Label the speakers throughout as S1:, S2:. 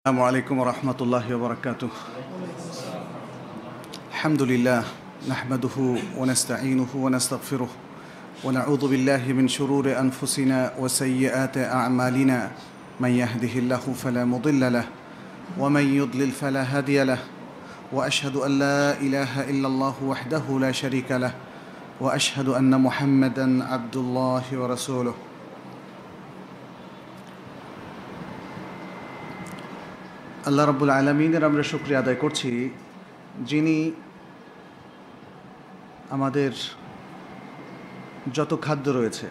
S1: السلام عليكم ورحمة الله وبركاته. الحمد لله نحمده ونستعينه ونستغفره ونعوذ بالله من شرور أنفسنا وسيئات أعمالنا من يهده الله فلا مضل له ومن يضلل فلا هادي له وأشهد أن لا إله إلا الله وحده لا شريك له وأشهد أن محمدًا عبد الله ورسوله. আল্লাহ রাব্বুল আলামিনের আমরা শুকরিয়া আদায় করছি, যিনি আমাদের যত খাদ্য রয়েছে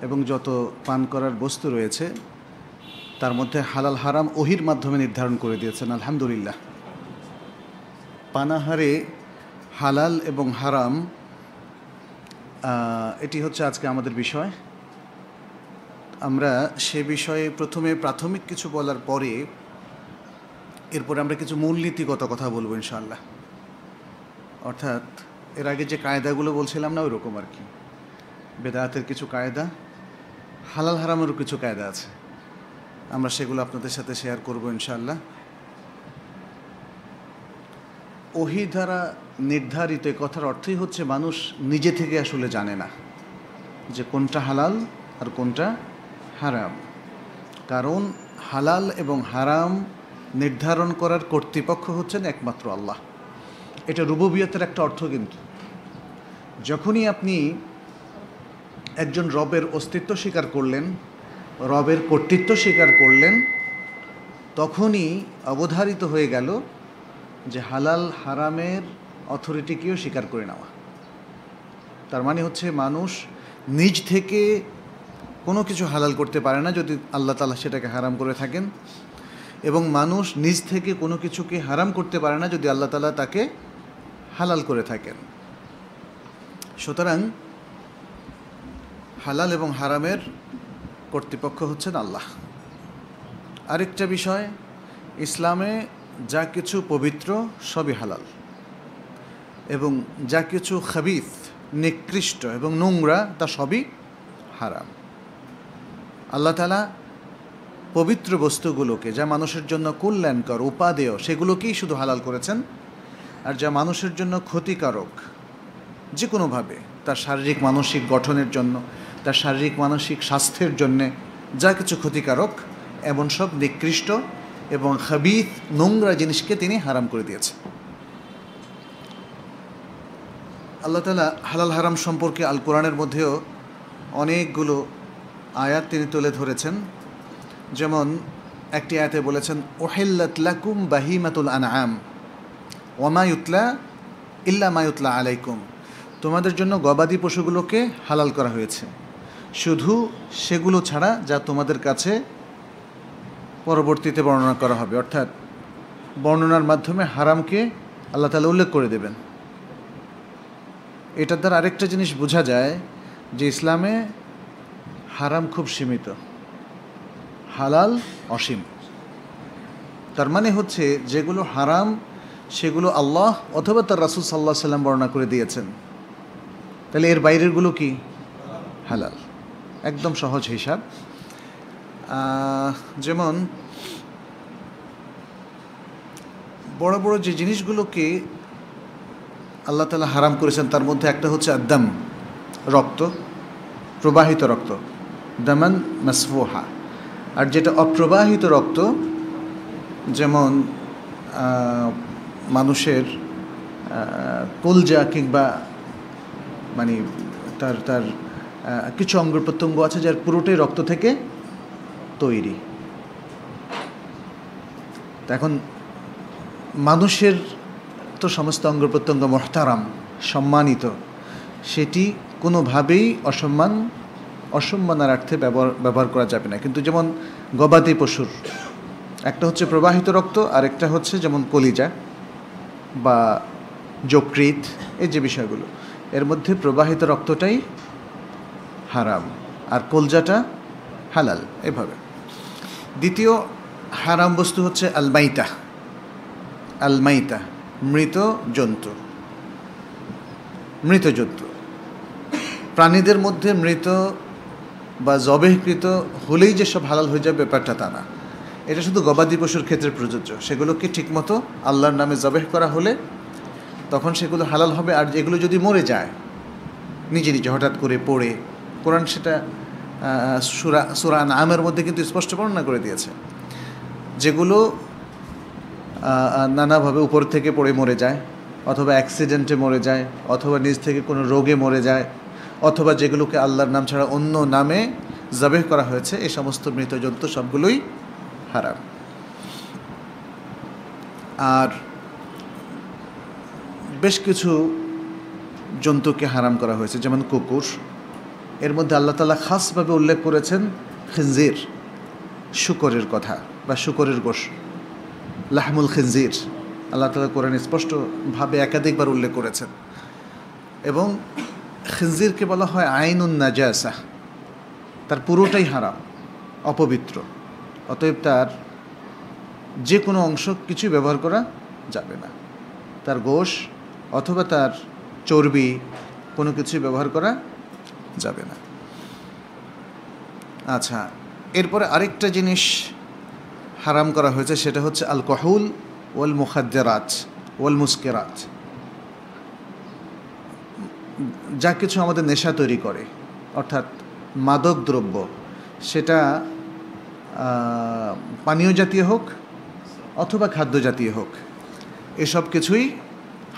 S1: এবং যত পান করার বস্তু রয়েছে তার মধ্যে হালাল হারাম ওহির মাধ্যমে নির্ধারণ করে দিয়েছেন। আলহামদুলিল্লাহ। পানাহারে হালাল এবং হারাম এটি হচ্ছে আজকে আমাদের বিষয়। আমরা সে বিষয়ে প্রথমে প্রাথমিক কিছু বলার পরে এরপরে আমরা কিছু মূলনীতিগত কথা বলবো ইনশাআল্লাহ। অর্থাৎ এর আগে যে কায়দাগুলো বলছিলাম না, ওই রকম আর কি। বেদাতের কিছু কায়দা, হালাল হারামেরও কিছু কায়দা আছে, আমরা সেগুলো আপনাদের সাথে শেয়ার করব ইনশাআল্লাহ। ওহী দ্বারা নির্ধারিত কথার অর্থই হচ্ছে মানুষ নিজে থেকে আসলে জানে না যে কোনটা হালাল আর কোনটা হারাম, কারণ হালাল এবং হারাম নির্ধারণ করার কর্তৃপক্ষ হচ্ছেন একমাত্র আল্লাহ। এটা রুবুবিয়তের একটা অর্থ। কিন্তু যখনই আপনি একজন রবের অস্তিত্ব স্বীকার করলেন, রবের কর্তৃত্ব স্বীকার করলেন, তখনই অবধারিত হয়ে গেল যে হালাল হারামের অথরিটিকেও স্বীকার করে নেওয়া। তার মানে হচ্ছে মানুষ নিজ থেকে কোনো কিছু হালাল করতে পারে না যদি আল্লাহ তাআলা সেটাকে হারাম করে থাকেন, এবং মানুষ নিজ থেকে কোনো কিছুকে হারাম করতে পারে না যদি আল্লাহ তাআলা তাকে হালাল করে থাকেন। সুতরাং হালাল এবং হারামের কর্তৃপক্ষ হচ্ছেন আল্লাহ। আরেকটা বিষয়, ইসলামে যা কিছু পবিত্র সবই হালাল, এবং যা কিছু খাবিথ নিকৃষ্ট এবং নোংরা তা সবই হারাম। আল্লাহ তাআলা পবিত্র বস্তুগুলোকে, যা মানুষের জন্য কল্যাণকর উপাদেয়, সেগুলোকেই শুধু হালাল করেছেন। আর যা মানুষের জন্য ক্ষতিকারক যে কোনোভাবে, তার শারীরিক মানসিক গঠনের জন্য, তার শারীরিক মানসিক স্বাস্থ্যের জন্যে যা কিছু ক্ষতিকারক, এমন সব নিকৃষ্ট এবং খাবিথ নোংরা জিনিসকে তিনি হারাম করে দিয়েছেন। আল্লাহ তাআলা হালাল হারাম সম্পর্কে আল কোরআনের মধ্যেও অনেকগুলো আয়াত তিনি তুলে ধরেছেন। যেমন একটি আয়াতে বলেছেন, উহিল্লাত লাকুম বাহিমাতুল আনআম ওয়া মা ইউতলা ইল্লা মা ইউতলা আলাইকুম। তোমাদের জন্য গবাদি পশুগুলোকে হালাল করা হয়েছে, শুধু সেগুলো ছাড়া যা তোমাদের কাছে পরবর্তীতে বর্ণনা করা হবে। অর্থাৎ বর্ণনার মাধ্যমে হারামকে আল্লাহ তাআলা উল্লেখ করে দেবেন। এটার দ্বারা আরেকটা জিনিস বোঝা যায় যে ইসলামে হারাম খুব সীমিত, হালাল অসীম। তার মানে হচ্ছে যেগুলো হারাম সেগুলো আল্লাহ অথবা তার রাসূল সাল্লাল্লাহু আলাইহি ওয়াসাল্লাম বর্ণনা করে দিয়েছেন, তাহলে এর বাইরেরগুলো কি হালাল। একদম সহজ হিসাব। যেমন বড় বড় যে জিনিসগুলোকে আল্লাহ তাআলা হারাম করেছেন তার মধ্যে একটা হচ্ছে আদ্দাম, রক্ত, প্রবাহিত রক্ত, দামান মাসফুহা। আর যেটা অপ্রবাহিত রক্ত, যেমন মানুষের কলজা কিংবা মানে তার তার কিছু অঙ্গ প্রত্যঙ্গ আছে যার পুরোটাই রক্ত থেকে তৈরি। এখন মানুষের তো সমস্ত অঙ্গ প্রত্যঙ্গ মুহতারাম, সম্মানিত, সেটি কোনোভাবেই অসম্মানার্থে ব্যবহার করা যাবে না। কিন্তু যেমন গবাদি পশুর একটা হচ্ছে প্রবাহিত রক্ত, আরেকটা হচ্ছে যেমন কলিজা বা যকৃৎ, এই যে বিষয়গুলো, এর মধ্যে প্রবাহিত রক্তটাই হারাম আর কলজাটা হালাল। এভাবে দ্বিতীয় হারাম বস্তু হচ্ছে আলমাইতা। আলমাইতা মৃত জন্তু। প্রাণীদের মধ্যে মৃত বা জবেহকৃত হলেই যে সব হালাল হয়ে যাবে ব্যাপারটা তা না। এটা শুধু গবাদি পশুর ক্ষেত্রে প্রযোজ্য। সেগুলোকে ঠিকমতো আল্লাহর নামে জবেহ করা হলে তখন সেগুলো হালাল হবে। আর যেগুলো যদি মরে যায় নিজে নিজে হঠাৎ করে পড়ে, কোরআন সেটা সূরা আনআমের মধ্যে কিন্তু স্পষ্ট বর্ণনা করে দিয়েছে, যেগুলো নানাভাবে উপর থেকে পড়ে মরে যায়, অথবা অ্যাক্সিডেন্টে মরে যায়, অথবা নিজ থেকে কোনো রোগে মরে যায়, অথবা যেগুলোকে আল্লাহর নাম ছাড়া অন্য নামে জবেহ করা হয়েছে, এই সমস্ত মৃত জন্তু সবগুলোই হারাম। আর বেশ কিছু জন্তুকে হারাম করা হয়েছে, যেমন কুকুর। এর মধ্যে আল্লাহ তাআলা খাসভাবে উল্লেখ করেছেন খিনজির, শূকরের কথা, বা শূকরের গোশ, লাহমুল খিনজির। আল্লাহ তাআলা কোরআনে স্পষ্টভাবে একাধিকবার উল্লেখ করেছেন। এবং খিনজিরকে বলা হয় আইনুন নাজাসা, তার পুরোটাই হারাম, অপবিত্র। অতএব তার যে কোনো অংশ কিছুই ব্যবহার করা যাবে না। তার গোশ অথবা তার চর্বি কোনো কিছুই ব্যবহার করা যাবে না। আচ্ছা, এরপরে আরেকটা জিনিস হারাম করা হয়েছে, সেটা হচ্ছে আল কাহুল ওয়াল মুখাদ্দারাত ওয়াল মুস্কিরাত। যা কিছু আমাদের নেশা তৈরি করে, অর্থাৎ মাদক দ্রব্য, সেটা পানীয় জাতীয় হোক অথবা খাদ্য জাতীয় হোক, এসব কিছুই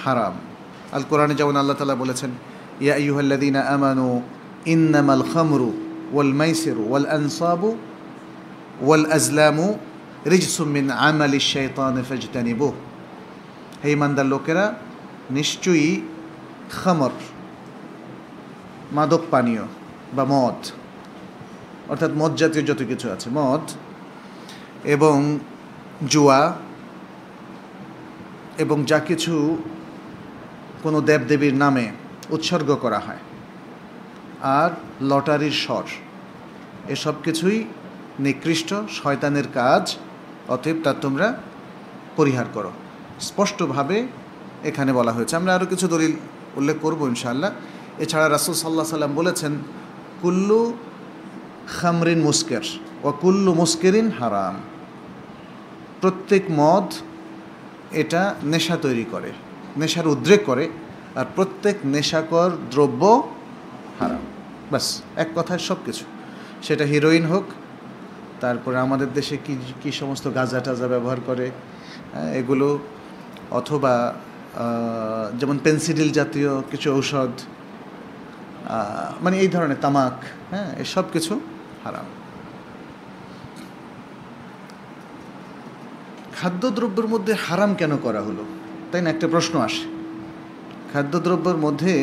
S1: হারাম। আল কোরআনে যেমন আল্লাহ তাআলা বলেছেন, ইয়া আইয়ুহাল্লাযীনা আমানু ইন্নামাল খামরু ওয়াল মাইসিরু ওয়াল আনসাবু ওয়াল আজলামু রিজসুম মিন আমালিশ শাইতানি ফাজতানিবুহ। হে ঈমানদার লোকেরা, নিশ্চয়ই খামর, মাদক পানীয় বা মদ, অর্থাৎ মদ জাতীয় যত কিছু আছে, মদ এবং জুয়া এবং যা কিছু কোনো দেবদেবীর নামে উৎসর্গ করা হয়, আর লটারির স্বর, এসব কিছুই নিকৃষ্ট শয়তানের কাজ। অতএব তা তোমরা পরিহার করো, স্পষ্টভাবে এখানে বলা হয়েছে। আমরা আরও কিছু দলিল উল্লেখ করব ইনশাআল্লাহ। এছাড়া রাসূল সাল্লাল্লাহু আলাইহি ওয়াসাল্লাম বলেছেন, কুল্লু খামরিন মুস্কির ওয়া কুল্লু মুস্কিরিন হারাম। প্রত্যেক মদ এটা নেশা তৈরি করে, নেশার উদ্রেক করে, আর প্রত্যেক নেশাকর দ্রব্য হারাম। বাস, এক কথায় সব কিছু, সেটা হিরোইন হোক, তারপরে আমাদের দেশে কি সমস্ত গাঁজা টাজা ব্যবহার করে এগুলো, অথবা যেমন পেন্সিডিল জাতীয় কিছু ঔষধ, মানে এই ধরনের তামাক, হ্যাঁ, এসব কিছু হারাম। খাদ্যদ্রব্যের মধ্যে হারাম কেন করা হলো, তাই না একটা প্রশ্ন আসে। খাদ্যদ্রব্যের মধ্যে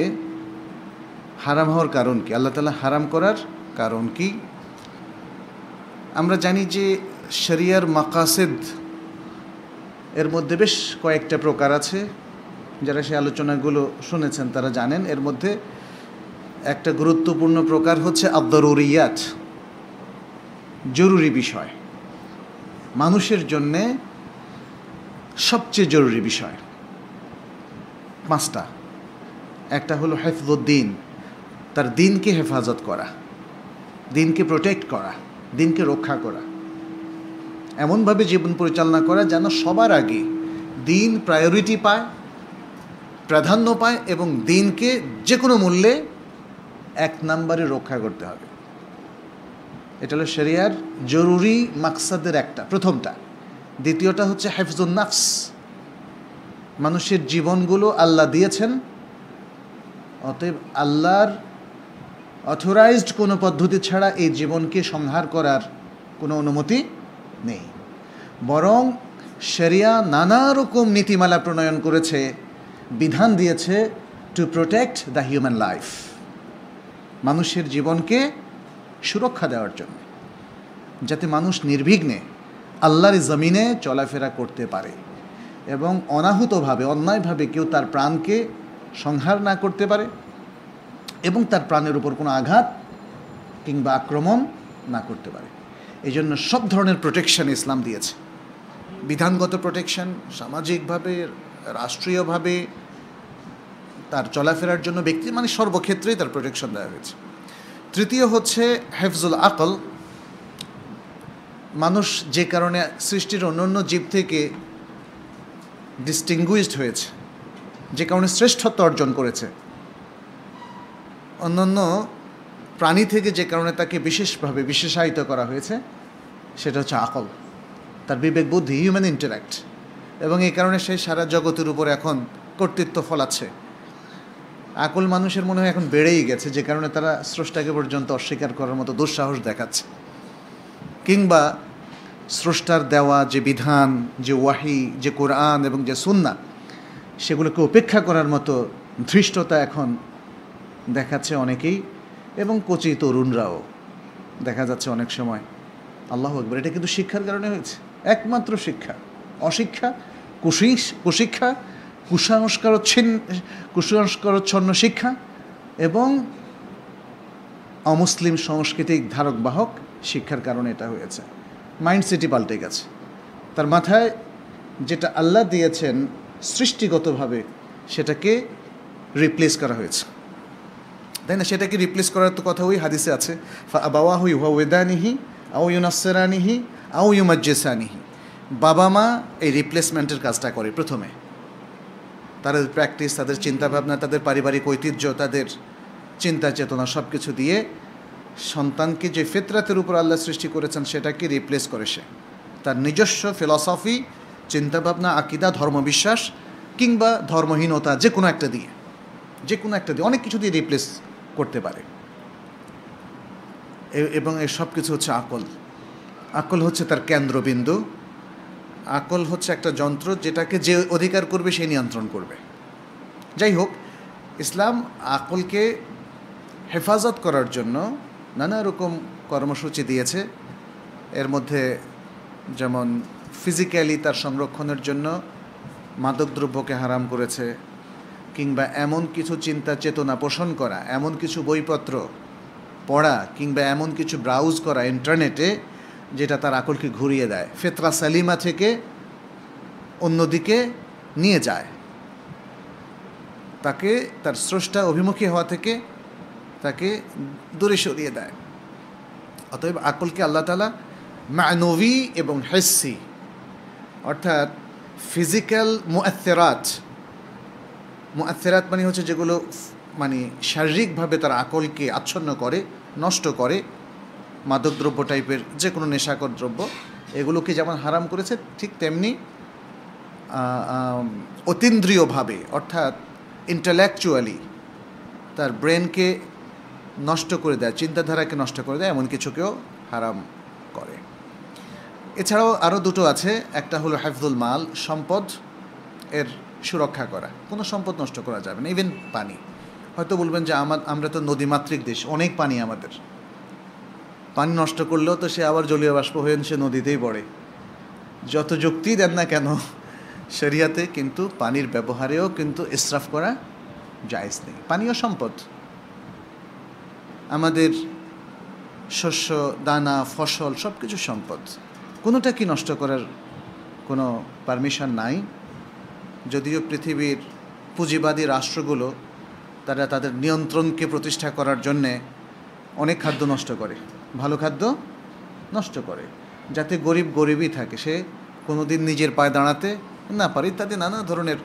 S1: হারাম হওয়ার কারণ কি, আল্লাহ তাআলা হারাম করার কারণ কি? আমরা জানি যে শরিয়ার মাকাসিদ এর মধ্যে বেশ কয়েকটা প্রকার আছে। যারা সেই আলোচনাগুলো শুনেছেন তারা জানেন। এর মধ্যে একটা গুরুত্বপূর্ণ প্রকার হচ্ছে আদ-দারুরিয়াত, জরুরি বিষয়, মানুষের জন্যে সবচেয়ে জরুরি বিষয় পাঁচটা। একটা হলো হিফযুদ্দিন, তার দিনকে হেফাজত করা, দিনকে প্রোটেক্ট করা, দিনকে রক্ষা করা, এমনভাবে জীবন পরিচালনা করা যেন সবার আগে দিন প্রায়োরিটি পায়, প্রাধান্য পায়, এবং দিনকে যে কোনো মূল্যে এক নম্বরে রক্ষা করতে হবে। এটা হলো শরিয়ার জরুরি মাকসাদের একটা, প্রথমটা। দ্বিতীয়টা হচ্ছে হিফজুন নাফস, মানুষের জীবনগুলো আল্লাহ দিয়েছেন, অতএব আল্লাহর অথরাইজড কোনো পদ্ধতি ছাড়া এই জীবনকে সংহার করার কোনো অনুমতি নেই। বরং শরিয়া নানা রকম নীতিমালা প্রণয়ন করেছে, বিধান দিয়েছে to protect the human life, মানুষের জীবনকে সুরক্ষা দেওয়ার জন্য, যাতে মানুষ নির্বিঘ্নে আল্লাহর জমিনে চলাফেরা করতে পারে এবং অনাহুতভাবে, অন্যায়ভাবে কেউ তার প্রাণকে সংহার না করতে পারে এবং তার প্রাণের উপর কোনো আঘাত কিংবা আক্রমণ না করতে পারে। এই জন্য সব ধরনের প্রোটেকশন ইসলাম দিয়েছে, বিধানগত প্রোটেকশন, সামাজিকভাবে, রাষ্ট্রীয়ভাবে, তার চলাফেরার জন্য ব্যক্তি, মানে সর্বক্ষেত্রেই তার প্রোটেকশন দেওয়া হয়েছে। তৃতীয় হচ্ছে হেফজুল আকল, মানুষ যে কারণে সৃষ্টির অন্যান্য জীব থেকে ডিস্টিংগুইশড হয়েছে, যে কারণে শ্রেষ্ঠত্ব অর্জন করেছে, অন্যান্য প্রাণী থেকে যে কারণে তাকে বিশেষভাবে বিশেষায়িত করা হয়েছে, সেটা হচ্ছে আকল, তার বিবেক বুদ্ধি, হিউম্যান ইন্টারাক্ট। এবং এই কারণে সে সারা জগতের উপর এখন কর্তৃত্ব ফলাচ্ছে। আকল মানুষের মনে হয় এখন বেড়েই গেছে, যে কারণে তারা স্রষ্টাকে পর্যন্ত অস্বীকার করার মতো দুঃসাহস দেখাচ্ছে, কিংবা স্রষ্টার দেওয়া যে বিধান, যে ওয়াহি, যে কোরআন এবং যে সুন্নাহ, সেগুলোকে উপেক্ষা করার মতো ধৃষ্টতা এখন দেখাচ্ছে অনেকেই, এবং কচি তরুণরাও দেখা যাচ্ছে অনেক সময়। আল্লাহু আকবার। এটা কিন্তু শিক্ষার কারণে হয়েছে, একমাত্র শিক্ষা। অশিক্ষা, কুশিক্ষা, কুসংস্কারচ্ছন্ন শিক্ষা এবং অমুসলিম সাংস্কৃতিক ধারক বাহক শিক্ষার কারণে এটা হয়েছে। মাইন্ডসেটই পাল্টে গেছে। তার মাথায় যেটা আল্লাহ দিয়েছেন সৃষ্টিগতভাবে, সেটাকে রিপ্লেস করা হয়েছে, তাই না? সেটাকে রিপ্লেস করার তো কথা ওই হাদিসে আছে, ফাআবাওয়াহু ইউহাউইদানিহি আও ইউনাসসিরানিহি আও ইউমাজ্জিসানিহি। বাবা মা এই রিপ্লেসমেন্টের কাজটা করে প্রথমে। তাদের প্র্যাকটিস, তাদের চিন্তাভাবনা, তাদের পারিবারিক ঐতিহ্য, তাদের চিন্তা চেতনা সব কিছু দিয়ে সন্তানকে যে ফিতরাতের উপর আল্লাহ সৃষ্টি করেছেন সেটাকে রিপ্লেস করে সে তার নিজস্ব ফিলসফি, চিন্তাভাবনা, আকিদা, ধর্মবিশ্বাস কিংবা ধর্মহীনতা, যে কোনো একটা দিয়ে অনেক কিছু দিয়ে রিপ্লেস করতে পারে। এবং এই সব কিছু হচ্ছে আকল। আকল হচ্ছে তার কেন্দ্রবিন্দু। আকল হচ্ছে একটা যন্ত্র, যেটাকে যে অধিকার করবে সে নিয়ন্ত্রণ করবে। যাই হোক, ইসলাম আকলকে হেফাজত করার জন্য নানা রকম কর্মসূচি দিয়েছে। এর মধ্যে যেমন ফিজিক্যালি তার সংরক্ষণের জন্য মাদকদ্রব্যকে হারাম করেছে, কিংবা এমন কিছু চিন্তা চেতনা পোষণ করা, এমন কিছু বইপত্র পড়া কিংবা এমন কিছু ব্রাউজ করা ইন্টারনেটে যেটা তার আকলকে ঘুরিয়ে দেয়, ফিতরা সালিমা থেকে অন্যদিকে নিয়ে যায়, তাকে তার স্রষ্টা অভিমুখী হওয়া থেকে তাকে দূরে সরিয়ে দেয়। অতএব আকলকে আল্লাহ তাআলা মানবী এবং হিসসি, অর্থাৎ ফিজিক্যাল মুআথিরাত মানে হচ্ছে যেগুলো মানে শারীরিকভাবে তার আকলকে আচ্ছন্ন করে, নষ্ট করে, মাদকদ্রব্য টাইপের যে কোনো নেশাকর দ্রব্য, এগুলোকে যেমন হারাম করেছে, ঠিক তেমনি অতীন্দ্রিয়ভাবে অর্থাৎ ইন্টালেকচুয়ালি তার ব্রেনকে নষ্ট করে দেয়, চিন্তাধারাকে নষ্ট করে দেয়, এমন কিছুকেও হারাম করে। এছাড়াও আরও দুটো আছে। একটা হলো হাফজুল মাল, সম্পদ এর সুরক্ষা করা। কোনো সম্পদ নষ্ট করা যাবে না, ইভেন পানি। হয়তো বলবেন যে আমরা তো নদীমাতৃক দেশ, অনেক পানি আমাদের, পানি নষ্ট করলেও তো সে আবার জলীয় বাষ্প হয়ে সে নদীতেই পড়ে। যত যুক্তি দেন না কেন শরিয়াতে, কিন্তু পানির ব্যবহারেও কিন্তু ইসরাফ করা জায়েজ নেই। পানীয় সম্পদ, আমাদের শস্য, দানা, ফসল সব কিছু সম্পদ, কোনোটা কি নষ্ট করার কোনো পারমিশন নাই। যদিও পৃথিবীর পুঁজিবাদী রাষ্ট্রগুলো তারা তাদের নিয়ন্ত্রণকে প্রতিষ্ঠা করার জন্যে অনেক খাদ্য নষ্ট করে, ভালো খাদ্য নষ্ট করে, যাতে গরিবই থাকে, সে কোনোদিন নিজের পায়ে দাঁড়াতে না পারে, ইত্যাদি নানা ধরনের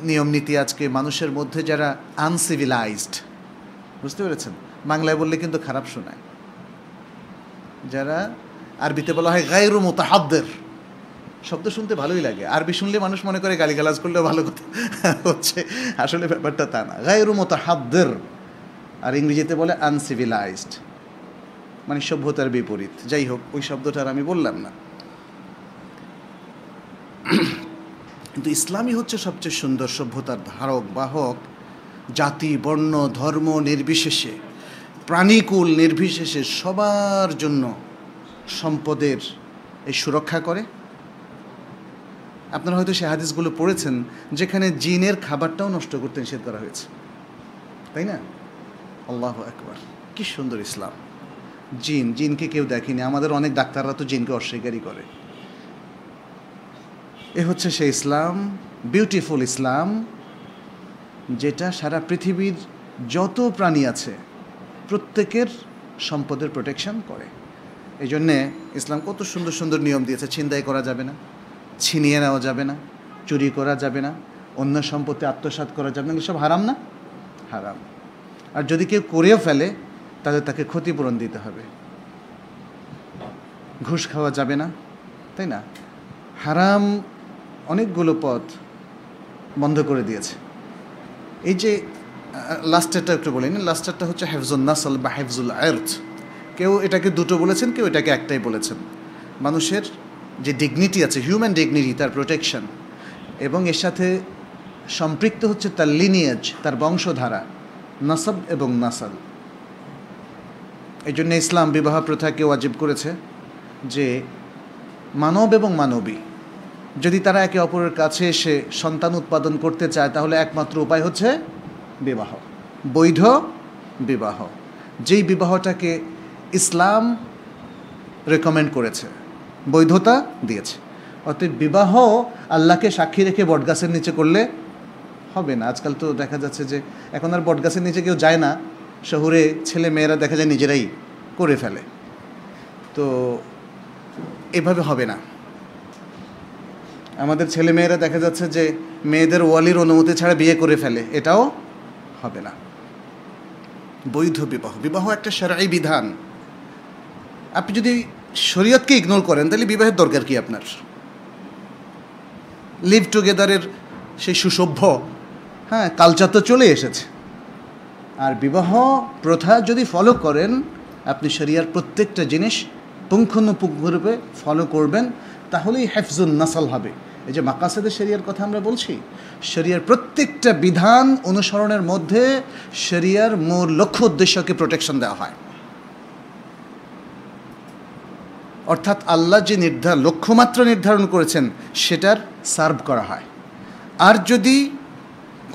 S1: নিয়ম নীতি আজকে মানুষের মধ্যে যারা আনসিভিলাইজড, বুঝতে পেরেছেন? বাংলায় বললে কিন্তু খারাপ শোনায়। যারা আরবিতে বলা হয় গায়রু মুতাহাদ্দির, শব্দ শুনতে ভালোই লাগে, আরবি শুনলে মানুষ মনে করে গালিগালাজ করলেও ভালো কথা হচ্ছে, আসলে ব্যাপারটা তা না। গায়রু মুতাহাদ্দির, আর ইংরেজিতে বলে আনসিভিলাইজড, মানে সভ্যতার বিপরীত। যাই হোক, ওই শব্দটা আর আমি বললাম না। কিন্তু ইসলামই হচ্ছে সবচেয়ে সুন্দর সভ্যতার ধারক বাহক। জাতি, বর্ণ, ধর্ম নির্বিশেষে, প্রাণীকুল নির্বিশেষে সবার জন্য সম্পদের এই সুরক্ষা করে। আপনারা হয়তো সে হাদিসগুলো পড়েছেন যেখানে জিনের খাবারটাও নষ্ট করতে নিষেধ করা হয়েছে, তাই না? আল্লাহু আকবার, কি সুন্দর ইসলাম! জিনকে কেউ দেখেনি, আমাদের অনেক ডাক্তাররা তো জিনকে অস্বীকারই করে। এ হচ্ছে সেই ইসলাম, বিউটিফুল ইসলাম, যেটা সারা পৃথিবীর যত প্রাণী আছে প্রত্যেকের সম্পদের প্রোটেকশন করে। এই জন্যে ইসলাম কত সুন্দর সুন্দর নিয়ম দিয়েছে। ছিনতাই করা যাবে না, ছিনিয়ে নেওয়া যাবে না, চুরি করা যাবে না, অন্য সম্পত্তি আত্মসাৎ করা যাবে না, এগুলো সব হারাম না? হারাম। আর যদি কেউ করেও ফেলে তাহলে তাকে ক্ষতিপূরণ দিতে হবে। ঘুষ খাওয়া যাবে না, তাই না? হারাম অনেকগুলো পথ বন্ধ করে দিয়েছে। এই যে লাস্টেরটা একটু বলি না, লাস্টেরটা হচ্ছে হেফজুল নাসল বা হেফজুল আর্থ। কেউ এটাকে দুটো বলেছেন, কেউ এটাকে একটাই বলেছেন। মানুষের যে ডিগনিটি আছে, হিউম্যান ডিগনিটি, তার প্রোটেকশন, এবং এর সাথে সম্পৃক্ত হচ্ছে তার লিনিয়েজ, তার বংশধারা, নাসব এবং নাসাল। এই জন্য ইসলাম বিবাহ প্রথাকে ওয়াজিব করেছে যে মানব এবং মানবী যদি তারা একে অপরের কাছে এসে সন্তান উৎপাদন করতে চায় তাহলে একমাত্র উপায় হচ্ছে বিবাহ, বৈধ বিবাহ, যেই বিবাহটাকে ইসলাম রেকমেন্ড করেছে, বৈধতা দিয়েছে। অতএব বিবাহ আল্লাহকে সাক্ষী রেখে বটগাছের নিচে করলে হবে না। আজকাল তো দেখা যাচ্ছে যে এখন আর বটগাছের নিচে কেউ যায় না, শহরে ছেলে মেয়েরা দেখা যায় নিজেরাই করে ফেলে। তো এভাবে হবে না। আমাদের ছেলে মেয়েরা দেখা যাচ্ছে যে মেয়েদের ওয়ালির অনুমতি ছাড়া বিয়ে করে ফেলে, এটাও হবে না। বৈধ বিবাহ, বিবাহ একটা শরঈ বিধান। আপনি যদি শরীয়তকে ইগনোর করেন তাহলে বিবাহের দরকার কি আপনার? লিভ টুগেদারের সেই সুসভ্য কালচার তো চলে এসেছে। আর বিবাহ প্রথা যদি ফলো করেন, আপনি শরিয়ার প্রত্যেকটা জিনিস পুঙ্খানুপুঙ্খরূপে ফলো করবেন, তাহলেই হেফজুন নাসল হবে। এই যে মাকাসেদে শরিয়ার কথা আমরা বলছি, শরিয়ার প্রত্যেকটা বিধান অনুসরণের মধ্যে শরিয়ার মূল লক্ষ্য উদ্দেশ্যকে প্রোটেকশন দেওয়া হয়। অর্থাৎ আল্লাহ যে লক্ষ্যমাত্রা নির্ধারণ করেছেন সেটার সার্ভ করা হয়। আর যদি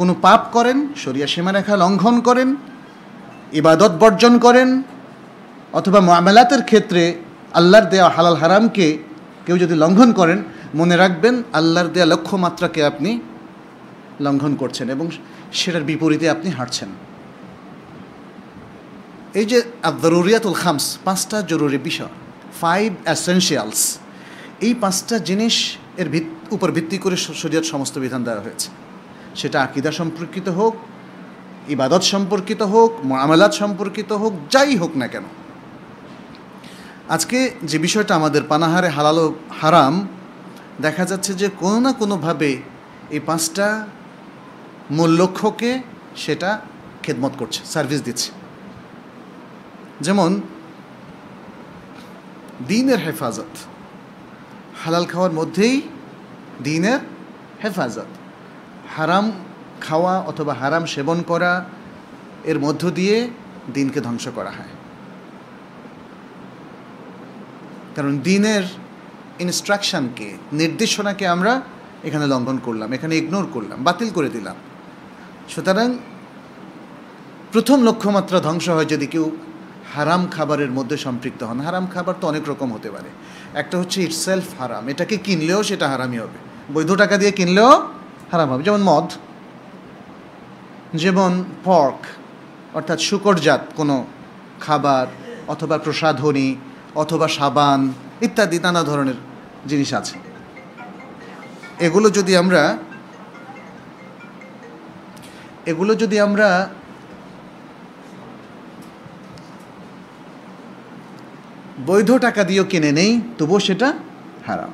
S1: কোনো পাপ করেন, শরিয়া সীমারেখা লঙ্ঘন করেন, ইবাদত বর্জন করেন, অথবা মুআমালাতের ক্ষেত্রে আল্লাহর দেওয়া হালাল হারামকে কেউ যদি লঙ্ঘন করেন, মনে রাখবেন আল্লাহর দেওয়া লক্ষ্যমাত্রাকে আপনি লঙ্ঘন করছেন এবং সেটার বিপরীতে আপনি হাঁটছেন। এই যে আদ-দারুরিয়াতুল খামস, 5টা জরুরি বিষয়, 5 এসেনশিয়ালস, এই 5টা জিনিস এর উপর ভিত্তি করে শরীয়ত সমস্ত বিধান দেওয়া হয়েছে। সেটা আকীদা সম্পর্কিত হোক, ইবাদত সম্পর্কিত হোক, মুআমালাত সম্পর্কিত হোক, যাই হোক না কেন। আজকে যে বিষয়টা আমাদের পানাহারে হালাল ও হারাম, দেখা যাচ্ছে যে কোনো না কোনোভাবে এই 5টা মূল লক্ষ্যকে সেটা খেদমত করছে, সার্ভিস দিচ্ছে। যেমন দ্বীনের হেফাজত, হালাল খাওয়ার মধ্যেই দ্বীনের হেফাজত। হারাম খাওয়া অথবা হারাম সেবন করা এর মধ্য দিয়ে দ্বীনকে ধ্বংস করা হয়। কারণ দ্বীনের ইনস্ট্রাকশনকে, নির্দেশনাকে আমরা এখানে লঙ্ঘন করলাম, এখানে ইগনোর করলাম, বাতিল করে দিলাম। সুতরাং প্রথম লক্ষ্যমাত্রা ধ্বংস হয় যদি কেউ হারাম খাবারের মধ্যে সম্পৃক্ত হন। হারাম খাবার তো অনেক রকম হতে পারে। একটা হচ্ছে ইটসেলফ হারাম, এটাকে কিনলেও সেটা হারামই হবে, বৈধ টাকা দিয়ে কিনলেও হারাম হবে। যেমন মদ, যেমন পর্ক অর্থাৎ শূকরজাত কোনো খাবার, অথবা প্রসাধনী, অথবা সাবান ইত্যাদি নানা ধরনের জিনিস আছে। এগুলো যদি আমরা বৈধ টাকা দিয়েও কিনে নেই, তবুও সেটা হারাম।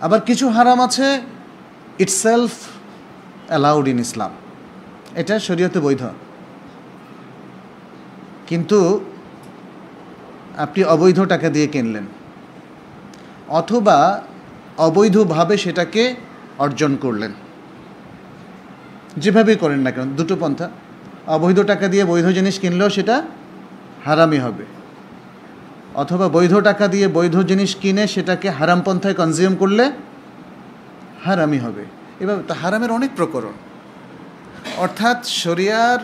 S1: আবার কিছু হারাম আছে ইটসেলফ অ্যালাউড ইন ইসলাম, এটা শরীয়তে বৈধ, কিন্তু আপনি অবৈধ টাকা দিয়ে কিনলেন, অথবা অবৈধভাবে সেটাকে অর্জন করলেন। যেভাবেই করেন না কেন, দুটো পন্থা, অবৈধ টাকা দিয়ে বৈধ জিনিস কিনলেও সেটা হারামই হবে, অথবা বৈধ টাকা দিয়ে বৈধ জিনিস কিনে সেটাকে হারাম পন্থায় কনজিউম করলে হারামই হবে। এভাবে তো হারামের অনেক প্রকরণ। অর্থাৎ শরিয়ার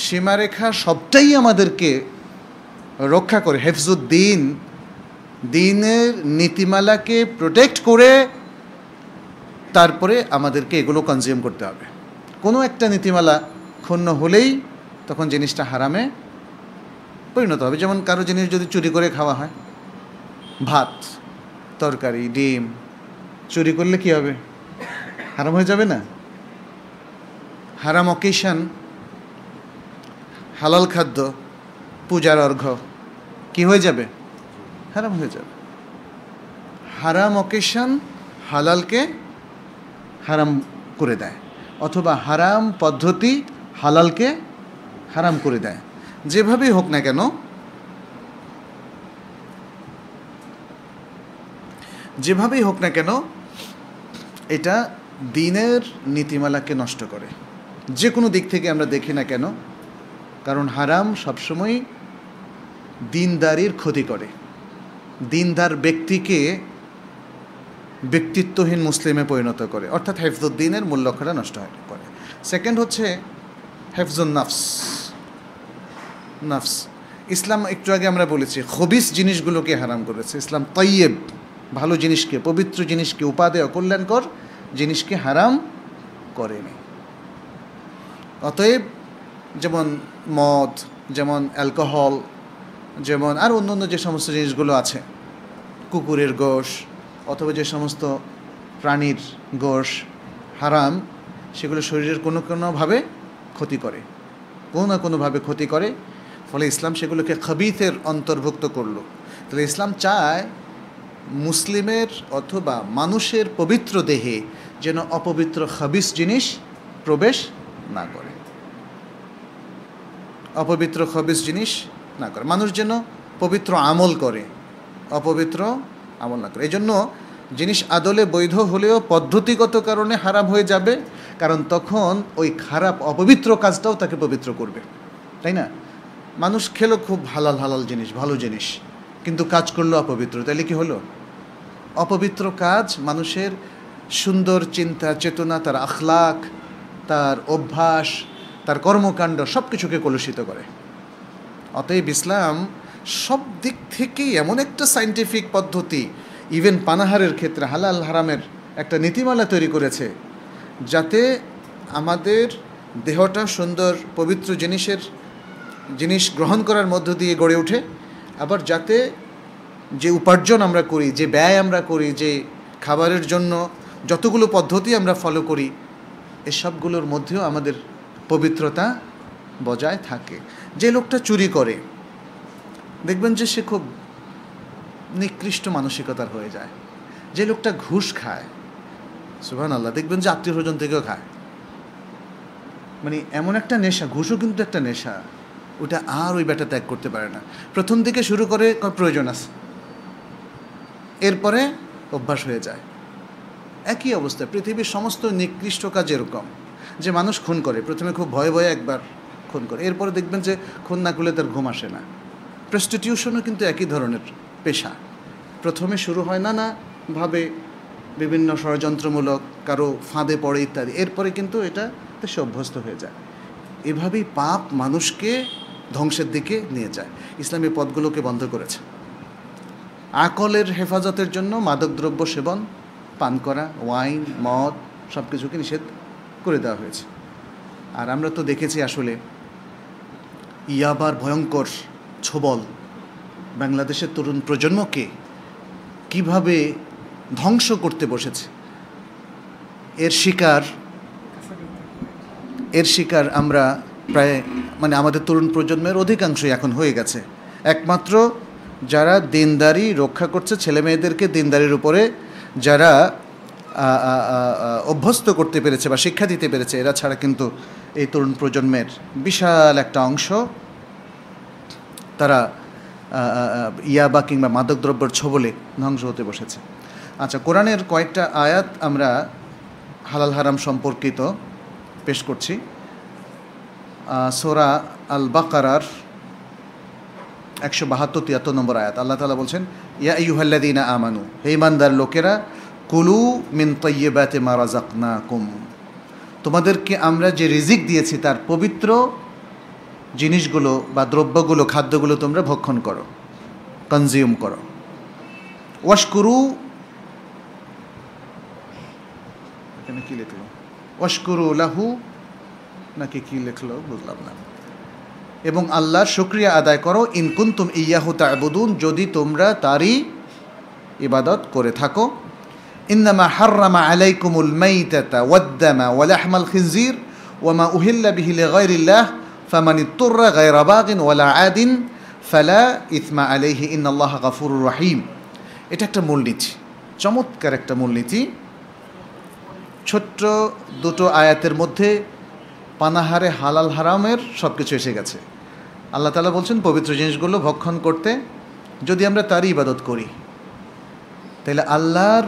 S1: সীমারেখা সবটাই আমাদেরকে রক্ষা করে, হেফজুদ্দিন, দ্বীনের নীতিমালাকে প্রোটেক্ট করে তারপরে আমাদেরকে এগুলো কনজিউম করতে হবে। কোনো একটা নীতিমালা ক্ষুণ্ণ হলেই তখন জিনিসটা হারামে পরিণত হবে। যেমন কারো জিনিস যদি চুরি করে খাওয়া হয়, ভাত, তরকারি, ডিম চুরি করলে কি হবে? হারাম হয়ে যাবে না? হারাম অকেশন, হালাল খাদ্য, পূজার অর্ঘ্য কি হয়ে যাবে? হারাম হয়ে যাবে। হারাম অকেশন হালালকে হারাম করে দেয়, অথবা হারাম পদ্ধতি হালালকে হারাম করে দেয়। যেভাবেই হোক না কেন, যেভাবেই হোক না কেন, এটা দ্বীনের নীতিমালাকে নষ্ট করে, যে কোনো দিক থেকে আমরা দেখি না কেন। কারণ হারাম সবসময় দ্বীনদারির ক্ষতি করে, দ্বীনদার ব্যক্তিকে ব্যক্তিত্বহীন মুসলিমে পরিণত করে, অর্থাৎ হেফজুদ্দিনের মূল লক্ষ্যটা নষ্ট করে। সেকেন্ড হচ্ছে হেফজুন নাফস। নাফস, ইসলাম একটু আগে আমরা বলেছি খবিস জিনিসগুলোকে হারাম করেছে। ইসলাম তৈয়েব, ভালো জিনিসকে, পবিত্র জিনিসকে, উপাদেয় কল্যাণকর জিনিসকে হারাম করেনি। অতএব যেমন মদ, যেমন অ্যালকোহল, যেমন আর অন্য যে সমস্ত জিনিসগুলো আছে, কুকুরের গোশ অথবা যে সমস্ত প্রাণীর গোশ হারাম, সেগুলো শরীরের কোনোভাবে ক্ষতি করে, কোনো না কোনোভাবে ক্ষতি করে। ফলে ইসলাম সেগুলোকে খবিথের অন্তর্ভুক্ত করলো। তাহলে ইসলাম চায় মুসলিমের অথবা মানুষের পবিত্র দেহে যেন অপবিত্র খবিস জিনিস প্রবেশ না করে, অপবিত্র খবিস জিনিস না করে। মানুষ যেন পবিত্র আমল করে, অপবিত্র আমল না করে। এই জন্য জিনিস আদলে বৈধ হলেও পদ্ধতিগত কারণে হারাম হয়ে যাবে, কারণ তখন ওই খারাপ অপবিত্র কাজটাও তাকে পবিত্র করবে, তাই না? মানুষ খেলো খুব হালাল জিনিস, ভালো জিনিস, কিন্তু কাজ করলো অপবিত্র, তাহলে কি হলো? অপবিত্র কাজ মানুষের সুন্দর চিন্তা চেতনা, তার আখলাক, তার অভ্যাস, তার কর্মকাণ্ড সব কিছুকে কলুষিত করে। অতএব ইসলাম সব দিক থেকেই এমন একটা সায়েন্টিফিক পদ্ধতি, ইভেন পানাহারের ক্ষেত্রে হালাল হারামের একটা নীতিমালা তৈরি করেছে, যাতে আমাদের দেহটা সুন্দর পবিত্র জিনিস গ্রহণ করার মধ্য দিয়ে গড়ে ওঠে, আবার যাতে যে উপার্জন আমরা করি, যে ব্যয় আমরা করি, যে খাবারের জন্য যতগুলো পদ্ধতি আমরা ফলো করি, এসবগুলোর মধ্যেও আমাদের পবিত্রতা বজায় থাকে। যে লোকটা চুরি করে দেখবেন যে সে খুব নিকৃষ্ট মানসিকতার হয়ে যায়। যে লোকটা ঘুষ খায়, সুবহানাল্লাহ, দেখবেন যে আত্মীয় স্বজন থেকেও খায়। মানে এমন একটা নেশা, ঘুষও কিন্তু একটা নেশা, ওটা আর ওই ব্যাটা ত্যাগ করতে পারে না। প্রথম দিকে শুরু করে প্রয়োজন আছে, এরপরে অভ্যাস হয়ে যায়। একই অবস্থা পৃথিবীর সমস্ত নিকৃষ্ট কাজ এরকম, যে মানুষ খুন করে, প্রথমে খুব ভয়ে ভয়ে একবার খুন করে, এরপরে দেখবেন যে খুন না করলে তার ঘুম আসে না। প্রস্টিটিউশনও কিন্তু একই ধরনের পেশা। প্রথমে শুরু হয় নানাভাবে বিভিন্ন ষড়যন্ত্রমূলক, কারো ফাঁদে পড়ে ইত্যাদি, এরপরে কিন্তু এটা সে অভ্যস্ত হয়ে যায়। এভাবেই পাপ মানুষকে ধ্বংসের দিকে নিয়ে যায়। ইসলামী পথগুলোকে বন্ধ করেছে। আকলের হেফাজতের জন্য মাদকদ্রব্য সেবন, পান করা, ওয়াইন, মদ সব কিছুকে নিষেধ করে দেওয়া হয়েছে। আর আমরা তো দেখেছি আসলে ইয়াবার ভয়ঙ্কর ছোবল বাংলাদেশের তরুণ প্রজন্মকে কিভাবে ধ্বংস করতে বসেছে। এর শিকার আমরা প্রায় আমাদের তরুণ প্রজন্মের অধিকাংশই এখন হয়ে গেছে। একমাত্র যারা দিনদারি রক্ষা করছে, ছেলে মেয়েদেরকে দিনদারির উপরে যারা অভ্যস্ত করতে পেরেছে বা শিক্ষা দিতে পেরেছে, এরা ছাড়া কিন্তু এই তরুণ প্রজন্মের বিশাল একটা অংশ তারা ইয়াবা কিংবা মাদকদ্রব্যের ছোবলে ধ্বংস হতে বসেছে। আচ্ছা, কোরআনের কয়েকটা আয়াত আমরা হালাল হারাম সম্পর্কিত পেশ করছি। সূরা আল বাকারার 172-73 নম্বর আয়াত, আল্লাহ তাআলা বলছেন, ইয়া আইয়ুহাল্লাযীনা আমানু, হে ঈমানদার লোকেরা, কুলু মিন তাইয়্যিবাতি মা রাযাকনাকুম, তোমাদেরকে আমরা যে রিজিক দিয়েছি তার পবিত্র জিনিসগুলো বা দ্রব্যগুলো, খাদ্যগুলো তোমরা ভক্ষণ করো, কনজিউম করো। ওয়াশকুরু, এখানে কি লিখলো? ওয়াশকুরু লাহু নাকি কি লিখলো বুঝলাম না। এবং আল্লাহর শুকরিয়া আদায় করো, ইন কুনতুম ইয়াহু তা'বুদুন, যদি তোমরা তারই ইবাদত করে থাকো। ইন্নামা হাররামা আলাইকুমুল মাইতাতা ওয়াদ-দামা ওয়া লাহমাল খিনজির ওয়া মা উহিল্লা বিহি লিগাইরিল্লাহ ফামান ইত্তুররা গায়রা বাগিন ওয়ালা আদিন ফালা ইথমা আলাইহি ইন্নাল্লাহা গাফুরুর রহিম। এটা একটা মূলনীতি, চমৎকার একটা মূলনীতি। ছোট্ট দুটো আয়াতের মধ্যে পানাহারে হালাল হারামের সব কিছু এসে গেছে। আল্লাহ তাআলা বলছেন পবিত্র জিনিসগুলো ভক্ষণ করতে, যদি আমরা তারই ইবাদত করি। তাহলে আল্লাহর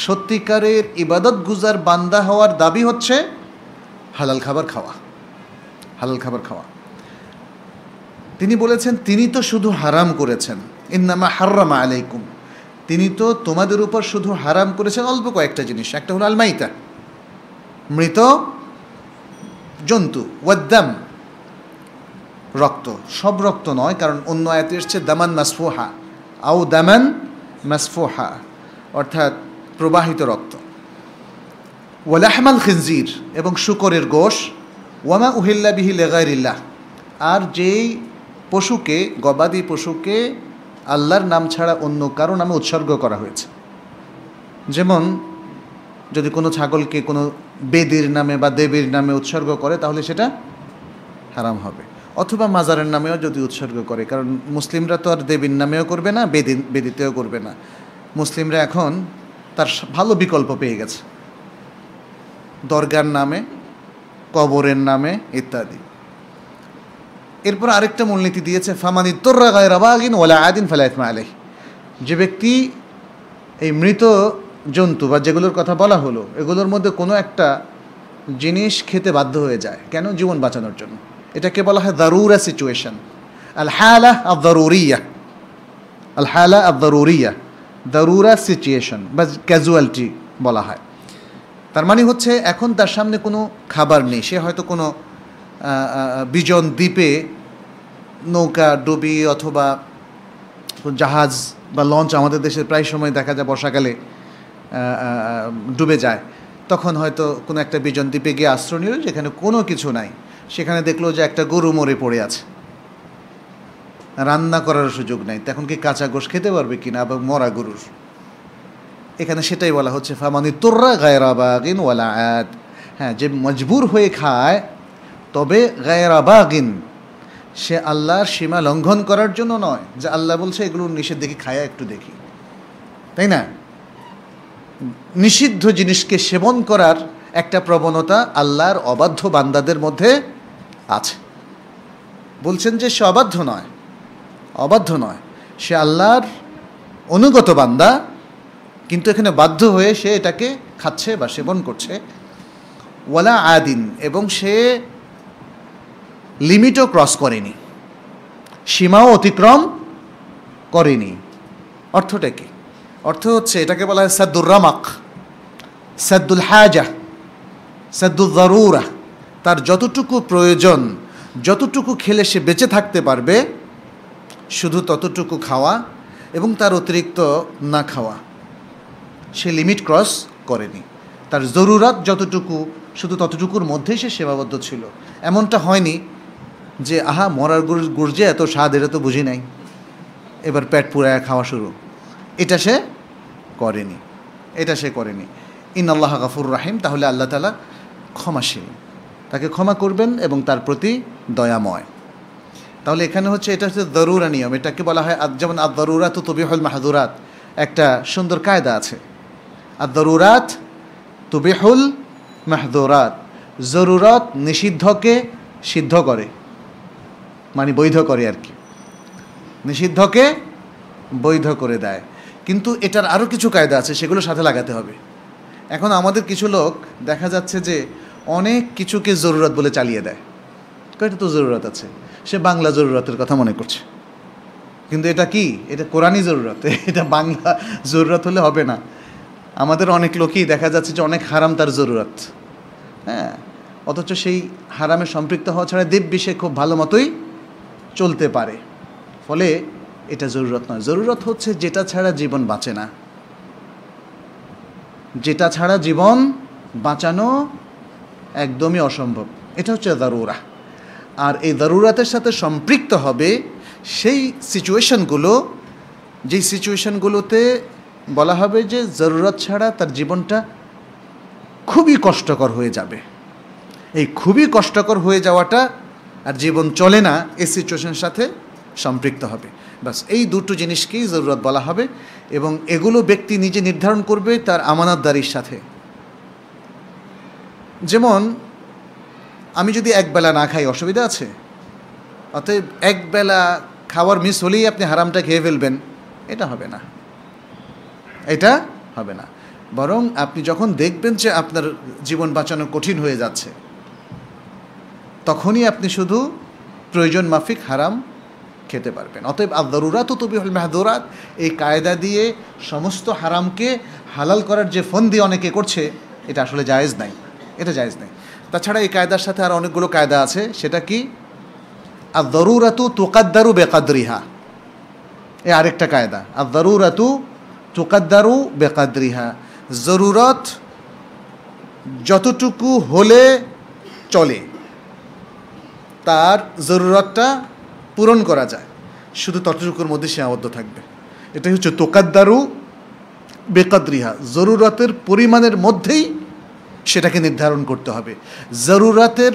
S1: সত্যিকারের ইবাদত গুজার বান্দা হওয়ার দাবি হচ্ছে হালাল খাবার খাওয়া, হালাল খাবার খাওয়া। তিনি বলেছেন তিনি তো শুধু হারাম করেছেন, ইন্নামা হাররামা আলাইকুম, তিনি তো তোমাদের উপর শুধু হারাম করেছেন অল্প কয়েকটা জিনিস। একটা হলো আল মাইতা, মৃত জন্তু, ওয়াদ্দাম, রক্ত। সব রক্ত নয়, কারণ অন্য আয়াতে এসছে দামান মাসফুহা আও দামান মাসফুহা, অর্থাৎ প্রবাহিত রক্ত। ওয়ালাহমাল খিনজির, এবং শুকরের গোশ। ওয়ামা উহিল্লা বিহি লিগাইরিল্লাহ, আর যেই পশুকে, গবাদি পশুকে আল্লাহর নাম ছাড়া অন্য কারো নামে উৎসর্গ করা হয়েছে। যেমন যদি কোনো ছাগলকে কোনো বেদির নামে বা দেবীর নামে উৎসর্গ করে তাহলে সেটা হারাম হবে, অথবা মাজারের নামেও যদি উৎসর্গ করে, কারণ মুসলিমরা তো আর দেবীর নামেও করবে না, বেদিতেও করবে না। মুসলিমরা এখন তার ভালো বিকল্প পেয়ে গেছে, দরগার নামে, কবরের নামে ইত্যাদি। এরপর আরেকটা মূলনীতি দিয়েছে, ফামান ইত্তুররা গায়রা বাগিন ওয়ালা আদিন ফালা ইথমা আলাইহি, যে ব্যক্তি এই মৃত জন্তু বা যেগুলোর কথা বলা হলো এগুলোর মধ্যে কোনো একটা জিনিস খেতে বাধ্য হয়ে যায়, কেন? জীবন বাঁচানোর জন্য। এটাকে বলা হয় দারুরা সিচুয়েশন, আল হালা আদ দারুরিয়া, আল হালা আদ দারুরিয়া, দারুরা সিচুয়েশন বা ক্যাজুয়ালিটি বলা হয়। তার মানে হচ্ছে এখন তার সামনে কোনো খাবার নেই, সে হয়তো কোনো বিজন দ্বীপে নৌকা ডুবি অথবা জাহাজ বা লঞ্চ, আমাদের দেশে প্রায় সময় দেখা যায় বর্ষাকালে ডুবে যায়, তখন হয়তো কোনো একটা বিজন দ্বীপে গিয়ে আশ্রয় নিল যেখানে কোনো কিছু নাই, সেখানে দেখলো যে একটা গরু মরে পড়ে আছে, রান্না করার সুযোগ নাই, তখন কি কাঁচা গোশ খেতে পারবে কিনা, এবং মরা গরুর। এখানে সেটাই বলা হচ্ছে ফামানি তুররা গায়রা বাগিন ওয়ালা আদ, হ্যাঁ, যে মজবুর হয়ে খায় তবে গায়রা বাগিন, সে আল্লাহর সীমা লঙ্ঘন করার জন্য নয়, যে আল্লাহ বলছে এগুলোর নিষেধ দেখি খায়া একটু দেখি, তাই না? নিষিদ্ধ জিনিসকে সেবন করার একটা প্রবণতা আল্লাহর অবাধ্য বান্দাদের মধ্যে আছে। বলছেন যে সে অবাধ্য নয়, অবাধ্য নয়, সে আল্লাহর অনুগত বান্দা, কিন্তু এখানে বাধ্য হয়ে সে এটাকে খাচ্ছে বা সেবন করছে। ওয়ালা আদিন, এবং সে লিমিটও ক্রস করেনি, সীমাও অতিক্রম করেনি। অর্থটা কি? অর্থ হচ্ছে এটাকে বলা হয় সাদ্দুর রামাক, সাদ্দুল হাজা, সাদ্দুল দারুরা। তার যতটুকু প্রয়োজন, যতটুকু খেলে সে বেঁচে থাকতে পারবে, শুধু ততটুকু খাওয়া এবং তার অতিরিক্ত না খাওয়া, সে লিমিট ক্রস করেনি। তার জরুরত যতটুকু, শুধু ততটুকুর মধ্যেই সে সীমাবদ্ধ ছিল। এমনটা হয়নি যে আহা মরার গুর্জে এত স্বাদ, এটা তো বুঝি নাই, এবার পেট পুরায় খাওয়া শুরু, এটা সে করেনি, এটা সে করেনি। ইন্নাল্লাহ গাফুর রাহিম, তাহলে আল্লাহ তাআলা ক্ষমাশীল, তাকে ক্ষমা করবেন এবং তার প্রতি দয়াময়। তাহলে এখানে হচ্ছে এটা হচ্ছে দরুরা নিয়ম, এটাকে বলা হয় যেমন আদ দরুরাত তুবিহুল মাহদুরাত, একটা সুন্দর কায়দা আছে, আদ দরুরাত তুবিহুল মাহদুরাত, জরুরত নিষিদ্ধকে সিদ্ধ করে, মানে বৈধ করে আর কি, নিষিদ্ধকে বৈধ করে দেয়। কিন্তু এটার আরও কিছু কায়দা আছে, সেগুলো সাথে লাগাতে হবে। এখন আমাদের কিছু লোক দেখা যাচ্ছে যে অনেক কিছুকে জরুরত বলে চালিয়ে দেয়, এটা তো জরুরত আছে, সে বাংলা জরুরতের কথা মনে করছে, কিন্তু এটা কি? এটা কোরআনই জরুরত, এটা বাংলা জরুরত হলে হবে না। আমাদের অনেক লোকই দেখা যাচ্ছে যে অনেক হারাম তার জরুরত, হ্যাঁ, অথচ সেই হারামে সম্পৃক্ত হওয়া ছাড়া দিব্যি সে খুব ভালো মতোই চলতে পারে। ফলে এটা জরুরত নয়, জরুরত হচ্ছে যেটা ছাড়া জীবন বাঁচে না, যেটা ছাড়া জীবন বাঁচানো একদমই অসম্ভব, এটা হচ্ছে দারুরা। আর এই জরুরাতের সাথে সম্পৃক্ত হবে সেই সিচুয়েশনগুলো, যেই সিচুয়েশনগুলোতে বলা হবে যে জরুরত ছাড়া তার জীবনটা খুবই কষ্টকর হয়ে যাবে। এই খুবই কষ্টকর হয়ে যাওয়াটা আর জীবন চলে না, এই সিচুয়েশনের সাথে সম্পৃক্ত হবে। বাস এই দুটো জিনিসকেই জরুরত বলা হবে, এবং এগুলো ব্যক্তি নিজে নির্ধারণ করবে তার আমানতদারির সাথে। যেমন আমি যদি একবেলা না খাই, অসুবিধা আছে? অতএব একবেলা খাওয়ার মিস হলেই আপনি হারামটা খেয়ে ফেলবেন, এটা হবে না, এটা হবে না। বরং আপনি যখন দেখবেন যে আপনার জীবন বাঁচানো কঠিন হয়ে যাচ্ছে, তখনই আপনি শুধু প্রয়োজন মাফিক হারাম খেতে পারবেন। অতএব আদ-দারুরাতু তুবিহুল মাহদুরাত, এই কায়দা দিয়ে সমস্ত হারামকে হালাল করার যে ফন্দি অনেকে করছে, এটা আসলে জায়েজ নাই, এটা জায়েজ নাই। তাছাড়া এই কায়দার সাথে আর অনেকগুলো কায়দা আছে। সেটা কি? আদ-দারুরাতু তুকাদ্দারু বিকাদরিহা, এই আরেকটা কায়দা। আদ-দারুরাতু তুকাদ্দারু বিকাদরিহা, জরুরত যতটুকু হলে চলে তার জরুরতটা পূরণ করা যায়, শুধু ততটুকুর মধ্যে সীমাবদ্ধ থাকবে। এটাই হচ্ছে তুকাদ্দারু বিকাদরিহা, জরুরতের পরিমাণের মধ্যেই সেটাকে নির্ধারণ করতে হবে। জরুরতের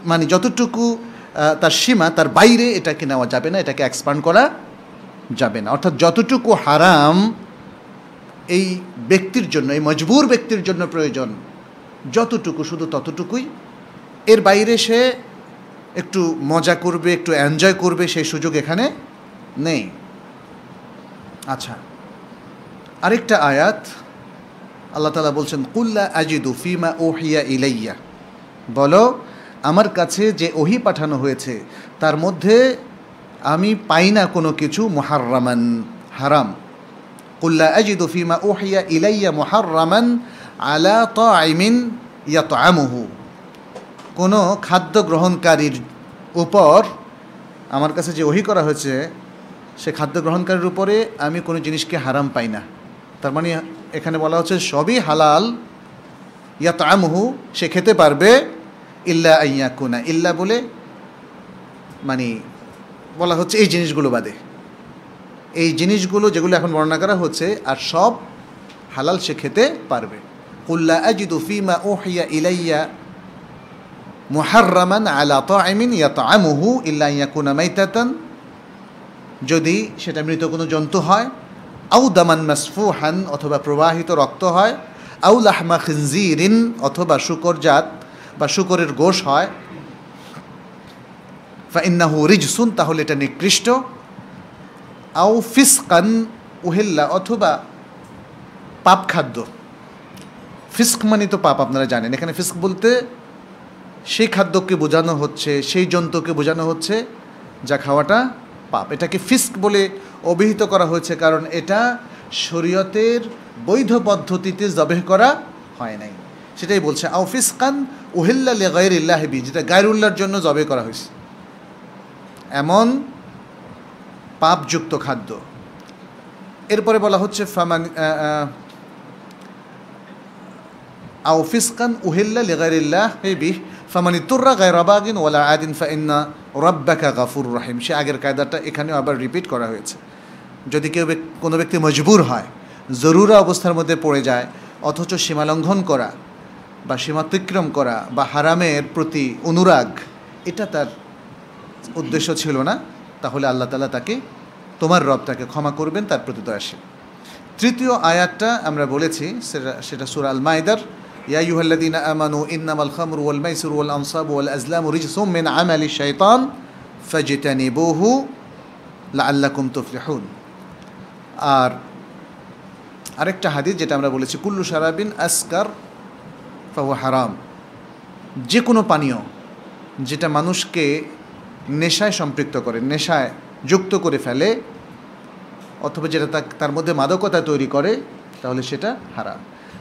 S1: মানে যতটুকু তার সীমা, তার বাইরে এটাকে নেওয়া যাবে না, এটাকে এক্সপান্ড করা যাবে না। অর্থাৎ যতটুকু হারাম এই ব্যক্তির জন্য, এই মজবুর ব্যক্তির জন্য প্রয়োজন, যতটুকু শুধু ততটুকুই, এর বাইরে সে একটু মজা করবে, একটু এনজয় করবে, সেই সুযোগ এখানে নেই। আচ্ছা, আরেকটা আয়াত আল্লাহ তাআলা বলছেন, কুল্লা আজিদু ফিমা ওহিয়া ইলাইয়া, বলো আমার কাছে যে ওহি পাঠানো হয়েছে তার মধ্যে আমি পাই না কোনো কিছু মুহাররামান, হারাম। কুল্লা আজিদু ফিমা ওহিয়া ইলাইয়া মুহাররামান আলা তাইমিন ইয়াতআমুহু, কোনো খাদ্য গ্রহণকারীর উপর আমার কাছে যে ওহি করা হয়েছে সে খাদ্য গ্রহণকারীর উপরে আমি কোনো জিনিসকে হারাম পাই না। তার মানে এখানে বলা হচ্ছে সবই হালাল, ইয়াতআমুহু, সে খেতে পারবে, ইল্লা আইয়াকুনা, ইল্লা বলে মানে বলা হচ্ছে এই জিনিসগুলো বাদে, এই জিনিসগুলো যেগুলো এখন বর্ণনা করা হচ্ছে, আর সব হালাল সে খেতে পারবে। কুল্লা আজিদু ফিমা ওহিয়া ইলাইয়া মুহাররামান আলা তাইমিন ইয়াতআমুহু ইল্লা ইয়াকুনা মাইতাতান, যদি সেটা মৃত কোনো জন্তু হয়, আউ দামান মাসফুহান, অথবা প্রবাহিত রক্ত হয়, আউ লাহমা খিনজিরিন, অথবা শুকরজাত বা শুকরের গোশ হয়, ফাইন্নাহু রিজসুন, তাহলে এটা নিকৃষ্ট, আউ ফিসকান উহিল্লা, অথবা পাপ খাদ্য। ফিস্ক মানে তো পাপ, আপনারা জানেন। এখানে ফিস্ক বলতে সেই খাদ্যকে বোঝানো হচ্ছে, সেই জন্তুকে বোঝানো হচ্ছে যা খাওয়াটা পাপ। এটাকে ফিস্ক বলে অভিহিত করা হয়েছে কারণ এটা শরীয়তের বৈধ পদ্ধতিতে জবেহ করা হয় নাই, সেটাই বলছে। আও ফিসকান উহিল্লা লিগাইরিল্লাহি বি, যেটা গায়রুল্লাহর জন্য জবেহ করা হয়েছে, এমন পাপযুক্ত খাদ্য। এরপরে বলা হচ্ছে ফামান আও ফিসকান উহিল্লা লিগাইরিল্লাহি বি ফামানি তুররা গায়রা বাগিন ওয়ালা আদিন ফাইন্না রাব্বাকা গাফুরুর রহিম। সে আগের কায়দাটা এখানেও আবার রিপিট করা হয়েছে। যদি কেউ কোনো ব্যক্তি মজবুর হয়, জরুরা অবস্থার মধ্যে পড়ে যায়, অথচ সীমালঙ্ঘন করা বা সীমাতিক্রম করা বা হারামের প্রতি অনুরাগ এটা তার উদ্দেশ্য ছিল না, তাহলে আল্লাহ তাআলা তাকে, তোমার রব তাকে ক্ষমা করবেন, তার প্রতি দয়াশীল। তৃতীয় আয়াতটা আমরা বলেছি, সেটা সূরা আল মাইদার, ইয়া আইয়ুহাল্লাযীনা আমানু ইন্নামাল খামরু ওয়াল মাইসিরু ওয়াল আনসাবু ওয়াল আজলামু রিজসুম মিন আমালি শাইতান ফাজতানিবুহু লাআল্লাকুম তুফলিহুন। আর আরেকটা হাদিস যেটা আমরা বলেছি, কুল্লু শারাবিন আসকার ফাহুয়া হারাম, যে কোনো পানীয় যেটা মানুষকে নেশায় সম্পৃক্ত করে, নেশায় যুক্ত করে ফেলে, অথবা যেটা তার মধ্যে মাদকতা তৈরি করে, তাহলে সেটা হারাম।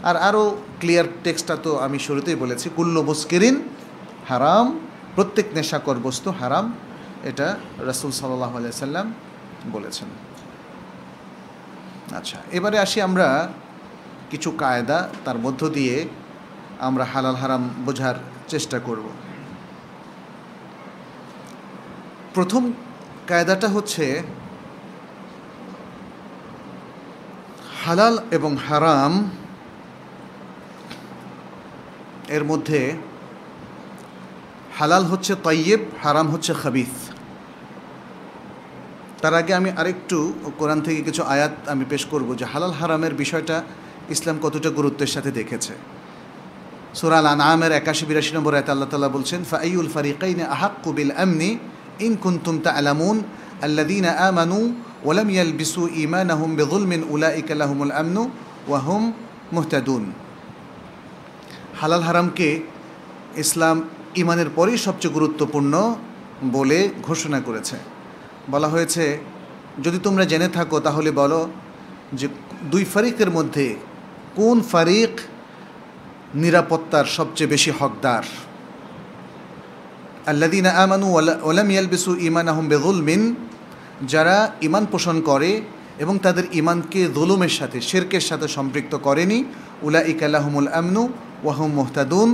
S1: আর আরও ক্লিয়ার টেক্সটটা তো আমি শুরুতেই বলেছি, কুল্লু মুস্কিরিন হারাম, প্রত্যেক নেশাকর বস্তু হারাম, এটা রাসূল সাল্লাল্লাহু আলাইহি সাল্লাম বলেছেন। আচ্ছা, এবারে আসি আমরা কিছু কায়দা, তার মধ্য দিয়ে আমরা হালাল হারাম বোঝার চেষ্টা করব। প্রথম কায়দাটা হচ্ছে হালাল এবং হারাম এর মধ্যে হালাল হচ্ছে তাইয়্যিব, হারাম হচ্ছে খাবিথ। তার আগে আমি আরেকটু কোরআন থেকে কিছু আয়াত আমি পেশ করব যে হালাল হারামের বিষয়টা ইসলাম কতটা গুরুত্বের সাথে দেখেছে। সূরা আল-আনআমের ৮১-৮২ নম্বর আয়াতে আল্লাহ তাআলা বলছেন, ফাআইয়ুল ফারিকাইনি আহাক্কু বিল আমনি ইন কুনতুম তা'লামুন আল্লাযীনা আমানু ওয়া লাম ইয়ালবিসু ঈমানাহুম বিযুলমিন উলাইকা লাহুমুল আমনু ওয়া হুম মুহতাদুন। হালাল হারামকে ইসলাম ঈমানের পরেই সবচেয়ে গুরুত্বপূর্ণ বলে ঘোষণা করেছে। বলা হয়েছে, যদি তোমরা জেনে থাকো তাহলে বলো যে দুই ফারিকের মধ্যে কোন ফারিক নিরাপত্তার সবচেয়ে বেশি হকদার। আল্লাযীনা আমানু ওয়া লাম ইয়ালবিসু ঈমানাহুম বিযুলমিন, যারা ঈমান পোষণ করে এবং তাদের ঈমানকে যুলুমের সাথে, শিরকের সাথে সম্পৃক্ত করেনি, উলাইকা লাহুমুল আমনু ওয়া হুম মুহতাদুন,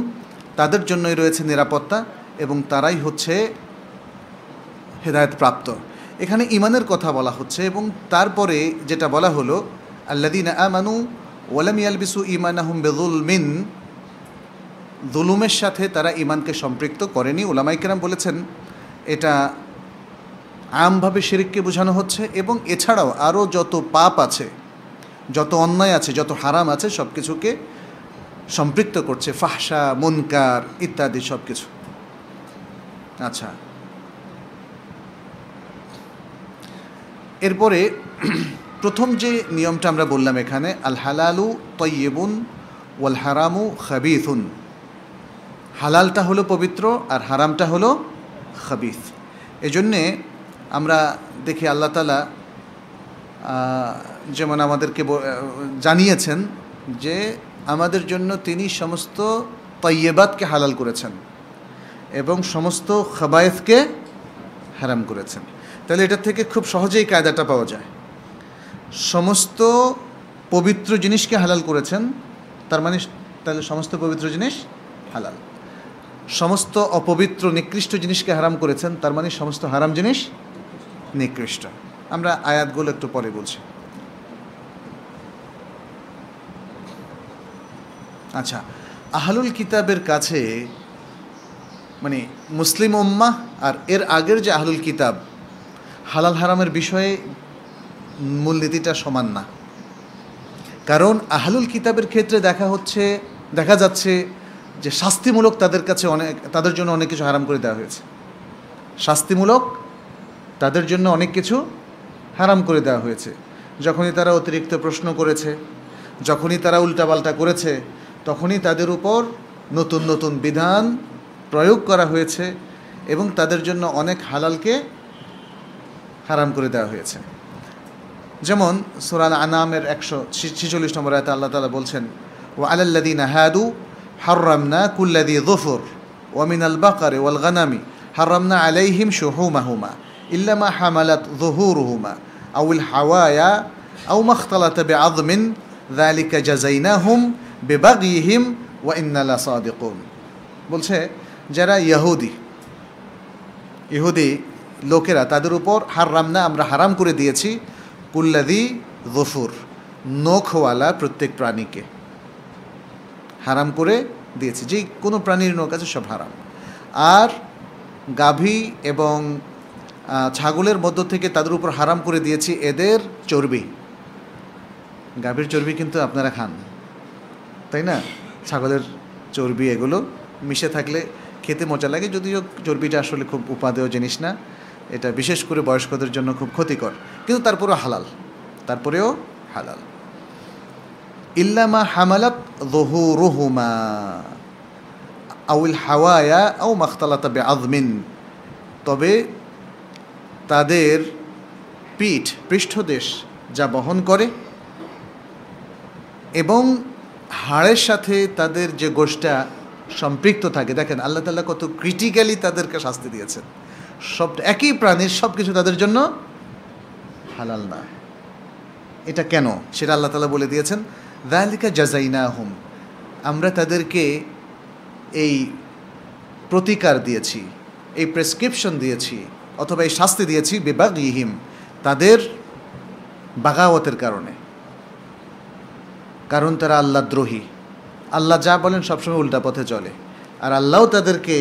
S1: তাদের জন্যই রয়েছে নিরাপত্তা এবং তারাই হচ্ছে হেদায়েতপ্রাপ্ত। এখানে ঈমানের কথা বলা হচ্ছে এবং তারপরে যেটা বলা হলো আল্লাযীনা আমানু ওয়া লাম ইয়ালবিসু ঈমানাহুম বিযুলমিন, যুলুমের সাথে তারা ঈমানকে সম্পৃক্ত করেনি। উলামায়ে কেরাম বলেছেন এটা আমভাবে শিরককে বোঝানো হচ্ছে এবং এছাড়াও আরও যত পাপ আছে, যত অন্যায় আছে, যত হারাম আছে সব কিছুকে সম্পৃক্ত করছে, ফাহশা, মুনকার ইত্যাদি সব কিছু। আচ্ছা, এরপরে প্রথম যে নিয়মটা আমরা বললাম এখানে, আল হালালু তাইয়্যিবুন ওয়াল হারামু খাবিথুন, হালালটা হলো পবিত্র আর হারামটা হলো খাবিথ। এজন্যে আমরা দেখি আল্লাহ তাআলা যেমন আমাদেরকে জানিয়েছেন যে আমাদের জন্য তিনি সমস্ত তাইয়্যিবাতকে হালাল করেছেন এবং সমস্ত খাবায়েথকে হারাম করেছেন। তাহলে এটা থেকে খুব সহজেই কায়দাটা পাওয়া যায়। সমস্ত পবিত্র জিনিসকে হালাল করেছেন, তার মানে তাহলে সমস্ত পবিত্র জিনিস হালাল। সমস্ত অপবিত্র নিকৃষ্ট জিনিসকে হারাম করেছেন, তার মানে সমস্ত হারাম জিনিস নিকৃষ্ট। আমরা আয়াতগুলো একটু পরে বলছি। আচ্ছা, আহলুল কিতাবের কাছে মানে মুসলিম উম্মাহ আর এর আগের যে আহলুল কিতাব, হালাল হারামের বিষয়ে মূলনীতিটা সমান না। কারণ আহলুল কিতাবের ক্ষেত্রে দেখা যাচ্ছে যে শাস্তিমূলক তাদের জন্য অনেক কিছু হারাম করে দেওয়া হয়েছে। শাস্তিমূলক তাদের জন্য অনেক কিছু হারাম করে দেওয়া হয়েছে। যখনই তারা অতিরিক্ত প্রশ্ন করেছে, যখনই তারা উল্টাপাল্টা করেছে, তখনই তাদের উপর নতুন নতুন বিধান প্রয়োগ করা হয়েছে এবং তাদের জন্য অনেক হালালকে হারাম করে দেওয়া হয়েছে। যেমন সূরা আল-আনআমের ১৪৬ নম্বর আয়াতে আল্লাহ তাআলা বলছেন, ওয়া আলাল্লাযীনা হাদু হাররামনা কুল্লা যী যুফর ওয়া মিনাল বাকারি ওয়াল গানামি হাররামনা আলাইহিম শুহুমাহুমা ইল্লা মা হামালাত যুহুরুহুমা আউল হাওয়ায়া আও মাখতালাতা বিআযমিন যালিকা জাযাইনাহুম বিবাগইহিম ওয়া ইন্না লাসাদিকুন। বলছে যারা ইহুদি লোকেরা, তাদের উপর হাররামনা, আমরা হারাম করে দিয়েছি, কুল্লা যী যুফর, নখওয়ালা প্রত্যেক প্রাণীকে হারাম করে দিয়েছি। যে কোনো প্রাণীর নখ আছে সব হারাম। আর গাভী এবং ছাগলের মধ্য থেকে তাদের উপর হারাম করে দিয়েছি এদের চর্বি। গাভীর চর্বি কিন্তু আপনারা খান, তাই না? ছাগলের চর্বি এগুলো মিশে থাকলে খেতে মজা লাগে, যদিও চর্বিটা আসলে খুব উপাদেয় জিনিস না, এটা বিশেষ করে বয়স্কদের জন্য খুব ক্ষতিকর, কিন্তু তারপরেও হালাল। ইল্লা মা হামালাত যুহুরুহুমা আউল হাওয়ায়া আও মাখতালাতা বিআযমিন, তবে তাদের পৃষ্ঠদেশ যা বহন করে এবং হাড়ের সাথে তাদের যে গোশটা সম্পৃক্ত থাকে। দেখেন আল্লাহ তাআলা কত ক্রিটিক্যালি তাদেরকে শাস্তি দিয়েছেন। সব একই প্রাণীর সব কিছু তাদের জন্য হালাল না। এটা কেন সেটা আল্লাহ তাআলা বলে দিয়েছেন, যালিকা জাযাইনাহুম, আমরা তাদেরকে এই প্রতিকার দিয়েছি, এই প্রেসক্রিপশন দিয়েছি, অথবা এই শাস্তি দিয়েছি বিবাগিহিম, তাদের বাগাওয়াতের কারণে, কারণ তারা আল্লাহ দ্রোহী। আল্লাহ যা বলেন সবসময় উল্টা পথে চলে, আর আল্লাহও তাদেরকে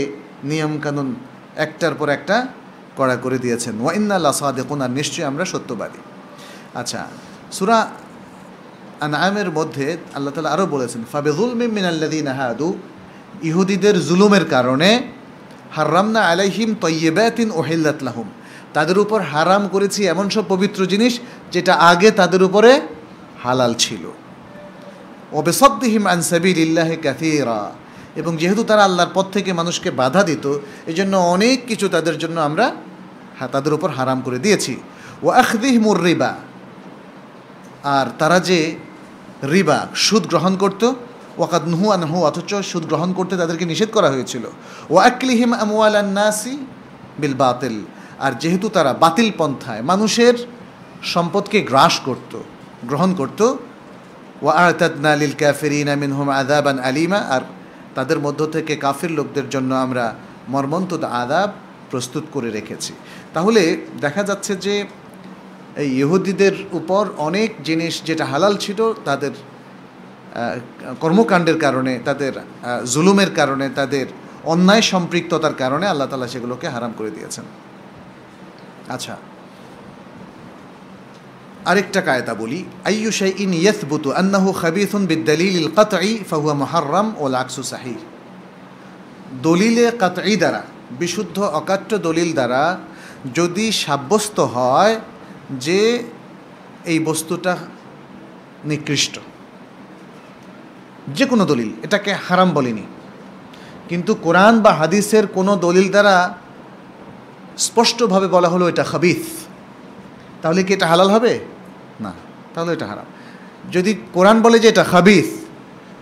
S1: নিয়মকানুন একটার পর একটা কড়া করে দিয়েছেন। ওয়া ইন্না লাসাদিকুন, আর নিশ্চয়ই আমরা সত্যবাদী। আচ্ছা, সূরা আনআমের মধ্যে আল্লাহ তাআলা আরও বলেছেন, ফাবিযুলমিন মিনাল্লাযীনা হাদু, ইহুদিদের জুলুমের কারণে, হাররামনা আলাইহিম তাইয়্যিবাতিন উহিল্লাত লাহুম, তাদের উপর হারাম করেছি এমন সব পবিত্র জিনিস যেটা আগে তাদের উপরে হালাল ছিল। ওয়া বিসাদ্দিহিম আন সাবিলিল্লাহি কাসীরা, এবং যেহেতু তারা আল্লাহর পথ থেকে মানুষকে বাধা দিত, এজন্য অনেক কিছু তাদের জন্য আমরা তাদের উপর হারাম করে দিয়েছি। ওয়া আখযিহিমুর রিবা, আর তারা যে রিবা সুদ গ্রহণ করত, ওয়াকাদ নুহু আনহু, অথচ সুদ গ্রহণ করতে তাদেরকে নিষেধ করা হয়েছিল। ওয়া আকলিহিম আমওয়ালান নাসি বিল বাতিল, আর যেহেতু তারা বাতিল পন্থায় মানুষের সম্পদকে গ্রহণ করত। ওয়া আ'তাদনা লিল কাফিরিনা মিনহুম আযাবান আলিমা, আর তাদের মধ্য থেকে কাফির লোকদের জন্য আমরা মর্মন্তুদ আযাব প্রস্তুত করে রেখেছি। তাহলে দেখা যাচ্ছে যে এই ইহুদিদের উপর অনেক জিনিস যেটা হালাল ছিল, তাদের কর্মকাণ্ডের কারণে, তাদের জুলুমের কারণে, তাদের অন্যায় সম্পৃক্ততার কারণে আল্লাহ তাআলা সেগুলোকে হারাম করে দিয়েছেন। আচ্ছা, আরেকটা কায়দা বলি, আইয়ু শাইইন ইয়াসবুতু আন্নাহু খাবিথুন বিদ্দালিলিল কাতঈ ফাহুয়া মুহাররাম ওয়াল আকসু সাহিহ, দলিলে কাতঈ দ্বারা, বিশুদ্ধ অকাট্য দলিল দ্বারা যদি সাব্যস্ত হয় যে এই বস্তুটা নিকৃষ্ট, যে কোনো দলিল এটাকে হারাম বলেনি, কিন্তু কোরআন বা হাদিসের কোনো দলিল দ্বারা স্পষ্টভাবে বলা হলো এটা খাবিথ, তাহলে কি এটা হালাল হবে? না, তাহলে এটা হারাম। যদি কোরআন বলে যে এটা খাবিথ,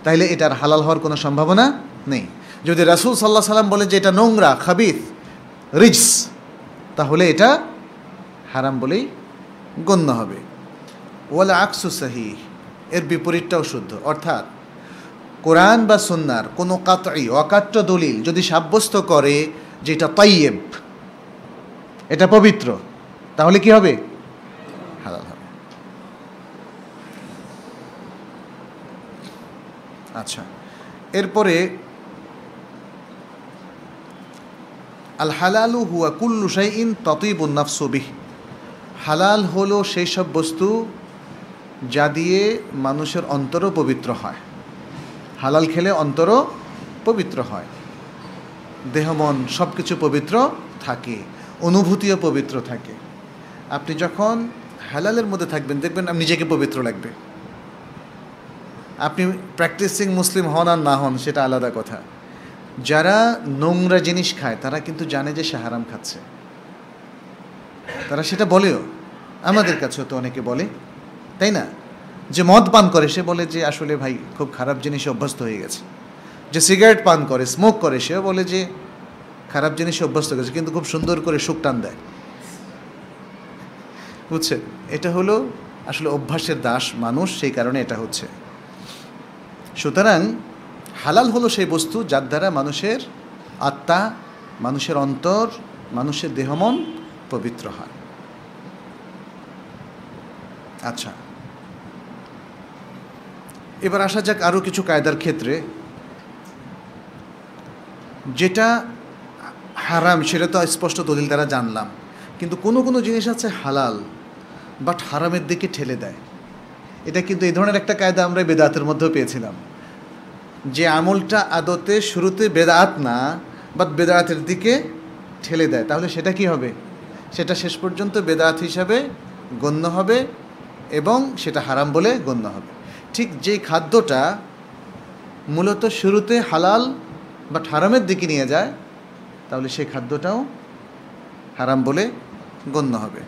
S1: তাহলে এটার হালাল হওয়ার কোনো সম্ভাবনা নেই। যদি রাসূল সাল্লাল্লাহু আলাইহি ওয়াসাল্লাম বলে যে এটা নোংরা, খাবিথ, রিজস, তাহলে এটা হারাম বলেই গণ্য হবে। ওয়ালা আকসু সাহিহ, এর বিপরীতটাও শুদ্ধ। অর্থাৎ কোরআন বা সুন্নাহর কোনো কাতঈ অকাট্য দলিল যদি সাব্যস্ত করে যে এটা তাইয়্যিব, এটা পবিত্র, তাহলে কি হবে? হালাল হবে। আচ্ছা, এরপরে আল হালালু হুয়া কুল্লু শাইইন তাতিবুন নাফসু বিহ, হালাল হলো সেই সব বস্তু যা দিয়ে মানুষের অন্তরও পবিত্র হয়। হালাল খেলে অন্তরও পবিত্র হয়, দেহ মন সব কিছু পবিত্র থাকে, অনুভূতিও পবিত্র থাকে। আপনি যখন হালালের মধ্যে থাকবেন দেখবেন নিজেকে পবিত্র লাগবে। আপনি প্র্যাকটিসিং মুসলিম হন আর না হন সেটা আলাদা কথা। যারা নোংরা জিনিস খায় তারা কিন্তু জানে যে সে হারাম খাচ্ছে, তারা সেটা বলেও, আমাদের কাছেও তো অনেকে বলে, তাই না? যে মদ পান করে সে বলে যে আসলে ভাই খুব খারাপ জিনিসে অভ্যস্ত হয়ে গেছে। যে সিগারেট পান করে, স্মোক করে, সেও বলে যে খারাপ জিনিসে অভ্যস্ত হয়ে গেছে, কিন্তু খুব সুন্দর করে সুখ টান দেয়। বুঝছে? এটা হলো আসলে অভ্যাসের দাস মানুষ, সেই কারণে এটা হচ্ছে। সুতরাং হালাল হলো সেই বস্তু যার দ্বারা মানুষের আত্মা, মানুষের অন্তর, মানুষের দেহমন পবিত্র হয়। আচ্ছা, এবার আসা যাক আরও কিছু কায়দার ক্ষেত্রে। যেটা হারাম সেটা তো স্পষ্ট দলিল দ্বারা জানলাম, কিন্তু কোনো কোনো জিনিস আছে হালাল বাট হারামের দিকে ঠেলে দেয়। এটা কিন্তু এই ধরনের একটা কায়দা আমরা বেদাতের মধ্যেও পেয়েছিলাম, যে আমলটা আদতে শুরুতে বেদাত না, বাট বেদাতের দিকে ঠেলে দেয়, তাহলে সেটা কি হবে? সেটা শেষ পর্যন্ত বেদাত হিসাবে গণ্য হবে এবং সেটা হারাম বলে গণ্য হবে। ঠিক যেই খাদ্যটা মূলত শুরুতে হালাল বাট হারামের দিকে নিয়ে যায়, তাহলে সেই খাদ্যটাও হারাম বলে গণ্য হবে।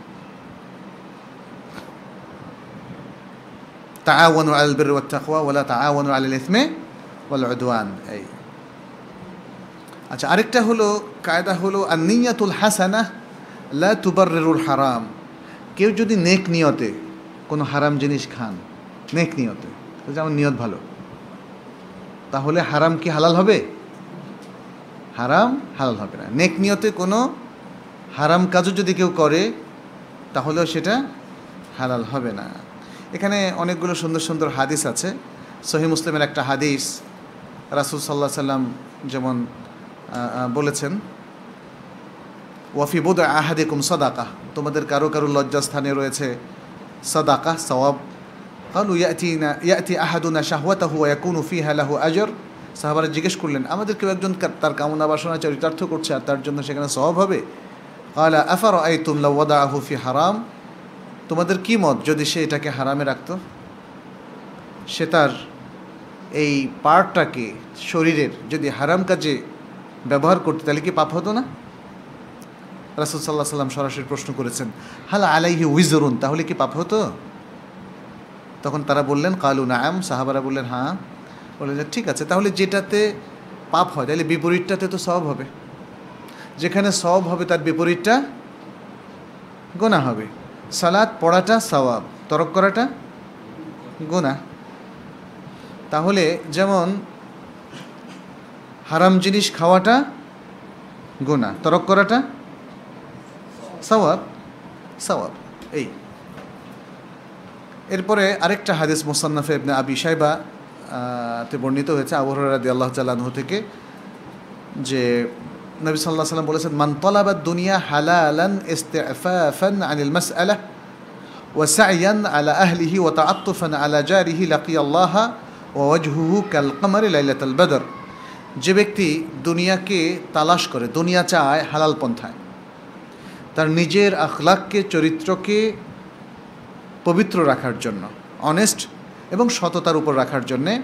S1: তাআওয়ানু আলাল বিররি ওয়াত তাকওয়া ওয়ালা তাআওয়ানু আলাল ইসমি ওয়াল উদওয়ান। এই আচ্ছা, আরেকটা হলো কায়দা হলো আন-নিয়াতুল হাসানাহ লা তুবাররিরুল হারাম। কেউ যদি নেক নিয়তে কোনো হারাম জিনিস খান, নেক নিয়তে, যেমন নিয়ত ভালো, তাহলে হারাম কি হালাল হবে? হারাম হালাল হবে না। নেক নিয়তে কোনো হারাম কাজও যদি কেউ করে তাহলেও সেটা হালাল হবে না। এখানে অনেকগুলো সুন্দর সুন্দর হাদিস আছে। সহিহ মুসলিমের একটা হাদিস, রাসূল সাল্লাল্লাহু আলাইহি সাল্লাম যেমন বলেছেন, ওয়াফি বুদআ আহাদিকুম সাদাকা, তোমাদের কারো কারো লজ্জাস্থানে রয়েছে সাদাকা, সওয়াব। ক্বালু ইয়াতি আহাদুনা শাহওয়াতাহু ওয়া ইয়াকুনু ফিহা লাহু আজর। সাহাবারা জিজ্ঞেস করলেন, আমাদের কেউ একজন তার কামনা বাসনা চরিতার্থ করছে আর তার জন্য সেখানে সওয়াব হবে? ক্বালা আফারাআইতুম লাউ ওয়াদাআহু ফি হারাম, তোমাদের কি মত যদি সে এটাকে হারামে রাখত, সে তার এই পার্টটাকে শরীরের যদি হারাম কাজে ব্যবহার করতে, তাহলে কি পাপ হতো না? রাসূল সাল্লাল্লাহু আলাইহি সাল্লাম সরাসরি প্রশ্ন করেছেন, হাল আলাইহি উইজরুন, তাহলে কি পাপ হতো? তখন তারা বললেন কালু নাআম, সাহাবারা বললেন হ্যাঁ। বললেন যে ঠিক আছে, তাহলে যেটাতে পাপ হয় তাহলে বিপরীতটাতে তো সওয়াব হবে, যেখানে সওয়াব হবে তার বিপরীতটা গুনাহ হবে। সালাত পড়াটা সওয়াব, তরক করাটা গুনাহ। তাহলে যেমন হারাম জিনিস খাওয়াটা গুনাহ, তরক করাটা সওয়াব, সওয়াব। এই এরপরে আরেকটা হাদিস মুসান্নাফে ইবনে আবি শাইবা তে বর্ণিত হয়েছে আবু হুরায়রা রাদিয়াল্লাহু তাআলা আনহু থেকে, যে নবী সাল্লাল্লাহু আলাইহি ওয়াসাল্লাম বলেছেন, মান তালাবা দুনিয়া হালালান ইস্তিফাফান আনিল মাসআলা ওয়া সা'য়ান আলা আহলিহি ওয়া তাআত্তুফান আলা জারিহি লাকিয়াল্লাহা ওয়া ওয়াজহুহু কাল কমারি লাইলাতাল বদর। যে ব্যক্তি দুনিয়াকে তালাশ করে, দুনিয়া চায় হালাল পন্থায়, তার নিজের আখলাককে, চরিত্রকে পবিত্র রাখার জন্য, অনেস্ট এবং সততার উপর রাখার জন্যে,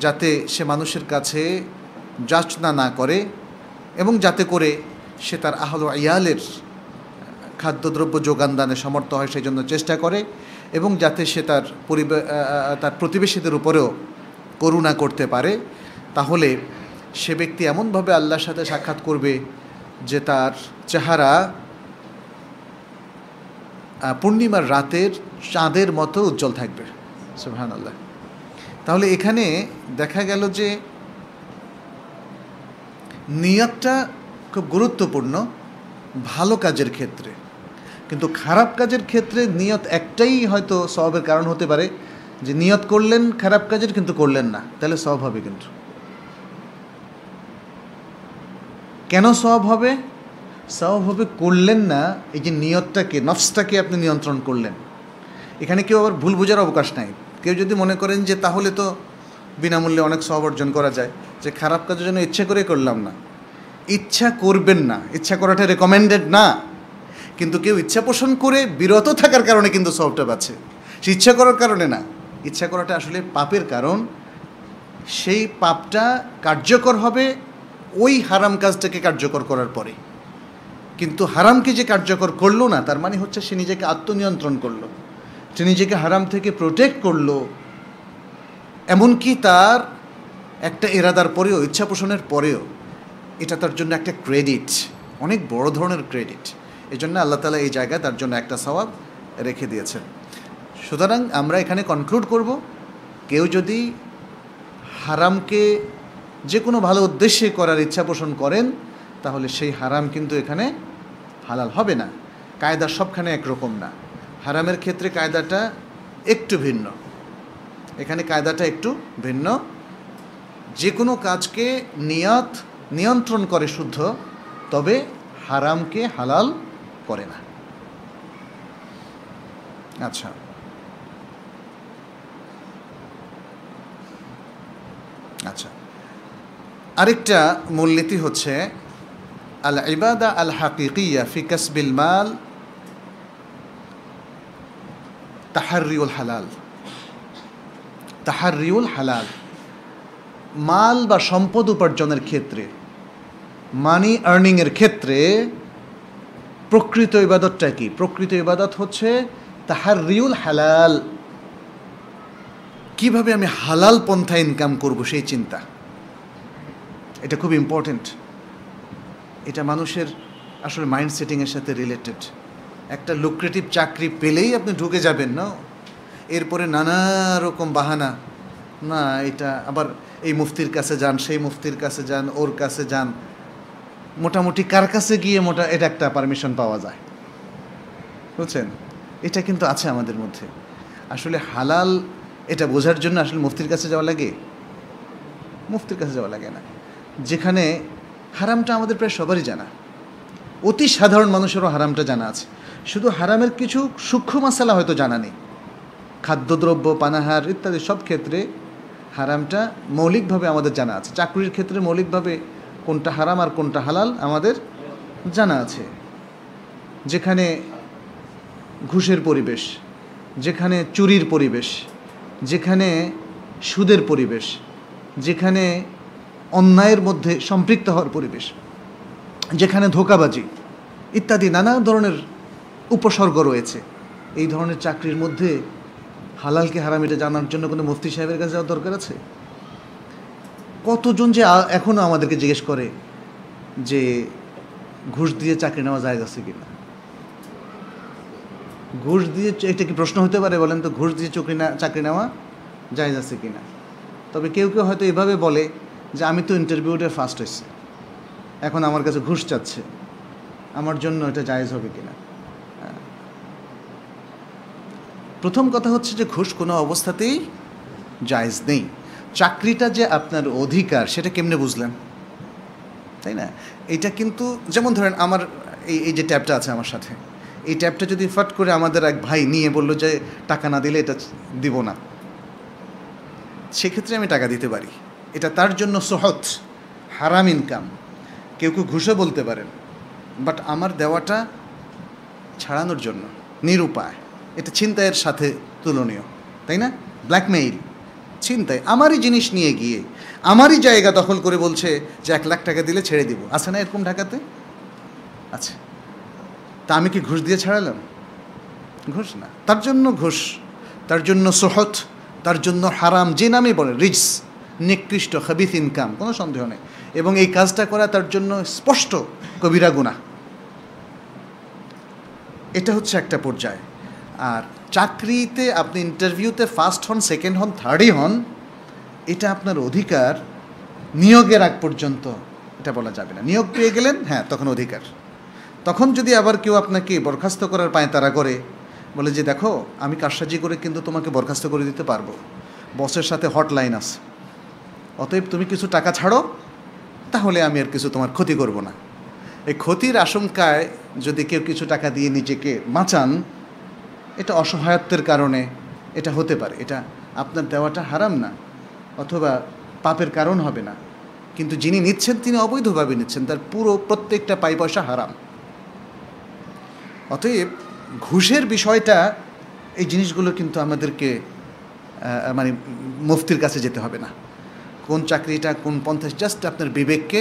S1: যাতে সে মানুষের কাছে যাচনা না করে এবং যাতে করে সে তার আহল ইয়ালের খাদ্যদ্রব্য যোগান দানে সমর্থ হয় সেই জন্য চেষ্টা করে, এবং যাতে সে তার প্রতিবেশীদের উপরেও করুণা করতে পারে, তাহলে সে ব্যক্তি এমনভাবে আল্লাহর সাথে সাক্ষাৎ করবে যে তার চেহারা পূর্ণিমার রাতের চাঁদের মতো উজ্জ্বল থাকবে। সুবহানাল্লাহ। তাহলে এখানে দেখা গেল যে নিয়তটা খুব গুরুত্বপূর্ণ ভালো কাজের ক্ষেত্রে, কিন্তু খারাপ কাজের ক্ষেত্রে নিয়ত একটাই হয়তো সওয়াবের কারণ হতে পারে, যে নিয়ত করলেন খারাপ কাজের কিন্তু করলেন না, তাহলে সওয়াব হবে। কিন্তু কেন সওয়াব হবে? সওয়াব হবে করলেন না, এই যে নিয়তটাকে, নফসটাকে আপনি নিয়ন্ত্রণ করলেন। এখানে কেউ আবার ভুল বোঝার অবকাশ নাই। কেউ যদি মনে করেন যে তাহলে তো বিনামূল্যে অনেক সওয়াব অর্জন করা যায়, যে খারাপ কাজের জন্য ইচ্ছা করে করলাম না, ইচ্ছা করবেন না, ইচ্ছা করাটা রেকমেন্ডেড না, কিন্তু কেউ ইচ্ছা পোষণ করে বিরত থাকার কারণে কিন্তু সওয়াবটা পাচ্ছে, সে ইচ্ছা করার কারণে না। ইচ্ছা করাটা আসলে পাপের কারণ, সেই পাপটা কার্যকর হবে ওই হারাম কাজটাকে কার্যকর করার পরে। কিন্তু হারামকে যে কার্যকর করলো না, তার মানে হচ্ছে সে নিজেকে আত্মনিয়ন্ত্রণ করলো, সে নিজেকে হারাম থেকে প্রোটেক্ট করলো, এমনকি তার একটা এরাদার পরেও, ইচ্ছা পোষণের পরেও, এটা তার জন্য একটা ক্রেডিট, অনেক বড় ধরনের ক্রেডিট। এই জন্য আল্লাহ তাআলা এই জায়গায় তার জন্য একটা সওয়াব রেখে দিয়েছেন। সুতরাং আমরা এখানে কনক্লুড করব, কেউ যদি হারামকে যে কোনো ভালো উদ্দেশ্যে করার ইচ্ছা পোষণ করেন, তাহলে সেই হারাম কিন্তু এখানে হালাল হবে না। কায়দা সবখানে একরকম না, হারামের ক্ষেত্রে কায়দাটা একটু ভিন্ন, এখানে কায়দাটা একটু ভিন্ন। যে কোনো কাজকে নিয়ত নিয়ন্ত্রণ করে শুদ্ধ, তবে হারামকে হালাল করে না। আচ্ছা, আচ্ছা, আরেকটা মূলনীতি হচ্ছে আল ইবাদা আল হাকিকিয়া ফি কাসবিল মাল তাহারিউল হালাল। তাহারিউল হালাল, মাল বা সম্পদ উপার্জনের ক্ষেত্রে, মানি আর্নিংয়ের ক্ষেত্রে প্রকৃত ইবাদতটা কি? প্রকৃত ইবাদত হচ্ছে তাহারিউল হালাল, কিভাবে আমি হালাল পন্থা ইনকাম করব সেই চিন্তা। এটা খুব ইম্পর্টেন্ট, এটা মানুষের আসলে মাইন্ড সেটিংয়ের সাথে রিলেটেড। একটা লুক্রেটিভ চাকরি পেলেই আপনি ঢুকে যাবেন না, এরপরে নানা রকম বাহানা, না এটা আবার এই মুফতির কাছে যান, সেই মুফতির কাছে যান, ওর কাছে যান, মোটামুটি কার কাছে গিয়ে এটা একটা পারমিশন পাওয়া যায়, বুঝছেন? এটা কিন্তু আছে আমাদের মধ্যে। আসলে হালাল এটা বোঝার জন্য আসলে মুফতির কাছে যাওয়া লাগে? মুফতির কাছে যাওয়া লাগে না। যেখানে হারামটা আমাদের প্রায় সবারই জানা, অতি সাধারণ মানুষেরও হারামটা জানা আছে, শুধু হারামের কিছু সূক্ষ্ম মাসালা হয়তো জানা নেই। খাদ্যদ্রব্য, পানাহার ইত্যাদি সব ক্ষেত্রে হারামটা মৌলিকভাবে আমাদের জানা আছে। চাকরির ক্ষেত্রে মৌলিকভাবে কোনটা হারাম আর কোনটা হালাল আমাদের জানা আছে। যেখানে ঘুষের পরিবেশ, যেখানে চুরির পরিবেশ, যেখানে সুদের পরিবেশ, যেখানে অন্যায়ের মধ্যে সম্পৃক্ত হওয়ার পরিবেশ, যেখানে ধোঁকাবাজি ইত্যাদি নানা ধরনের উপসর্গ রয়েছে, এই ধরনের চাকরির মধ্যে হালালকে হারাম এটা জানার জন্য কোনো মুফতি সাহেবের কাছে যাওয়ার দরকার আছে? কতজন যে এখনও আমাদেরকে জিজ্ঞেস করে যে ঘুষ দিয়ে চাকরি নেওয়া জায়েজ আছে কিনা। ঘুষ দিয়ে, এটা কি প্রশ্ন হতে পারে বলেন তো? ঘুষ দিয়ে চাকরি নেওয়া জায়েজ আছে কিনা? তবে কেউ কেউ হয়তো এভাবে বলে যে আমি তো ইন্টারভিউতে ফার্স্ট হয়েছি, এখন আমার কাছে ঘুষ চাচ্ছে, আমার জন্য এটা জায়েজ হবে কিনা। প্রথম কথা হচ্ছে যে ঘুষ কোনো অবস্থাতেই জায়েজ নেই। চাকরিটা যে আপনার অধিকার সেটা কেমনে বুঝলেন, তাই না? এটা কিন্তু যেমন ধরেন আমার এই যে ট্যাবটা আছে আমার সাথে, এই ট্যাবটা যদি ফট করে আমাদের এক ভাই নিয়ে বললো যে টাকা না দিলে এটা দিব না, সেক্ষেত্রে আমি টাকা দিতে পারি। এটা তার জন্য সহজ, হারাম ইনকাম। কেউ কেউ ঘুষও বলতে পারেন, বাট আমার দেওয়াটা ছাড়ানোর জন্য, নিরুপায়। এটা ছিনতাইয়ের সাথে তুলনীয়, তাই না? ব্ল্যাকমেইল, ছিনতাই। আমারই জিনিস নিয়ে গিয়ে আমারই জায়গা দখল করে বলছে যে 1 লাখ টাকা দিলে ছেড়ে দিব। আছে না এরকম ঢাকাতে? আচ্ছা, তা আমি কি ঘুষ দিয়ে ছাড়ালাম? ঘুষ না। তার জন্য ঘুষ, তার জন্য সোহত, তার জন্য হারাম, যে নামে বলে, রিজস, নিকৃষ্ট, খাবিথ ইনকাম, কোনো সন্দেহ নেই। এবং এই কাজটা করা তার জন্য স্পষ্ট কবিরা গুনাহ। এটা হচ্ছে একটা পর্যায়। আর চাকরিতে আপনি ইন্টারভিউতে ফার্স্ট হন, সেকেন্ড হন, থার্ডই হন, এটা আপনার অধিকার। নিয়োগের আগ পর্যন্ত এটা বলা যাবে না। নিয়োগ পেয়ে গেলেন, হ্যাঁ, তখন অধিকার। তখন যদি আবার কেউ আপনাকে বরখাস্ত করার পায়তারা করে, বলে যে দেখো আমি কারসাজি করে কিন্তু তোমাকে বরখাস্ত করে দিতে পারবো, বসের সাথে হটলাইন আছে, অতএব তুমি কিছু টাকা ছাড়ো, তাহলে আমি আর কিছু তোমার ক্ষতি করব না। এই ক্ষতির আশঙ্কায় যদি কেউ কিছু টাকা দিয়ে নিজেকে বাঁচান, এটা অসহায়ত্বের কারণে এটা হতে পারে। এটা আপনার দেওয়াটা হারাম না, অথবা পাপের কারণ হবে না, কিন্তু যিনি নিচ্ছেন তিনি অবৈধভাবে নিচ্ছেন, তার পুরো প্রত্যেকটা পয়সা হারাম। অতএব ঘুষের বিষয়টা, এই জিনিসগুলো কিন্তু আমাদেরকে মানে মুফতির কাছে যেতে হবে না। কোন চাকরিটা কোন পন্থায়, জাস্ট আপনার বিবেককে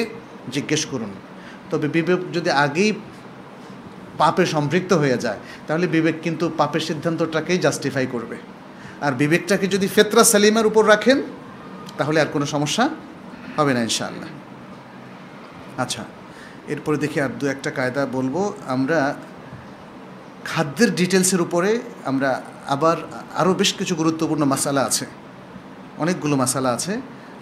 S1: জিজ্ঞেস করুন। তবে বিবেক যদি আগেই পাপে সম্পৃক্ত হয়ে যায়, তাহলে বিবেক কিন্তু পাপের সিদ্ধান্তটাকেই জাস্টিফাই করবে। আর বিবেকটাকে যদি ফেতরা সালিমের উপর রাখেন, তাহলে আর কোনো সমস্যা হবে না ইনশাআল্লাহ। আচ্ছা, এরপরে দেখি আর 2-1টা কায়দা বলবো আমরা। খাদ্যের ডিটেলসের উপরে আমরা আবার আরও বেশ কিছু গুরুত্বপূর্ণ মাসালা আছে, অনেকগুলো মাসালা আছে,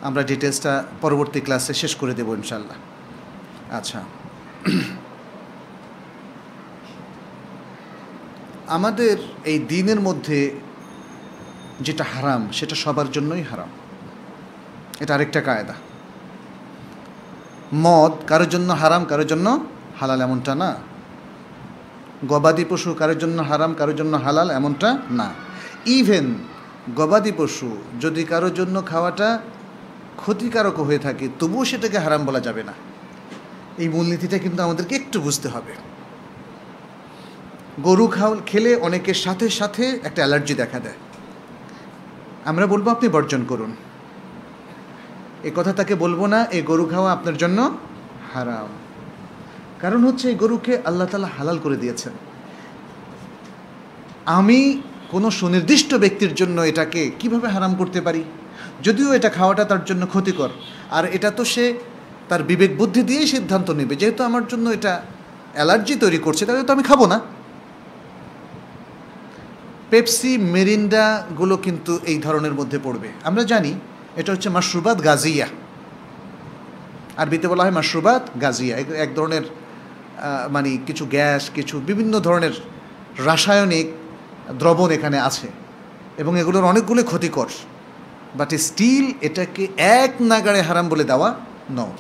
S1: আমরা ডিটেলসটা পরবর্তী ক্লাসে শেষ করে দেবো ইনশাআল্লাহ। আচ্ছা, আমাদের এই দিনের মধ্যে যেটা হারাম সেটা সবার জন্যই হারাম, এটা আরেকটা কায়দা। মদ কারোর জন্য হারাম, কারোর জন্য হালাল এমনটা না। গবাদি পশু কারোর জন্য হারাম, কারোর জন্য হালাল এমনটা না। ইভেন গবাদি পশু যদি কারোর জন্য খাওয়াটা ক্ষতিকারক হয়ে থাকে, তবুও সেটাকে হারাম বলা যাবে না। এই মূলনীতিটা কিন্তু আমাদেরকে একটু বুঝতে হবে। গরু খেলে অনেকের সাথে সাথে একটা অ্যালার্জি দেখা দেয়, আমরা বলবো আপনি বর্জন করুন, এ কথা তাকে বলবো না এই গরু খাওয়া আপনার জন্য হারাম। কারণ হচ্ছে এই গরুকে আল্লাহ তাআলা হালাল করে দিয়েছেন। আমি কোনো সুনির্দিষ্ট ব্যক্তির জন্য এটাকে কিভাবে হারাম করতে পারি, যদিও এটা খাওয়াটা তার জন্য ক্ষতিকর। আর এটা তো সে তার বিবেক বুদ্ধি দিয়েই সিদ্ধান্ত নেবে, যেহেতু আমার জন্য এটা অ্যালার্জি তৈরি করছে, তাহলে তো আমি খাবো না। পেপসি, মেরিন্ডাগুলো কিন্তু এই ধরনের মধ্যে পড়বে। আমরা জানি এটা হচ্ছে মাশরুবাত গাজিয়া, আরবিতে বলা হয় মাশরুবাত গাজিয়া, এক ধরনের মানে কিছু গ্যাস, কিছু বিভিন্ন ধরনের রাসায়নিক দ্রবণ এখানে আছে এবং এগুলোর অনেকগুলো ক্ষতিকর, বাট স্টিল এটাকে এক নাগাড়ে হারাম বলে দেওয়া নও,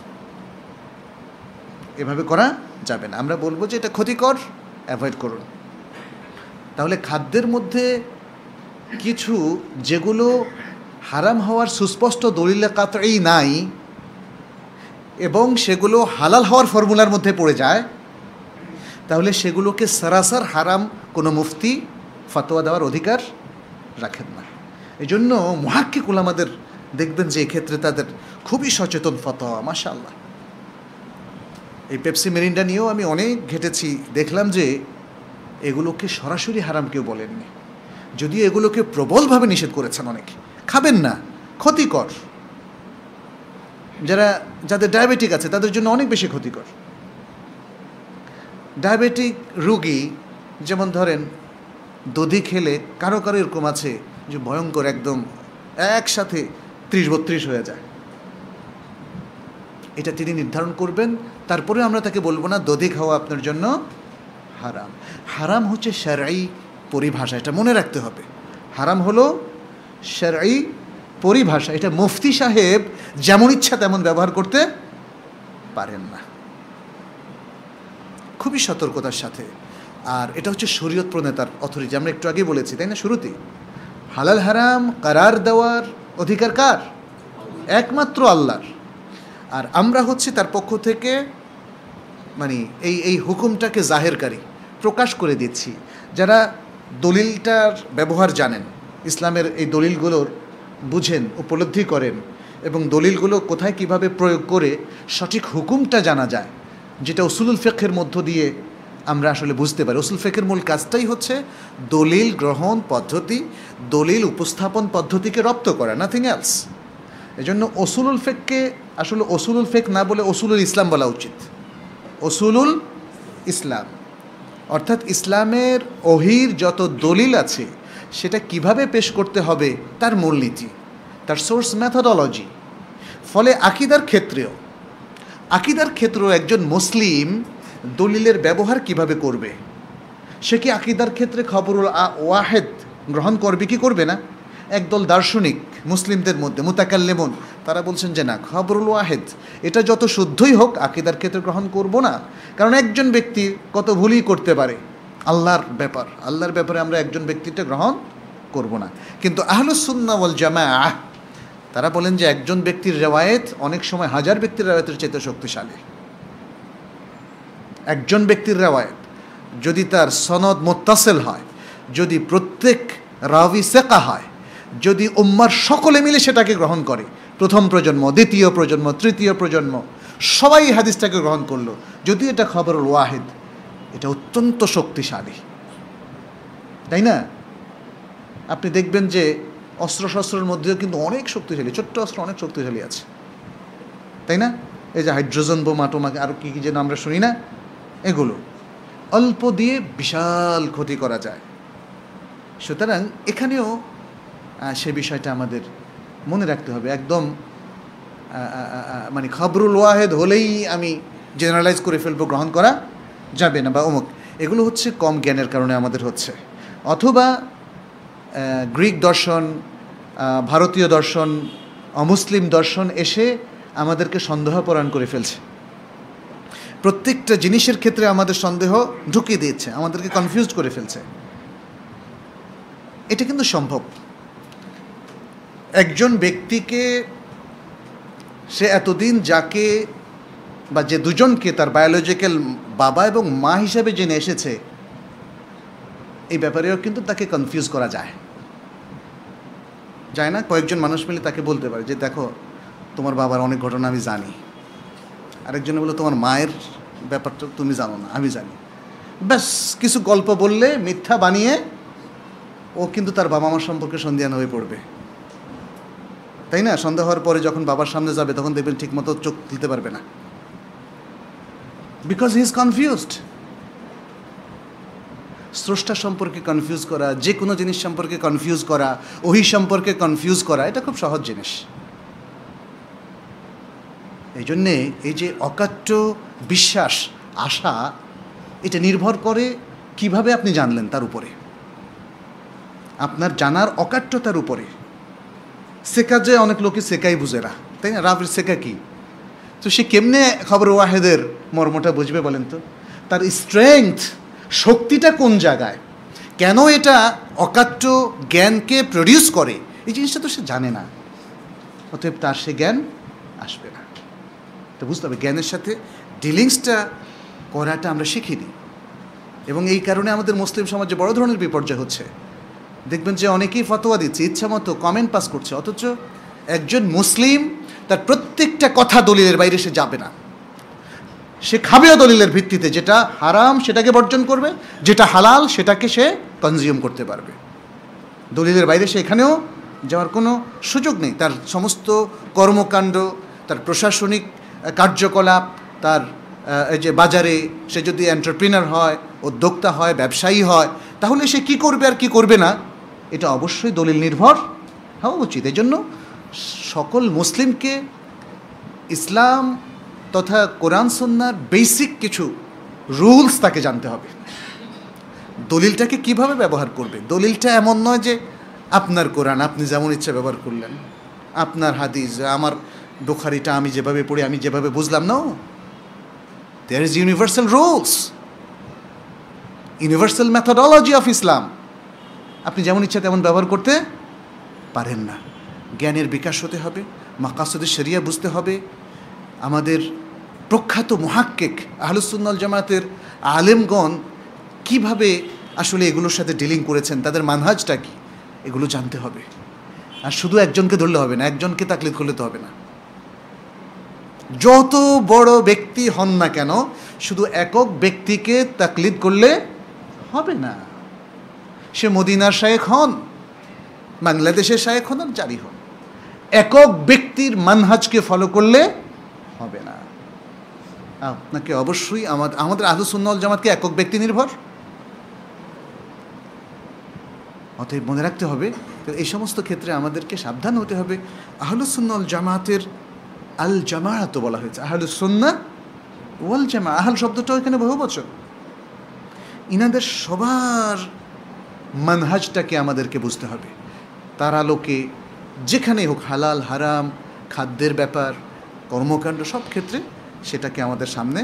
S1: এভাবে করা যাবে না। আমরা বলবো যে এটা ক্ষতিকর, অ্যাভয়েড করুন। তাহলে খাদ্যের মধ্যে কিছু যেগুলো হারাম হওয়ার সুস্পষ্ট দলিলে কাতঈ নাই এবং সেগুলো হালাল হওয়ার ফর্মুলার মধ্যে পড়ে যায়, তাহলে সেগুলোকে সরাসর হারাম কোনো মুফতি ফতোয়া দেওয়ার অধিকার রাখেন না। এই জন্য মুহাক্কিক উলামাদের দেখবেন যে এক্ষেত্রে তাদের খুবই সচেতন ফতোয়া, মাশাআল্লাহ। এই পেপসি মেরিন্ডা নিয়েও আমি অনেক ঘেটেছি, দেখলাম যে এগুলোকে সরাসরি হারাম কেউ বলেননি, যদিও এগুলোকে প্রবলভাবে নিষেধ করেছেন অনেকে, খাবেন না, ক্ষতিকর, যাদের ডায়াবেটিক আছে তাদের জন্য অনেক বেশি ক্ষতিকর। ডায়াবেটিক রোগী যেমন ধরেন দধি খেলে কারো কারো এরকম আছে যে ভয়ঙ্কর একদম একসাথে 30-32 হয়ে যায়, এটা তিনি নির্ধারণ করবেন। তারপরে আমরা তাকে বলবো না দধি খাওয়া আপনার জন্য হারাম। হারাম হচ্ছে শারঈ পরিভাষা, এটা মনে রাখতে হবে। হারাম হলো শারঈ পরিভাষা, এটা মুফতি সাহেব যেমন ইচ্ছা তেমন ব্যবহার করতে পারেন না, খুবই সতর্কতার সাথে। আর এটা হচ্ছে শরীয়ত প্রণেতার অথরিটি, আমরা একটু আগে বলেছি তাই না শুরুতেই। হালাল হারাম কারার দেওয়ার অধিকার কার? একমাত্র আল্লাহর। আর আমরা হচ্ছে তার পক্ষ থেকে মানে এই হুকুমটাকে জাহেরকারী, প্রকাশ করে দিচ্ছি। যারা দলিলটার ব্যবহার জানেন, ইসলামের এই দলিলগুলোর বুঝেন, উপলব্ধি করেন এবং দলিলগুলো কোথায় কিভাবে প্রয়োগ করে সঠিক হুকুমটা জানা যায়, যেটা উসুলুল ফিকহের মধ্য দিয়ে আমরা আসলে বুঝতে পারি। উসুল ফিকহের মূল কাজটাই হচ্ছে দলিল গ্রহণ পদ্ধতি, দলিল উপস্থাপন পদ্ধতিকে রপ্ত করা, নাথিং এলস। এজন্য উসুলুল ফিককে আসলে উসুলুল ফিক না বলে উসুলুল ইসলাম বলা উচিত। উসুলুল ইসলাম অর্থাৎ ইসলামের ওহির যত দলিল আছে সেটা কিভাবে পেশ করতে হবে তার মূলনীতি, তার সোর্স মেথোডোলজি। ফলে আকিদার ক্ষেত্রেও একজন মুসলিম দলিলের ব্যবহার কিভাবে করবে, সে কি আকিদার ক্ষেত্রে খবরুল ওয়াহেদ গ্রহণ করবে কি করবে না? একদল দার্শনিক মুসলিমদের মধ্যে মুতাকাল্লিমুন তারা বলছেন যে না, খবরুল ওয়াহেদ এটা যত শুদ্ধই হোক আকিদার ক্ষেত্রে গ্রহণ করব না, কারণ একজন ব্যক্তি কত ভুলই করতে পারে। আল্লাহর ব্যাপারে আমরা একজন ব্যক্তিটা গ্রহণ করব না। কিন্তু আহলুস সুন্নাহ ওয়াল জামাআহ তারা বলেন যে একজন ব্যক্তির রেওয়ায়েত অনেক সময় হাজার ব্যক্তির রেওয়ায়েতের চেয়ে শক্তিশালী। একজন ব্যক্তির রেওয়ায়েত যদি তার সনদ মুত্তাসিল হয়, যদি প্রত্যেক রাবি সেকা হয়, যদি উম্মার সকলে মিলে সেটাকে গ্রহণ করে, প্রথম প্রজন্ম, দ্বিতীয় প্রজন্ম, তৃতীয় প্রজন্ম সবাই হাদিসটাকে গ্রহণ করলো, যদি এটা খবরুল ওয়াহিদ, এটা অত্যন্ত শক্তিশালী, তাই না? আপনি দেখবেন যে অস্ত্রশস্ত্রের মধ্যেও কিন্তু অনেক শক্তিশালী, ছোট্ট অস্ত্র অনেক শক্তিশালী আছে, তাই না? এই যে হাইড্রোজেন বোমা টোমাকে আরও কী কী যেন আমরা শুনি না, এগুলো অল্প দিয়ে বিশাল ক্ষতি করা যায়। সুতরাং এখানেও সে বিষয়টা আমাদের মনে রাখতে হবে। একদম মানে খবরুল ওয়াহেদ হলেই আমি জেনারেলাইজ করে ফেলবো, গ্রহণ করা যাবে না, বা অমুক, এগুলো হচ্ছে কম জ্ঞানের কারণে আমাদের হচ্ছে। অথবা গ্রিক দর্শন, ভারতীয় দর্শন, অমুসলিম দর্শন এসে আমাদেরকে সন্দেহপরায়ণ করে ফেলছে, প্রত্যেকটা জিনিসের ক্ষেত্রে আমাদের সন্দেহ ঢুকিয়ে দিয়েছে, আমাদেরকে কনফিউজ করে ফেলছে। এটা কিন্তু সম্ভব। একজন ব্যক্তিকে সে এতদিন যাকে বা যে দুজনকে তার বায়োলজিক্যাল বাবা এবং মা হিসাবে জেনে এসেছে, এই ব্যাপারেও কিন্তু তাকে কনফিউজ করা যায় না? কয়েকজন মানুষ মিলে তাকে বলতে পারে যে দেখো তোমার বাবার অনেক ঘটনা আমি জানি, আরেকজনে বলে তোমার মায়ের ব্যাপারটা তুমি জানো না, আমি জানি। ব্যাস কিছু গল্প বললে মিথ্যা বানিয়ে ও কিন্তু তার বাবা মার সম্পর্কে সন্দিহান হয়ে পড়বে, তাই না? সন্দেহ হওয়ার পরে যখন বাবার সামনে যাবে তখন দেখবেন ঠিকমতো চোখ দিতে পারবে না, বিকজ হি ইজ কনফিউজড। স্রষ্টা সম্পর্কে কনফিউজ করা, যে কোনো জিনিস সম্পর্কে কনফিউজ করা, ওহি সম্পর্কে কনফিউজ করা, এটা খুব সহজ জিনিস। এই জন্যে এই যে অকাট্য বিশ্বাস, আশা, এটা নির্ভর করে কিভাবে আপনি জানলেন তার উপরে, আপনার জানার অকাট্যতার উপরে। সেকা যে অনেক লোকে সেকাই বুঝে না, তাই না? রাফের সেকা কি, তো সে কেমনে খবর ওয়াহেদের মর্মটা বুঝবে বলেন তো? তার স্ট্রেংথ, শক্তিটা কোন জায়গায়, কেন এটা অকাট্য জ্ঞানকে প্রডিউস করে, এই জিনিসটা তো সে জানে না। অতএব তার সে জ্ঞান আসবে না। তো বুঝতে হবে জ্ঞানের সাথে ডিলিংসটা করাটা আমরা শিখিনি, এবং এই কারণে আমাদের মুসলিম সমাজে বড় ধরনের বিপর্যয় হচ্ছে। দেখবেন যে অনেকেই ফতোয়া দিচ্ছে, ইচ্ছা মতো কমেন্ট পাস করছে, অথচ একজন মুসলিম তার প্রত্যেকটা কথা দলিলের বাইরে সে যাবে না। সে খাবেও দলিলের ভিত্তিতে, যেটা হারাম সেটাকে বর্জন করবে, যেটা হালাল সেটাকে সে কনজিউম করতে পারবে। দলিলের বাইরে সে এখানেও যাওয়ার কোনো সুযোগ নেই। তার সমস্ত কর্মকাণ্ড, তার প্রশাসনিক কার্যকলাপ, তার এই যে বাজারে সে যদি এন্টারপ্রিনার হয়, উদ্যোক্তা হয়, ব্যবসায়ী হয়, তাহলে সে কি করবে আর কি করবে না, এটা অবশ্যই দলিল নির্ভর হওয়া উচিত। এই জন্য সকল মুসলিমকে ইসলাম তথা কোরআন সুন্নাহর বেসিক কিছু রুলস তাকে জানতে হবে। দলিলটাকে কিভাবে ব্যবহার করবে, দলিলটা এমন নয় যে আপনার কোরআন আপনি যেমন ইচ্ছা ব্যবহার করলেন, আপনার হাদিস, আমার বুখারীটা আমি যেভাবে পড়ি আমি যেভাবে বুঝলাম। না, there is universal rules, universal methodology of Islam. আপনি যেমন ইচ্ছা তেমন ব্যবহার করতে পারেন না। জ্ঞানের বিকাশ হতে হবে, মাকাসিদে শরিয়া বুঝতে হবে। আমাদের প্রখ্যাত মুহাক্কিক আহলুস সুন্নাহ ওয়াল জামাতের আলেমগণ কিভাবে আসলে এগুলোর সাথে ডিলিং করেছেন, তাদের মানহাজটা কি, এগুলো জানতে হবে। আর শুধু একজনকে ধরলে হবে না, একজনকে তাকলিদ করলে তো হবে না। যত বড় ব্যক্তি হন না কেন, শুধু একক ব্যক্তিকে তাকলিদ করলে হবে না। সে মদিনার শায়েখ হন, বাংলাদেশের শায়েখ হন, আর জারি হন, একক ব্যক্তির মানহাজকে ফলো করলে হবে না। আপনাকে অবশ্যই আমাদের আহলুস সুন্নাহ ওয়াল জামাতকে একক ব্যক্তি নির্ভর। অতএব মনে রাখতে হবে, এই সমস্ত ক্ষেত্রে আমাদেরকে সাবধান হতে হবে। আহলুস সুন্নাহ ওয়াল জামাতের আল জামাআত বলা হয়েছে, আহলুস সুন্নাহ ওয়াল জামাআহ। আহল শব্দটাও এখানে বহুবচন। ইনাদের সবার মানহাজটাকে আমাদেরকে বুঝতে হবে। তার আলোকে যেখানেই হোক, হালাল হারাম, খাদ্যের ব্যাপার, কর্মকাণ্ড, সব ক্ষেত্রে সেটাকে আমাদের সামনে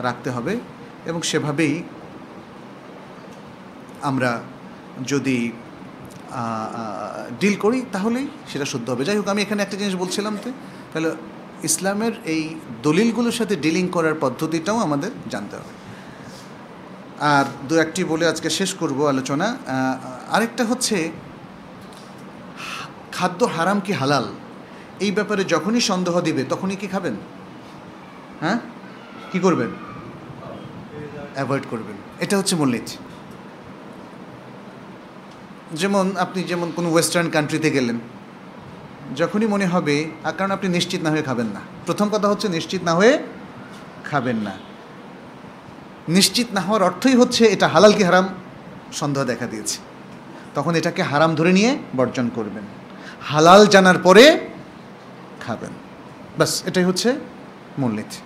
S1: রাখতে হবে, এবং সেভাবেই আমরা যদি ডিল করি তাহলেই সেটা শুদ্ধ হবে। যাই হোক, আমি এখানে একটা জিনিস বলছিলাম, তাহলে ইসলামের এই দলিলগুলোর সাথে ডিলিং করার পদ্ধতিটাও আমাদের জানতে হবে। আর দু একটি বলে আজকে শেষ করব আলোচনা। আরেকটা হচ্ছে খাদ্য হারাম কি হালাল, এই ব্যাপারে যখনই সন্দেহ দিবে তখনই কি খাবেন? হ্যাঁ, কি করবেন? অ্যাভয়েড করবেন। এটা হচ্ছে মূলনীতি। যেমন আপনি কোনো ওয়েস্টার্ন কান্ট্রিতে গেলেন, যখনই মনে হবে, কারণ আপনি নিশ্চিত না হয়ে খাবেন না। প্রথম কথা হচ্ছে নিশ্চিত না হয়ে খাবেন না। নিশ্চিত না হওয়ার অর্থই হচ্ছে এটা হালাল কি হারাম সন্দেহ দেখা দিয়েছে, তখন এটাকে হারাম ধরে নিয়ে বর্জন করবেন। হালাল জানার পরে খাবেন, বাস, এটাই হচ্ছে মূলনীতি।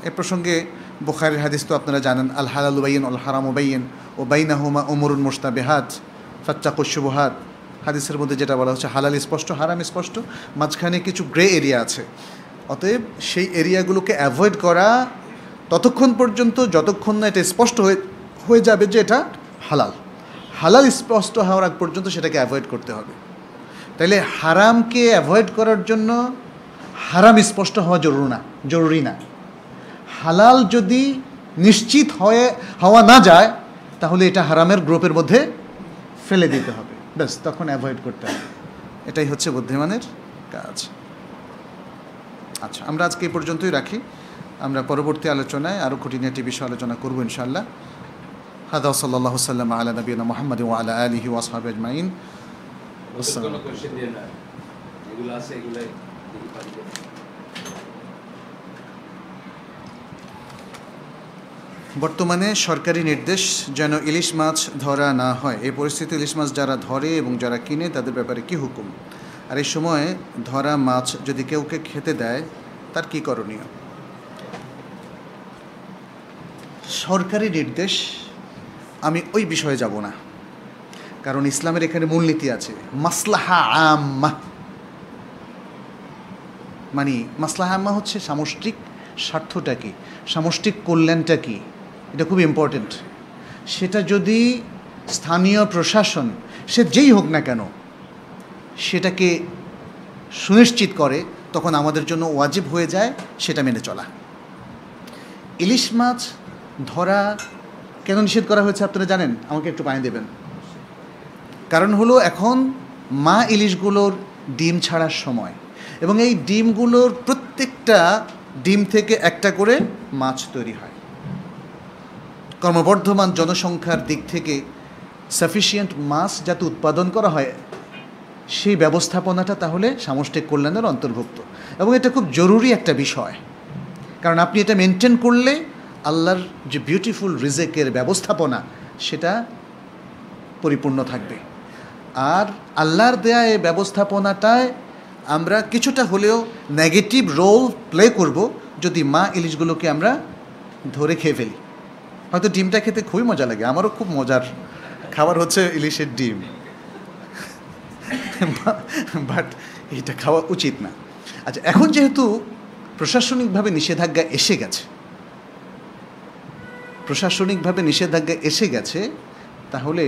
S1: এ প্রসঙ্গে বুখারীর হাদিস তো আপনারা জানেন, আল হালালু বাইয়িন আল হারামু বাইয়িন ও বাইনাহুমা উমুরুন মুশতাবিহাত ফাত্তাকুশ শুবুহাত। হাদিসের মধ্যে যেটা বলা হচ্ছে, হালাল স্পষ্ট, হারাম স্পষ্ট, মাঝখানে কিছু গ্রে এরিয়া আছে। অতএব সেই এরিয়াগুলোকে অ্যাভয়েড করা ততক্ষণ পর্যন্ত যতক্ষণ না এটা স্পষ্ট হয়ে যাবে যে এটা হালাল। হালাল স্পষ্ট হওয়ার আগ পর্যন্ত সেটাকে অ্যাভয়েড করতে হবে। তাইলে হারামকে অ্যাভয়েড করার জন্য হারাম স্পষ্ট হওয়া জরুরি না। হালাল যদি নিশ্চিত হওয়া না যায়, তাহলে এটা হারামের গ্রুপের মধ্যে ফেলে দিতে হবে, ব্যাস, তখন অ্যাভয়েড করতে হবে। এটাই হচ্ছে বুদ্ধিমানের কাজ। আচ্ছা, আমরা আজকে এই পর্যন্তই রাখি। আমরা পরবর্তী আলোচনায় আরও খুঁটিনাটি বিষয় আলোচনা করব ইনশাআল্লাহ। হাদা সাল্লাল্লাহু সাল্লাম আলা নবিয়িনা মুহাম্মাদ ওয়া আলা আলিহি ওয়া আসহাবিহি আজমাইন। বর্তমানে সরকারি নির্দেশ যেন ইলিশ মাছ ধরা না হয়, এই পরিস্থিতি ইলিশ মাছ যারা ধরে এবং যারা কিনে তাদের ব্যাপারে কি হুকুম? আর এই সময় ধরা মাছ যদি কেউকে খেতে দেয় তার কী করণীয়? সরকারি নির্দেশ, আমি ওই বিষয়ে যাব না, কারণ ইসলামের এখানে মূলনীতি আছে মাসলাহা আম্মা। মানে মাসলাহা আম্মা হচ্ছে সামষ্টিক স্বার্থটা কী, সামষ্টিক কল্যাণটা কী, এটা খুব ইম্পর্টেন্ট। সেটা যদি স্থানীয় প্রশাসন, সে যেই হোক না কেন, সেটাকে সুনিশ্চিত করে, তখন আমাদের জন্য ওয়াজিব হয়ে যায় সেটা মেনে চলা। ইলিশ মাছ ধরা কেন নিষেধ করা হয়েছে আপনারা জানেন? আমাকে একটু পানি দেবেন। কারণ হলো এখন মা ইলিশগুলোর ডিম ছাড়ার সময়, এবং এই ডিমগুলোর প্রত্যেকটা ডিম থেকে একটা করে মাছ তৈরি হয়। ক্রমবর্ধমান জনসংখ্যার দিক থেকে সাফিসিয়েন্ট মাছ যাতে উৎপাদন করা হয়, সেই ব্যবস্থাপনাটা তাহলে সামষ্টিক কল্যাণের অন্তর্ভুক্ত, এবং এটা খুব জরুরি একটা বিষয়। কারণ আপনি এটা মেনটেন করলে আল্লাহর যে বিউটিফুল রিজেকের ব্যবস্থাপনা, সেটা পরিপূর্ণ থাকবে। আর আল্লাহর দেয়া এই ব্যবস্থাপনাটায় আমরা কিছুটা হলেও নেগেটিভ রোল প্লে করব যদি মা ইলিশগুলোকে আমরা ধরে খেয়ে ফেলি। হয়তো ডিমটা খেতে খুবই মজা লাগে, আমারও খুব মজার খাবার হচ্ছে ইলিশের ডিম, বাট এটা খাওয়া উচিত না। আচ্ছা, এখন যেহেতু প্রশাসনিকভাবে নিষেধাজ্ঞা এসে গেছে, তাহলে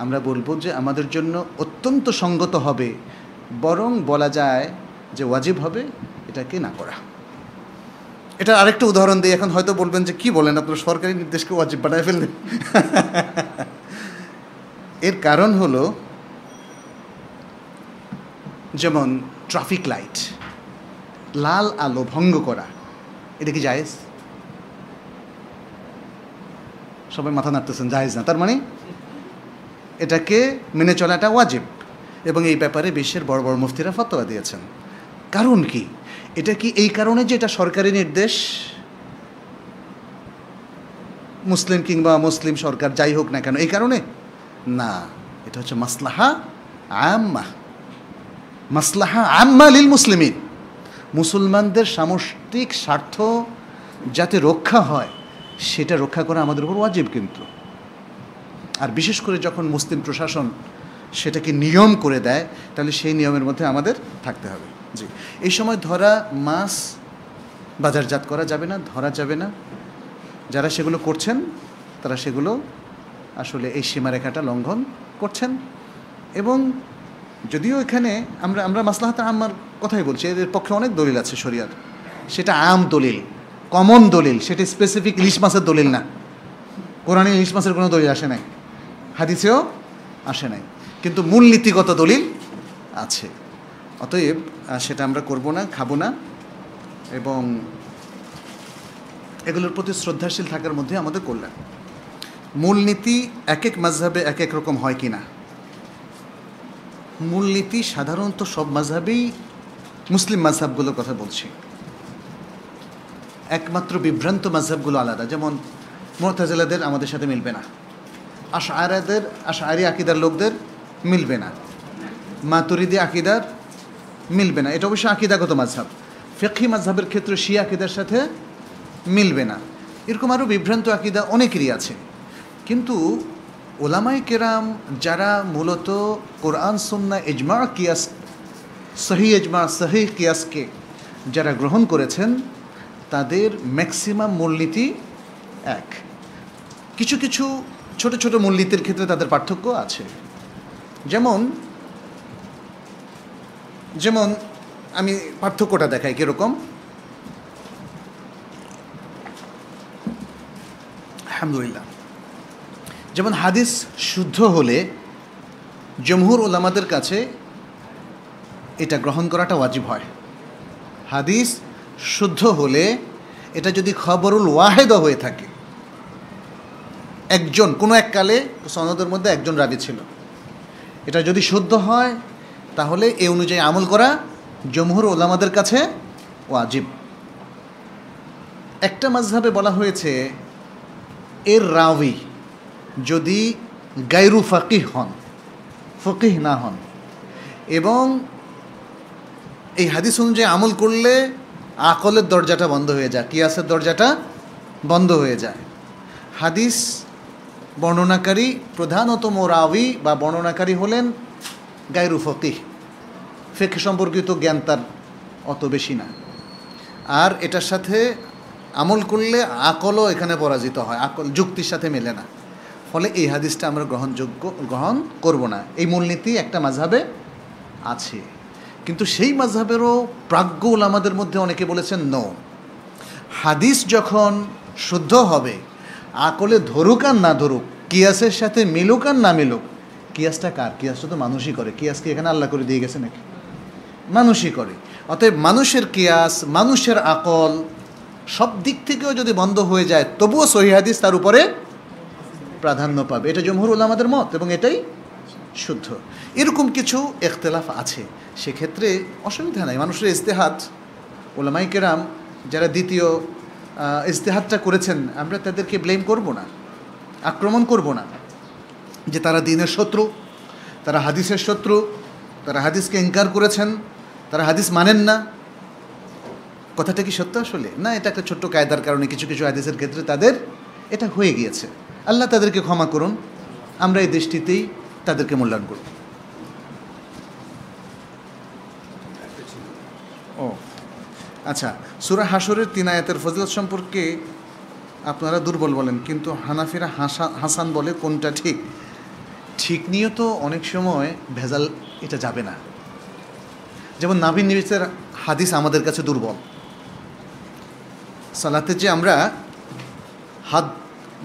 S1: আমরা বলবো যে আমাদের জন্য অত্যন্ত সঙ্গত হবে, বরং বলা যায় যে ওয়াজিব হবে এটাকে না করা। এটা আরেকটা উদাহরণ দিই। এখন হয়তো বলবেন যে কি বলেন আপনারা, সরকারি নির্দেশকে ওয়াজিব বানায় ফেললেন। এর কারণ হলো, যেমন ট্রাফিক লাইট, লাল আলো ভঙ্গ করা, এটা কি জায়েজ? সবাই মাথা নাড়তেছেন, জায়েজ না। তার মানে এটাকে মেনে চলাটা ওয়াজিব, এবং এই ব্যাপারে বিশ্বের বড় বড় মুফতিরা ফতোয়া দিয়েছেন। কারণ কি? এটা কি এই কারণে যে এটা সরকারি নির্দেশ, মুসলিম কিংবা মুসলিম সরকার যাই হোক না কেন, এই কারণে না। এটা হচ্ছে মাসলাহা আম্মা লিল মুসলিমিন। মুসলমানদের সামষ্টিক স্বার্থ যাতে রক্ষা হয়, সেটা রক্ষা করা আমাদের উপর ওয়াজিব। কিন্তু আর বিশেষ করে যখন মুসলিম প্রশাসন সেটাকে নিয়ম করে দেয়, তাহলে সেই নিয়মের মধ্যে আমাদের থাকতে হবে। জি, এই সময় ধরা মাছ বাজারজাত করা যাবে না, ধরা যাবে না। যারা সেগুলো করছেন তারা সেগুলো আসলে এই সীমারেখাটা লঙ্ঘন করছেন। এবং যদিও এখানে আমরা মাসলাহাত আম্মার কথাই বলছি, এর পক্ষে অনেক দলিল আছে শরিয়ার, সেটা আম দলিল, কমন দলিল, সেটা স্পেসিফিক ইলিশ মাছের দলিল না। কোরআনে ইলিশ মাছের কোনো দলিল আসে নাই, হাদিসেও আসে নাই, কিন্তু মূলনীতিগত দলিল আছে। অতএব সেটা আমরা করব না, খাবো না, এবং এগুলোর প্রতি শ্রদ্ধাশীল থাকার মধ্যে আমাদের কল্যাণ। মূলনীতি এক এক মাযহাবে এক এক রকম হয় কি না? মূলনীতি সাধারণত সব মাযহাবেই, মুসলিম মাযহাবগুলোর কথা বলছি, একমাত্র বিভ্রান্ত মাযহাবগুলো আলাদা। যেমন মুতাজিলাদের আমাদের সাথে মিলবে না, আশআরি আকীদার লোকদের মিলবে না, মাতুরিদি আকীদার মিলবে না। এটা অবশ্য আকীদাগত মাযহাব। ফিকহি মাযহাবের ক্ষেত্রে শিয়া আকীদার সাথে মিলবে না। এরকম আরও বিভ্রান্ত আকীদা অনেকেরই আছে। কিন্তু ওলামায়ে কেরাম যারা মূলত কোরআন সুন্নাহ ইজমা কিয়াস, সহিহ কিয়াসকে যারা গ্রহণ করেছেন, তাদের ম্যাক্সিমাম মূলনীতি এক। কিছু কিছু ছোট ছোট মূলনীতির ক্ষেত্রে তাদের পার্থক্য আছে। যেমন আমি পার্থক্যটা দেখাই কীরকম। আলহামদুলিল্লাহ, যেমন হাদিস শুদ্ধ হলে জমহুর ওলামাদের কাছে এটা গ্রহণ করাটা ওয়াজিব হয়। হাদিস শুদ্ধ হলে এটা যদি খবরুল ওয়াহেদ হয়ে থাকে, একজন কোনো এককালে সনদের মধ্যে একজন রাবী ছিল, এটা যদি শুদ্ধ হয়, তাহলে এ অনুযায়ী আমল করা জমহুর ওলামাদের কাছে ওয়াজিব। একটা মাযহাবে বলা হয়েছে এর রাওয়ী যদি গায়রু ফাকিহ হন, ফকিহ না হন, এবং এই হাদিস অনুযায়ী আমল করলে আকলের দরজাটা বন্ধ হয়ে যায়, কিয়াসের দরজাটা বন্ধ হয়ে যায়। হাদিস বর্ণনাকারী প্রধানতম রাওয়ি বা বর্ণনাকারী হলেন গায়রু ফকিহ, ফিকহ সম্পর্কিত জ্ঞান তার অত বেশি না। আর এটার সাথে আমল করলে আকলও এখানে পরাজিত হয়, আকল যুক্তির সাথে মেলে না। ফলে এই হাদিসটা আমরা গ্রহণ করব না। এই মূলনীতি একটা মাযহাবে আছে, কিন্তু সেই মাযহাবেরও প্রাজ্ঞ উলামাদের মধ্যে অনেকে বলেছেন নো, হাদিস যখন শুদ্ধ হবে, আকলে ধরুক আর না ধরুক, কিয়াসের সাথে মিলুক আর না মিলুক, কিয়াসটা কার? কিয়াসটা তো মানুষই করে। কিয়াসকে এখানে আল্লাহ করে দিয়ে গেছে নাকি? মানুষই করে। অতএব মানুষের কিয়াস, মানুষের আকল সব দিক থেকেও যদি বন্ধ হয়ে যায়, তবুও সহিহ হাদিস তার উপরে প্রাধান্য পাবে। এটা জমহুর উলামাদের মত এবং এটাই শুদ্ধ। এরকম কিছু ইখতিলাফ আছে, সেক্ষেত্রে অসুবিধা নাই। মানুষের ইজতিহাদ, উলামায়ে কেরাম যারা দ্বিতীয় ইজতিহাদটা করেছেন, আমরা তাদেরকে ব্লেম করব না, আক্রমণ করব না যে তারা দ্বীনের শত্রু, তারা হাদিসের শত্রু, তারা হাদিসকে ইনকার করেছেন, তারা হাদিস মানেন না। কথাটা কি সত্য আসলে? না, এটা একটা ছোট্ট কায়দার কারণে কিছু কিছু হাদিসের ক্ষেত্রে তাদের এটা হয়ে গিয়েছে। আল্লাহ তাদেরকে ক্ষমা করুন, আমরা এই দৃষ্টিতেই তাদেরকে মূল্যায়ন করব। ও আচ্ছা, সূরা হাশরের 3 আয়াতের ফজিলত সম্পর্কে আপনারা দুর্বল বলেন, কিন্তু হানাফিরা হাসান বলে, কোনটা ঠিক? ঠিক নিয়ে তো অনেক সময় ভেজাল এটা যাবে না। যেমন নাভির নিচের হাদিস আমাদের কাছে দুর্বল, সালাতে যে আমরা হাত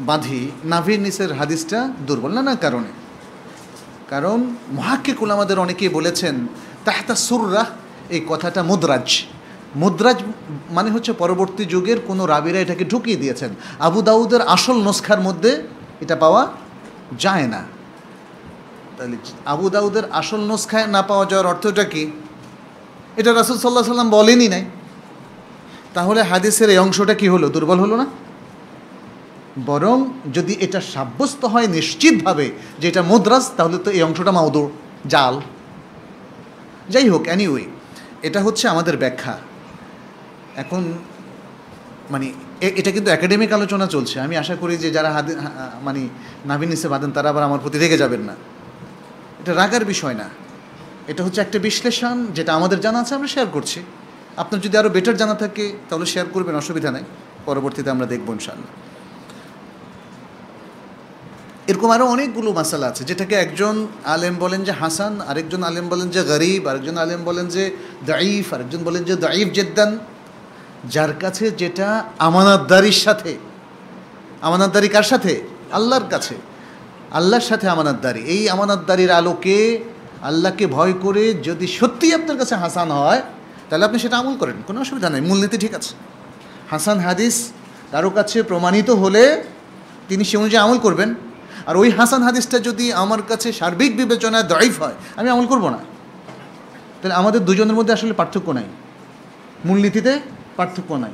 S1: বাঁধি, নাভির নিচের হাদিসটা দুর্বল না কারণে, কারণ মুহাক্কিক উলামাদের অনেকেই বলেছেন তাহতা সুররাহ, এই কথাটা মুদরাজ। মুদরাজ মানে হচ্ছে পরবর্তী যুগের কোনো রাবিরা এটাকে ঢুকিয়ে দিয়েছেন। আবু দাউদের আসল নস্খার মধ্যে এটা পাওয়া যায় না। তাহলে আবু দাউদের আসল নস্খায় না পাওয়া যাওয়ার অর্থটা কি? এটা রাসূল সাল্লাল্লাহু আলাইহি সাল্লাম বলেনই নাই। তাহলে হাদিসের এই অংশটা কি হলো? দুর্বল হলো না? বরং যদি এটা সাব্যস্ত হয় নিশ্চিতভাবে যে এটা মুদরাজ, তাহলে তো এই অংশটা মাউদু, জাল। যাই হোক, এনিওয়ে, এটা হচ্ছে আমাদের ব্যাখ্যা। এখন মানে এটা কিন্তু একাডেমিক আলোচনা চলছে। আমি আশা করি যে যারা মানে নাভির নিচে বাঁধেন তারা আবার আমার প্রতি রেগে যাবেন না। এটা রাগার বিষয় না, এটা হচ্ছে একটা বিশ্লেষণ, যেটা আমাদের জানা আছে আমরা শেয়ার করছি। আপনার যদি আরও বেটার জানা থাকে তাহলে শেয়ার করবেন, অসুবিধা নেই, পরবর্তীতে আমরা দেখব ইনশাআল্লাহ। এরকম আরও অনেকগুলো মাসালা আছে যেটাকে একজন আলেম বলেন যে হাসান, আরেকজন আলেম বলেন যে গরিব, আরেকজন আলেম বলেন যে দাঈফ, আরেকজন বলেন যে দাঈফ জিদ্দান। যার কাছে যেটা আমানতদারির সাথে, আমানতদারি কার সাথে? আল্লাহর কাছে, আল্লাহর সাথে আমানতদারি। এই আমানতদারির আলোকে আল্লাহকে ভয় করে যদি সত্যিই আপনার কাছে হাসান হয়, তাহলে আপনি সেটা আমল করেন, কোনো অসুবিধা নেই, মূলনীতি ঠিক আছে। হাসান হাদিস কারো কাছে প্রমাণিত হলে তিনি সে অনুযায়ী আমল করবেন। আর ওই হাসান হাদিসটা যদি আমার কাছে সার্বিক বিবেচনায় দাঈফ হয়, আমি আমল করব না। তাহলে আমাদের দুজনের মধ্যে আসলে পার্থক্য নাই, মূলনীতিতে পার্থক্য নাই,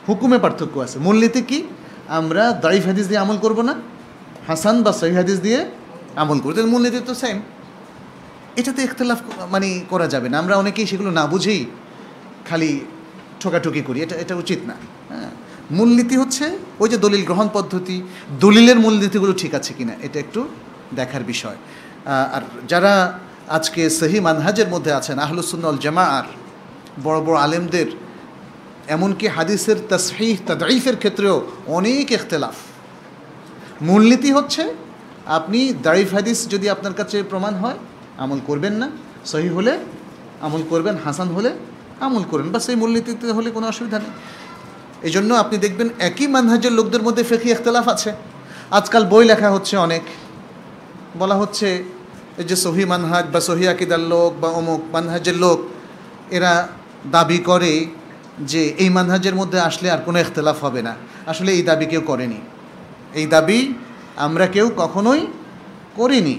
S1: হুকুমে পার্থক্য আছে। মূলনীতি কি? আমরা দাঈফ হাদিস দিয়ে আমল করব না, হাসান বা সহিহ হাদিস দিয়ে আমল করব। তাহলে মূলনীতি তো সেম, এটাতে ইখতিলাফ মানে করা যাবে না। আমরা অনেকেই সেগুলো না বুঝেই খালি ঠোকাঠুকি করি, এটা উচিত না। হ্যাঁ, মূলনীতি হচ্ছে ওই যে দলিল গ্রহণ পদ্ধতি, দলিলের মূলনীতিগুলো ঠিক আছে কিনা এটা একটু দেখার বিষয়। আর যারা আজকে সহি মানহাজের মধ্যে আছেন, আহলুস সুন্নাহ ওয়াল জামাআর বড় বড় আলেমদের, এমনকি হাদিসের তাসহিহ তাদঈফের ক্ষেত্রেও অনেক ইখতিলাফ। মূলনীতি হচ্ছে আপনি দাঈফ হাদিস যদি আপনার কাছে প্রমাণ হয় আমল করবেন না, সহিহ হলে আমল করবেন, হাসান হলে আমল করবেন, বা সেই মূলনীতিতে হলে কোনো অসুবিধা নেই। এই জন্য আপনি দেখবেন একই মানহাজের লোকদের মধ্যে ফিকহি ইখতিলাফ আছে। আজকাল বই লেখা হচ্ছে, অনেক বলা হচ্ছে এই যে সহি মানহাজ বা সহি আকিদার লোক বা অমুক মানহাজের লোক, এরা দাবি করে যে এই মানহাজের মধ্যে আসলে আর কোনো ইখতিলাফ হবে না। আসলে এই দাবি কেউ করেনি, এই দাবি আমরা কেউ কখনোই করিনি।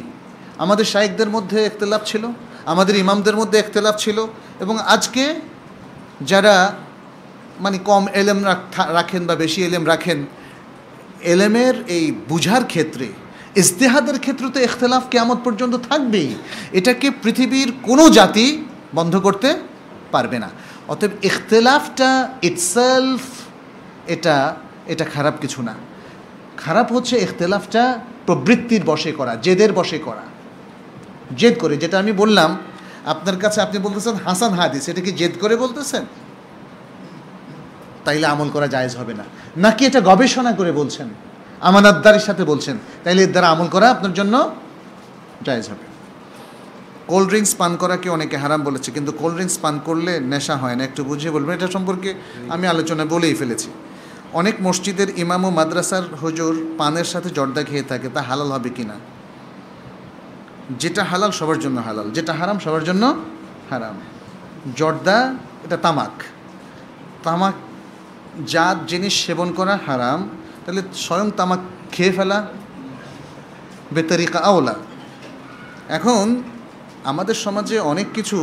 S1: আমাদের শাইখদের মধ্যে ইখতিলাফ ছিল, আমাদের ইমামদের মধ্যে ইখতিলাফ ছিল, এবং আজকে যারা মানে কম এলেম রাখেন বা বেশি এলেম রাখেন, এলেমের এই বুঝার ক্ষেত্রে, ইজতিহাদের ক্ষেত্রে তো ইখতিলাফ কিয়ামত পর্যন্ত থাকবেই। এটাকে পৃথিবীর কোনো জাতি বন্ধ করতে পারবে না। অতএব ইখতিলাফটা ইটসেলফ এটা এটা খারাপ কিছু না। খারাপ হচ্ছে ইখতিলাফটা প্রবৃত্তির বশে করা, জেদের বশে করা, জেদ করে। যেটা আমি বললাম আপনার কাছে, আপনি বলতেছেন হাসান হাদিস, এটা কি জেদ করে বলতেছেন? তাইলে আমল করা জায়েজ হবে না। নাকি এটা গবেষণা করে বলছেন, আমানতদারির সাথে বলছেন, তাইলে এর দ্বারা আমল করা আপনার জন্য জায়েজ হবে। কোল্ড ড্রিঙ্কস পান করাকে অনেকে হারাম বলেছে, কিন্তু কোল্ড ড্রিঙ্কস পান করলে নেশা হয় না, একটু বুঝিয়ে বলবেন? এটা সম্পর্কে আমি আলোচনায় বলেই ফেলেছি। অনেক মসজিদের ইমাম ও মাদ্রাসার হুজুর পানের সাথে জর্দা খেয়ে থাকে, তা হালাল হবে কি না? যেটা হালাল সবার জন্য হালাল, যেটা হারাম সবার জন্য হারাম। জর্দা এটা তামাক, তামাক জাত জিনিস সেবন করা হারাম, তাহলে স্বয়ং তামাক খেয়ে ফেলা বেতরিকা আওলা। এখন আমাদের সমাজে অনেক কিছু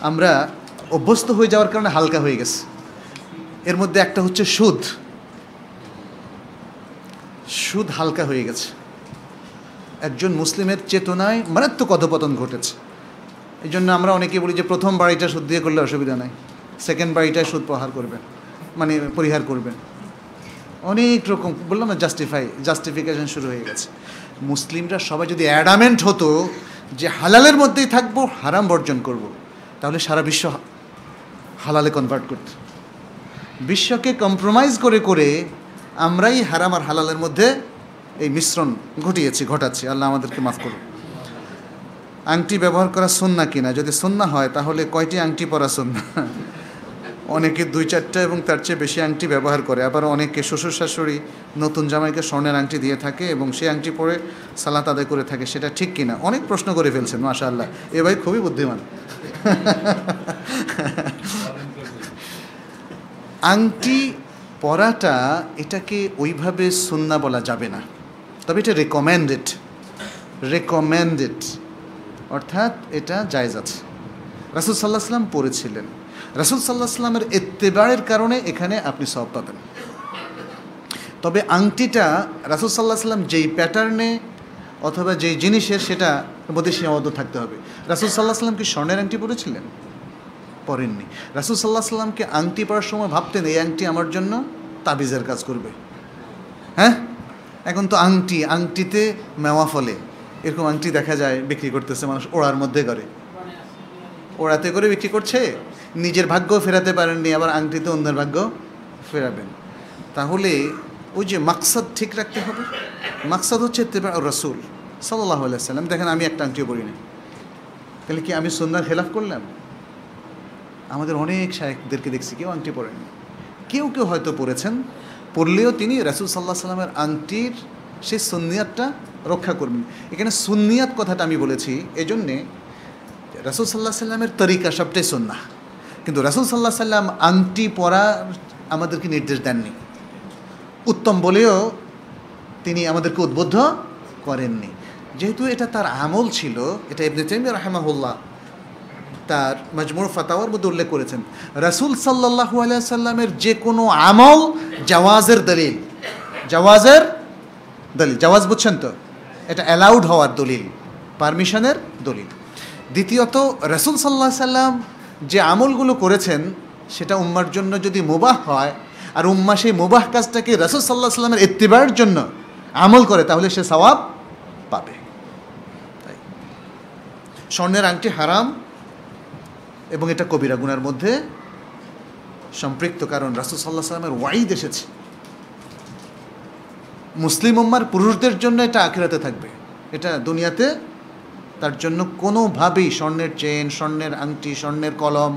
S1: আমরা অভ্যস্ত হয়ে যাওয়ার কারণে হালকা হয়ে গেছে। এর মধ্যে একটা হচ্ছে সুদ। সুদ হালকা হয়ে গেছে। একজন মুসলিমের চেতনায় মারাত্মক অধপতন ঘটেছে। এই জন্য আমরা অনেকে বলি যে প্রথম বাড়িটা সুদ দিয়ে করলে অসুবিধা নাই, সেকেন্ড বাড়িটায় সুদ পরিহার করবেন। অনেক রকম বললাম না, জাস্টিফিকেশন শুরু হয়ে গেছে। মুসলিমরা সবাই যদি অ্যাডামেন্ট হতো যে হালালের মধ্যেই থাকবো, হারাম বর্জন করব, তাহলে সারা বিশ্ব হালালে কনভার্ট করত। বিশ্বকে কম্প্রোমাইজ করে করে আমরাই হারাম আর হালালের মধ্যে এই মিশ্রণ ঘটাচ্ছি। আল্লাহ আমাদেরকে মাফ করুন। আংটি ব্যবহার করা সুন্নাহ কিনা? যদি সুন্নাহ হয় তাহলে কয়টি আংটি পরা সুন্নাহ? অনেকে 2-4টা এবং তার চেয়ে বেশি আংটি ব্যবহার করে। আবার অনেকে শ্বশুর শাশুড়ি নতুন জামাইকে স্বর্ণের আংটি দিয়ে থাকে এবং সেই আংটি পরে সালাত আদায় করে থাকে, সেটা ঠিক কিনা? অনেক প্রশ্ন করে ফেলছেন, মাশাআল্লাহ, এ ভাই খুবই বুদ্ধিমান। আংটি পরাটা এটাকে ওইভাবে সুন্নাহ বলা যাবে না, তবে এটা রেকমেন্ডেড, অর্থাৎ এটা জায়েজ আছে। রাসূল সাল্লাল্লাহু আলাইহি ওয়াসাল্লাম পরেছিলেন, রাসূল সাল্লাল্লাহু আলাইহি ওয়াসাল্লামের ইত্তেবায়ের কারণে এখানে আপনি সওয়াব পাবেন। তবে আংটিটা রাসূল সাল্লাল্লাহু আলাইহি ওয়াসাল্লাম যেই প্যাটার্নে অথবা যেই জিনিসের, সেটা মধ্যে সীমাবদ্ধ থাকতে হবে। রাসূল সাল্লাল্লাহু আলাইহি ওয়াসাল্লাম কি স্বর্ণের আংটি পরেছিলেন? পরেননি। রাসূল সাল্লাল্লাহু আলাইহি ওয়াসাল্লামকে আংটি পরার সময় ভাবতেন এই আংটি আমার জন্য তাবিজের কাজ করবে। হ্যাঁ, এখন তো আংটিতে মেওয়া ফলে, এরকম আংটি দেখা যায় বিক্রি করতেছে মানুষ, ওড়ার মধ্যে করে, ওড়াতে করে বিক্রি করছে। নিজের ভাগ্য ফেরাতে পারেননি, আবার আংটিতে অন্যের ভাগ্য ফেরাবেন। তাহলে ওই যে মাকসাদ ঠিক রাখতে হবে। মাকসাদ হচ্ছে ইত্তেবা রাসূল সাল্লাল্লাহু আলাইহি ওয়াসাল্লাম। দেখেন আমি একটা আংটিও পরি না, তাহলে কি আমি সুন্নাহর খেলাফ করলাম? আমাদের অনেক শায়েখদেরকে দেখছি কেউ আংটি পরেননি, কেউ হয়তো পরেছেন, পরলেও তিনি রাসূল সাল্লাল্লাহু আলাইহি ওয়াসাল্লামের আংটির সেই সুন্নিয়াতটা রক্ষা করবেন। এখানে সুন্নিয়াত কথাটা আমি বলেছি এজন্যে, রাসূল সাল্লাল্লাহু আলাইহি ওয়াসাল্লামের তরিকা সবটাই সুন্নাহ, কিন্তু রাসূল সাল্লাল্লাহু আলাইহি ওয়াসাল্লাম আংটি পরা আমাদেরকে নির্দেশ দেননি, উত্তম বলেও তিনি আমাদেরকে উদ্বুদ্ধ করেননি। যেহেতু এটা তার আমল ছিল, এটা ইবনে তাইমিয়া রাহিমাহুল্লাহ তার মাজমুউর ফাতাওয়ার মধ্যে উল্লেখ করেছেন। রাসূল সাল্লাল্লাহু আলাইহি ওয়াসাল্লামের যে কোনো আমল জাওয়াজের দলিল, জাওয়াজ বুঝছেন তো, এটা অ্যালাউড হওয়ার দলিল, পারমিশনের দলিল। দ্বিতীয়ত রাসূল সাল্লাল্লাহু আলাইহি ওয়াসাল্লাম যে আমলগুলো করেছেন সেটা উম্মার জন্য যদি মুবাহ হয়, আর উম্মা সেই মুবাহ কাজটাকে রাসূল সাল্লাল্লাহু আলাইহি ওয়াসাল্লামের ইত্তিবা'র জন্য আমল করে, তাহলে সে সওয়াব পাবে। তাই স্বর্ণের আংটি হারাম এবং এটা কবিরা গুনার মধ্যে সম্পৃক্ত, কারণ রাসূল সাল্লাল্লাহু আলাইহি ওয়াসাল্লামের ওয়াইদ এসেছে মুসলিম উম্মার পুরুষদের জন্য এটা আখিরাতে থাকবে, এটা দুনিয়াতে তার জন্য কোনোভাবেই স্বর্ণের চেন, স্বর্ণের আংটি, স্বর্ণের কলম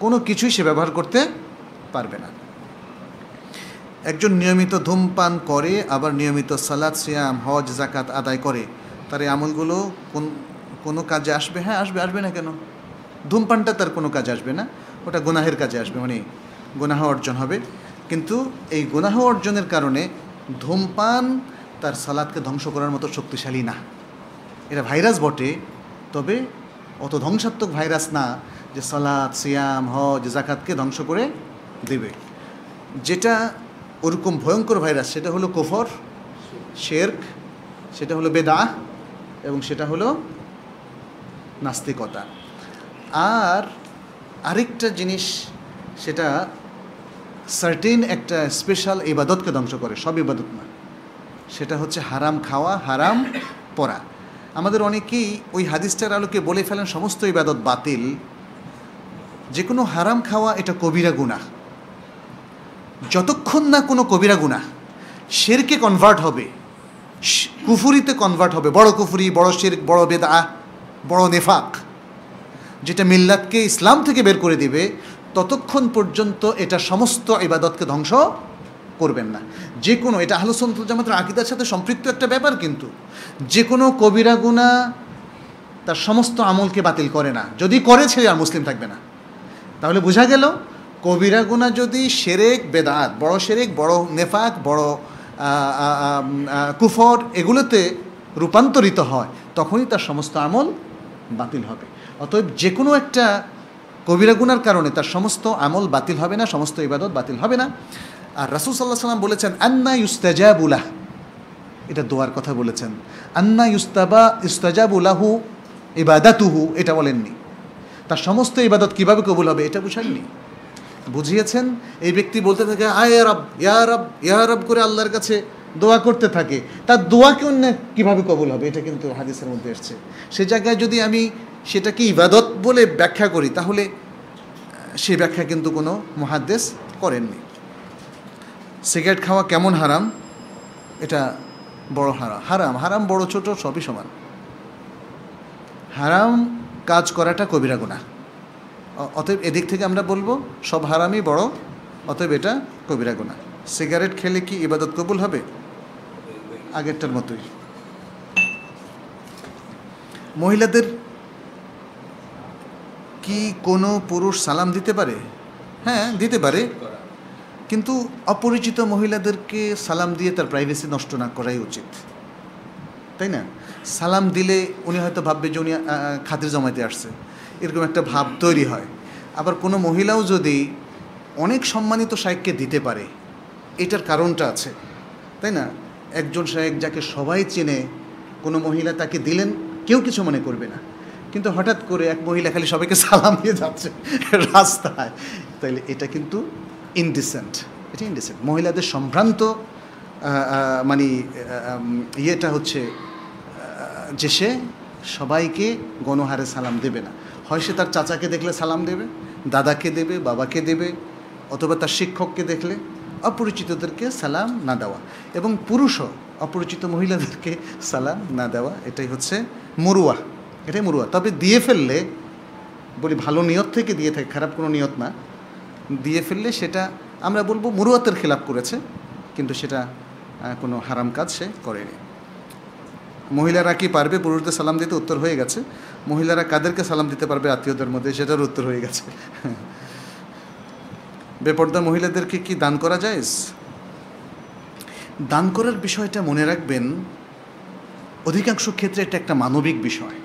S1: কোনো কিছুই সে ব্যবহার করতে পারবে না। একজন নিয়মিত ধূমপান করে আবার নিয়মিত সালাত, সিয়াম, হজ, যাকাত আদায় করে, তার এই আমলগুলো কোনো কাজে আসবে? হ্যাঁ আসবে, আসবে না কেন? ধূমপানটা তার কোনো কাজে আসবে না, ওটা গুনাহের কাজে আসবে, মানে গুনাহ অর্জন হবে। কিন্তু এই গুনাহ অর্জনের কারণে ধূমপান তার সালাতকে ধ্বংস করার মতো শক্তিশালী না। এটা ভাইরাস বটে, তবে অত ধ্বংসাত্মক ভাইরাস না যে সালাত, সিয়াম, হজ, যাকাতকে ধ্বংস করে দেবে। যেটা ওরকম ভয়ঙ্কর ভাইরাস সেটা হলো কুফর, শিরক, সেটা হলো বেদাহ এবং সেটা হলো নাস্তিকতা। আর আরেকটা জিনিস, সেটা সার্টেন একটা স্পেশাল ইবাদতকে ধ্বংস করে, সব ইবাদত না। সেটা হচ্ছে হারাম খাওয়া, হারাম পড়া। আমাদের অনেকেই ওই হাদিসটার আলোকে বলে ফেলেন সমস্ত ইবাদত বাতিল। যে কোনো হারাম খাওয়া এটা কবিরা গুনাহ। যতক্ষণ না কোনো কবিরা গুনাহ শিরকে কনভার্ট হবে, কুফুরিতে কনভার্ট হবে, বড় কুফুরি, বড় শিরক, বড় বেদআহ, বড় নেফাক, যেটা মিল্লাতকে ইসলাম থেকে বের করে দিবে, ততক্ষণ পর্যন্ত এটা সমস্ত ইবাদতকে ধ্বংস করবেন না। যে কোনো, এটা আহলে সুন্নাত ওয়াল জামাতের আকীদার সাথে সম্পৃক্ত একটা ব্যাপার, কিন্তু যে কোনো কবিরা গুনাহ তার সমস্ত আমলকে বাতিল করে না। যদি করে, ছেড়ে আর মুসলিম থাকবে না। তাহলে বোঝা গেল, কবিরা গুনাহ যদি শিরক, বেদাত, বড় শিরক, বড় নেফাক, বড় কুফর, এগুলোতে রূপান্তরিত হয়, তখনই তার সমস্ত আমল বাতিল হবে। অতএব যে কোনো একটা কবিরা গুনার কারণে তার সমস্ত আমল বাতিল হবে না, সমস্ত ইবাদত বাতিল হবে না। আর রাসূল সাল্লাল্লাহু আলাইহি ওয়াসাল্লাম বলেছেন, আন্না ইউস্তাজাবু লাহ, এটা দোয়ার কথা বলেছেন। আন্না ইউস্তাজাবু লাহু ইবাদাতুহু, এটা বলেননি। তার সমস্ত ইবাদত কিভাবে কবুল হবে এটা বুঝাননি, বুঝিয়েছেন এই ব্যক্তি বলতে থাকে আয় রব, ইয়া রব, ইয়া রব করে আল্লাহর কাছে দোয়া করতে থাকে, তার দোয়াকে অন্য কীভাবে কবুল হবে, এটা কিন্তু হাদিসের মধ্যে এসছে। সে জায়গায় যদি আমি সেটাকে ইবাদত বলে ব্যাখ্যা করি, তাহলে সেই ব্যাখ্যা কিন্তু কোনো মুহাদ্দিস করেননি। সিগারেট খাওয়া কেমন হারাম? এটা বড় হারাম। হারাম বড় ছোট সবই সমান। হারাম কাজ করাটা কবিরা গুনাহ। অতএব এদিক থেকে আমরা বলবো সব হারামই বড়, অতএব এটা কবিরা গুনাহ। সিগারেট খেলে কি ইবাদত কবুল হবে? আগেরটার মতোই। মহিলাদের কি কোনো পুরুষ সালাম দিতে পারে? হ্যাঁ, দিতে পারে, কিন্তু অপরিচিত মহিলাদেরকে সালাম দিয়ে তার প্রাইভেসি নষ্ট না করাই উচিত, তাই না? সালাম দিলে উনি হয়তো ভাববে যে উনি খাতির জমাইতে আসছে, এরকম একটা ভাব তৈরি হয়। আবার কোনো মহিলাও যদি অনেক সম্মানিত শায়েখকে দিতে পারে, এটার কারণটা আছে, তাই না? একজন শায়েখ যাকে সবাই চেনে, কোনো মহিলা তাকে দিলেন, কেউ কিছু মনে করবে না। কিন্তু হঠাৎ করে এক মহিলা খালি সবাইকে সালাম দিয়ে যাচ্ছে রাস্তায়, তাইলে এটা কিন্তু ইনডিসেন্ট। এটা ইনডিসেন্ট। মহিলাদের সম্ভ্রান্ত মানে ইয়েটা হচ্ছে যে সে সবাইকে গণহারে সালাম দেবে না। হয় সে তার চাচাকে দেখলে সালাম দেবে, দাদাকে দেবে, বাবাকে দেবে, অথবা তার শিক্ষককে দেখলে। অপরিচিতদেরকে সালাম না দেওয়া, এবং পুরুষও অপরিচিত মহিলাদেরকে সালাম না দেওয়া, এটাই হচ্ছে মুরুয়া। এটাই মুরুয়া। তবে দিয়ে ফেললে, বলি ভালো নিয়ত থেকে দিয়ে থাকে, খারাপ কোনো নিয়ত না, দিয়ে ফেললে সেটা আমরা বলবো মুরুয়াতের খেলাপ করেছে, কিন্তু সেটা কোনো হারাম কাজ সে করেনি। মহিলারা কি পারবে পুরুষদের সালাম দিতে? উত্তর হয়ে গেছে। মহিলারা কাদেরকে সালাম দিতে পারবে আত্মীয়দের মধ্যে, সেটার উত্তর হয়ে গেছে। বেপর্দা মহিলাদেরকে কি দান করা যায়? দান করার বিষয়টা মনে রাখবেন, অধিকাংশ ক্ষেত্রে এটা একটা মানবিক বিষয়।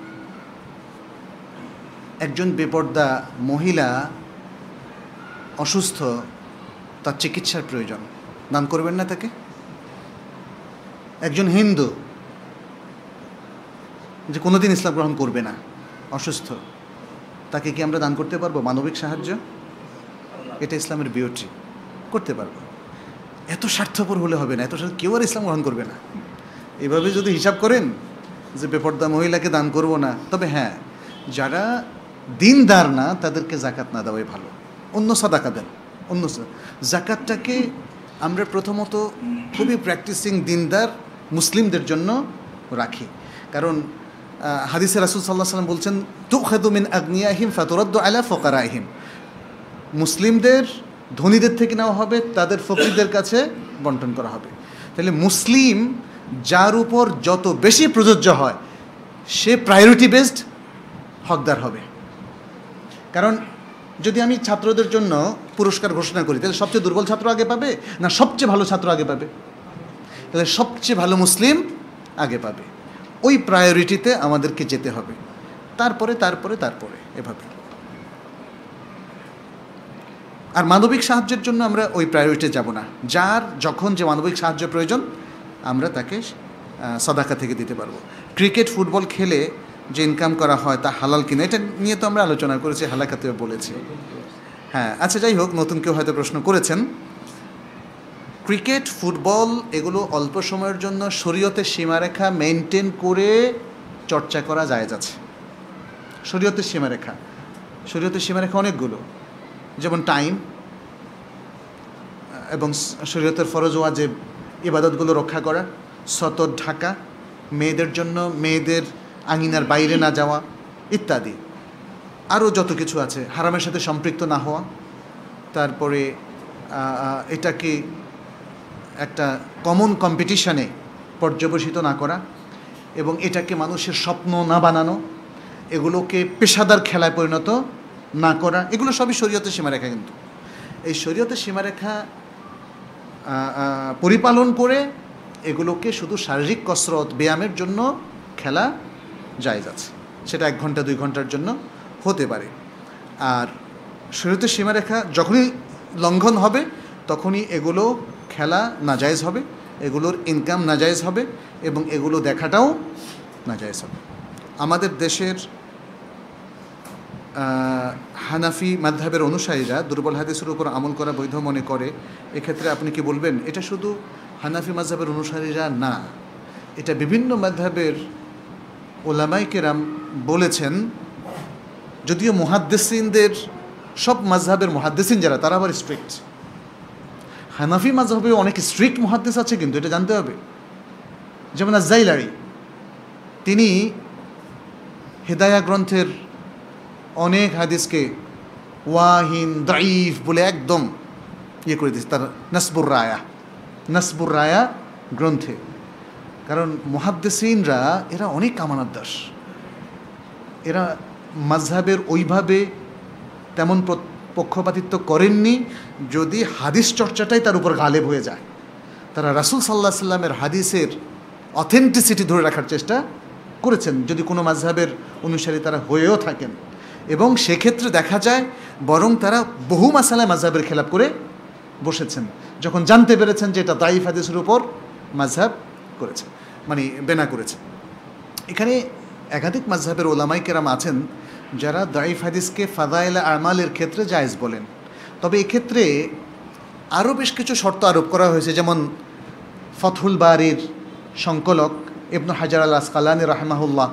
S1: একজন বেপর্দা মহিলা অসুস্থ, তার চিকিৎসার প্রয়োজন, দান করবেন না তাকে? একজন হিন্দু যে কোনোদিন ইসলাম গ্রহণ করবে না, অসুস্থ, তাকে কি আমরা দান করতে পারবো মানবিক সাহায্য? এটা ইসলামের বিউটি, করতে পারবো। এত স্বার্থপর হলে হবে না, কেউ আর ইসলাম গ্রহণ করবে না। এভাবে যদি হিসাব করেন যে বেপর্দা মহিলাকে দান করব না, তবে হ্যাঁ, যারা দিনদার না তাদেরকে জাকাত না দেওয়াই ভালো। অন্য সাদাকা দেন, অন্য জাকাতটাকে আমরা প্রথমত খুবই প্র্যাকটিসিং দিনদার মুসলিমদের জন্য রাখি। কারণ হাদিসে রাসূল সাল্লাল্লাহু আলাইহি ওয়াসাল্লাম বলছেন, তুখাযু মিন আগনিয়াহিম ফাতুরাদ্দু আলা ফুকারাইহিম, মুসলিমদের ধনীদের থেকে নেওয়া হবে, তাদের ফকিরদের কাছে বন্টন করা হবে। তাহলে মুসলিম যার উপর যত বেশি প্রযোজ্য হয়, সে প্রায়োরিটি বেসড হকদার হবে। কারণ যদি আমি ছাত্রদের জন্য পুরস্কার ঘোষণা করি, তাহলে সবচেয়ে দুর্বল ছাত্র আগে পাবে না সবচেয়ে ভালো ছাত্র আগে পাবে? তাহলে সবচেয়ে ভালো মুসলিম আগে পাবে। ওই প্রায়োরিটিতে আমাদেরকে যেতে হবে, তারপরে তারপরে তারপরে এভাবে। আর মানবিক সাহায্যের জন্য আমরা ওই প্রায়োরিটি যাব না। যার যখন যে মানবিক সাহায্য প্রয়োজন, আমরা তাকে সাদাকা থেকে দিতে পারবো। ক্রিকেট ফুটবল খেলে যে ইনকাম করা হয় তা হালাল কিনা, এটা নিয়ে তো আমরা আলোচনা করেছি, হালাকাতেও বলেছি। হ্যাঁ, আচ্ছা, যাই হোক, নতুন কেউ হয়তো প্রশ্ন করেছেন। ক্রিকেট, ফুটবল এগুলো অল্প সময়ের জন্য শরীয়তের সীমারেখা মেনটেন করে চর্চা করা জায়েজ আছে। শরীয়তের সীমারেখা অনেকগুলো, যেমন টাইম এবং শরীয়তের ফরজ ওয়াজিব ইবাদতগুলো রক্ষা করা, সতর ঢাকা, মেয়েদের জন্য মেয়েদের আঙিনার বাইরে না যাওয়া ইত্যাদি। আরও যত কিছু আছে, হারামের সাথে সম্পৃক্ত না হওয়া, তারপরে এটাকে একটা কমন কম্পিটিশনে পর্যবেসিত না করা, এবং এটাকে মানুষের স্বপ্ন না বানানো, এগুলোকে পেশাদার খেলায় পরিণত না করা, এগুলো সবই শরীয়তের সীমারেখা। কিন্তু এই শরীয়তের সীমারেখা পরিপালন করে এগুলোকে শুধু শারীরিক কসরত, ব্যায়ামের জন্য খেলা জায়েজ আছে। সেটা 1 ঘন্টা 2 ঘন্টার জন্য হতে পারে। আর শরীয়তের সীমারেখা যখনই লঙ্ঘন হবে তখনই এগুলো খেলা নাজায়েজ হবে, এগুলোর ইনকাম নাজায়েজ হবে, এবং এগুলো দেখাটাও নাজায়েজ হবে। আমাদের দেশের হানাফি মাযহাবের অনুসারীরা দুর্বল হাদিসের উপর আমল করা বৈধ মনে করে। এক্ষেত্রে আপনি কি বলবেন? এটা শুধু হানাফি মাযহাবের অনুসারীরা না, এটা বিভিন্ন মাযহাবের ওলামায়ে কেরাম বলেছেন। যদিও মুহাদ্দিসিনদের, সব মাযহাবের মুহাদ্দিসিন যারা, তারা আবার স্ট্রিক্ট। হানাফি মাযহাবে অনেক স্ট্রিক্ট মুহাদ্দিস আছে, কিন্তু এটা জানতে হবে। যেমন আয-যাইলানী, তিনি হিদায়া গ্রন্থের অনেক হাদিসকে ওয়াহিন, দাঈফ বলে একদম করে দিয়েছে তার নাসবুর রায়া গ্রন্থে। কারণ মুহাদ্দিসিনরা এরা অনেক আমানতদার, এরা মাযহাবের ওইভাবে তেমন পক্ষপাতিত্ব করেননি যদি হাদিস চর্চাটাই তার উপর গালেব হয়ে যায়। তারা রাসূল সাল্লাল্লাহু আলাইহি সাল্লামের হাদিসের অথেন্টিসিটি ধরে রাখার চেষ্টা করেছেন, যদি কোনো মাযহাবের অনুসারী তারা হয়েও থাকেন। এবং সেক্ষেত্রে দেখা যায় বরং তারা বহু মাসালায় মাযহাবের খেলাপ করে বসেছেন, যখন জানতে পেরেছেন যে এটা দাঈফ হাদিসের উপর মাযহাব করেছে, মানে বেনা করেছে। এখানে একাধিক মাযহাবের ওলামায়ে কেরাম আছেন যারা দাঈফ হাদিসকে ফাদায়েলে আমালের ক্ষেত্রে জায়েজ বলেন। তবে এক্ষেত্রে আরও বেশ কিছু শর্ত আরোপ করা হয়েছে। যেমন ফতহুল বারির সংকলক ইবনে হাজার আল আসকালানী রাহিমাহুল্লাহ,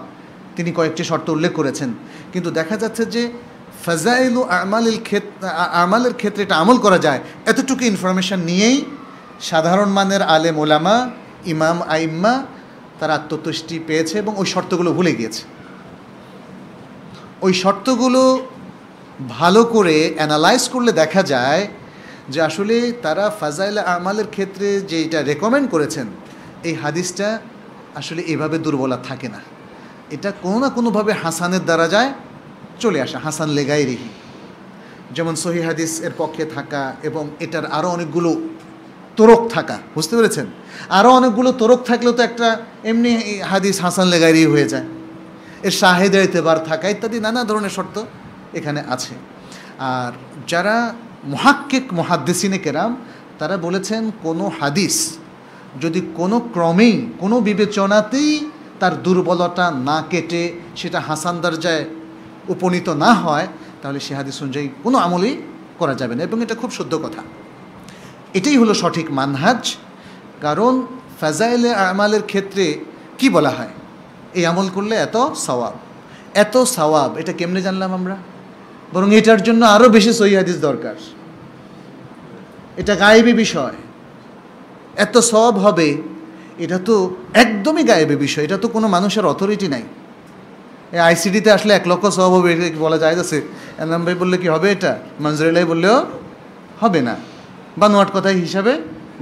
S1: তিনি কয়েকটি শর্ত উল্লেখ করেছেন। কিন্তু দেখা যাচ্ছে যে ফাজাইলু আমালের ক্ষেত্রে এটা আমল করা যায়, এতটুকু ইনফরমেশন নিয়েই সাধারণ মানের আলেম ওলামা, ইমাম আইম্মা তারা আত্মতুষ্টি পেয়েছে এবং ওই শর্তগুলো ভুলে গিয়েছে। ওই শর্তগুলো ভালো করে অ্যানালাইজ করলে দেখা যায় যে আসলে তারা ফাজাইল আমালের ক্ষেত্রে যে এটা রেকমেন্ড করেছেন, এই হাদিসটা আসলে এভাবে দুর্বলা থাকে না। এটা কোনো না কোনোভাবে হাসানের দ্বারা যায় চলে আসা, হাসান লেগাই রেহি। যেমন সহিহ হাদিস এর পক্ষে থাকা এবং এটার আরও অনেকগুলো তোরক থাকা, বুঝতে পেরেছেন? আরও অনেকগুলো তোরক থাকলেও তো একটা এমনি হাদিস হাসান লেগাই রেহি হয়ে যায়। এর শাহেদের এতেবার থাকা ইত্যাদি নানা ধরনের শর্ত এখানে আছে। আর যারা মুহাক্কিক মুহাদ্দিসিনে কেরাম, তারা বলেছেন কোনো হাদিস যদি কোনো ক্রমেই, কোনো বিবেচনাতেই তার দুর্বলতা না কেটে সেটা হাসান দরজায় উপনীত না হয়, তাহলে সে হাদিস অনুযায়ী কোনো আমলই করা যাবে না। এবং এটা খুব শুদ্ধ কথা, এটাই হলো সঠিক মানহাজ। কারণ ফাজাইলে আমালের ক্ষেত্রে কি বলা হয়? এই আমল করলে এত সওয়াব। এটা কেমনে জানলাম আমরা? বরং এটার জন্য আরও বেশি সহিহ হাদিস দরকার। এটা গায়েবী বিষয়, এত সওয়াব হবে, এটা তো একদমই গায়েবী বিষয়, এটা তো কোনো মানুষের অথরিটি নাই। এই আইসিডিতে আসলে 1 লক্ষ সওয়াব হবে, এটা কি বলা যায়? আছে এনাম ভাই বললে কি হবে? এটা মনজুরুল্লাহ বললেও হবে না, বানোয়াট কথাই হিসাবে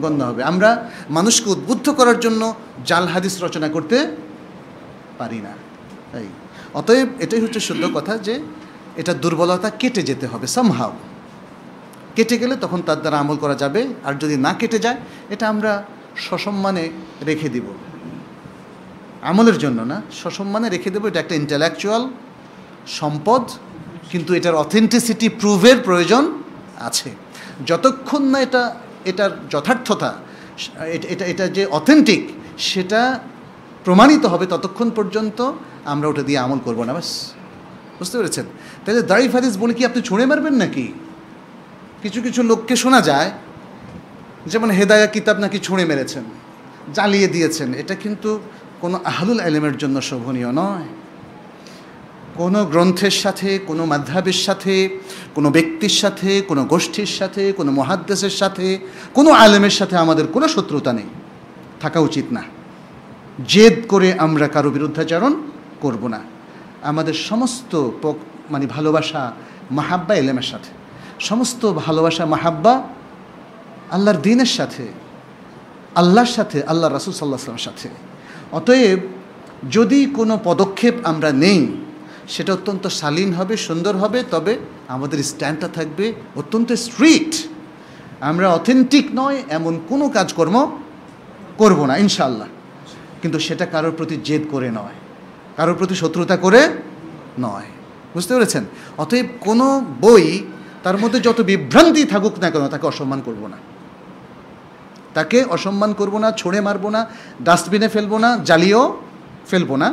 S1: গণ্য হবে। আমরা মানুষকে উদ্বুদ্ধ করার জন্য জাল হাদিস রচনা করতে পারি না। তাই অতএব এটাই হচ্ছে শুদ্ধ কথা যে এটা দুর্বলতা কেটে যেতে হবে, সামহাও কেটে গেলে তখন তার দ্বারা আমল করা যাবে। আর যদি না কেটে যায়, এটা আমরা সসম্মানে রেখে দিব, আমলের জন্য না, সসম্মানে রেখে দেবো। এটা একটা ইন্টেলেকচুয়াল সম্পদ, কিন্তু এটার অথেন্টিসিটি প্রুভের প্রয়োজন আছে। যতক্ষণ না এটার যথার্থতা, এটা যে অথেন্টিক সেটা প্রমাণিত হবে ততক্ষণ পর্যন্ত আমরা ওটা দিয়ে আমল করব না। বাস, বুঝতে পেরেছেন? তাহলে দাইফ হাদিস বলে কি আপনি ছুঁড়ে মারবেন নাকি? কিছু কিছু লোককে শোনা যায় যেমন হেদায়া কিতাব নাকি ছুঁড়ে মেরেছেন, জ্বালিয়ে দিয়েছেন। এটা কিন্তু কোনো আহলুল ইলমের জন্য শোভনীয় নয়। কোনো গ্রন্থের সাথে, কোনো মাযহাবের সাথে, কোনো ব্যক্তির সাথে, কোনো গোষ্ঠীর সাথে, কোনো মুহাদ্দিসের সাথে, কোনো আলেমের সাথে আমাদের কোনো শত্রুতা নেই, থাকা উচিত না। জেদ করে আমরা কারো বিরুদ্ধাচরণ করব না। আমাদের সমস্ত ভালোবাসা মাহাব্বা ইলমের সাথে, সমস্ত ভালোবাসা মাহাব্বা আল্লাহর দ্বীনের সাথে, আল্লাহর সাথে, আল্লাহ রাসূল সাল্লাল্লাহু আলাইহি ওয়াসাল্লামের সাথে। অতএব যদি কোনো পদক্ষেপ আমরা নেই সেটা অত্যন্ত শালীন হবে, সুন্দর হবে, তবে আমাদের স্ট্যান্ডটা থাকবে অত্যন্ত স্ট্রিক্ট। আমরা অথেন্টিক নয় এমন কোনো কাজকর্ম করব না ইনশাআল্লাহ, কিন্তু সেটা কারোর প্রতি জেদ করে নয়, কারোর প্রতি শত্রুতা করে নয়। বুঝতে পেরেছেন? অতএব কোনো বই তার মধ্যে যত বিভ্রান্তি থাকুক না কেন তাকে অসম্মান করব না, তাকে অসম্মান করব না, ছুঁড়ে মারব না, ডাস্টবিনে ফেলবো না, জ্বালিয়েও ফেলবো না।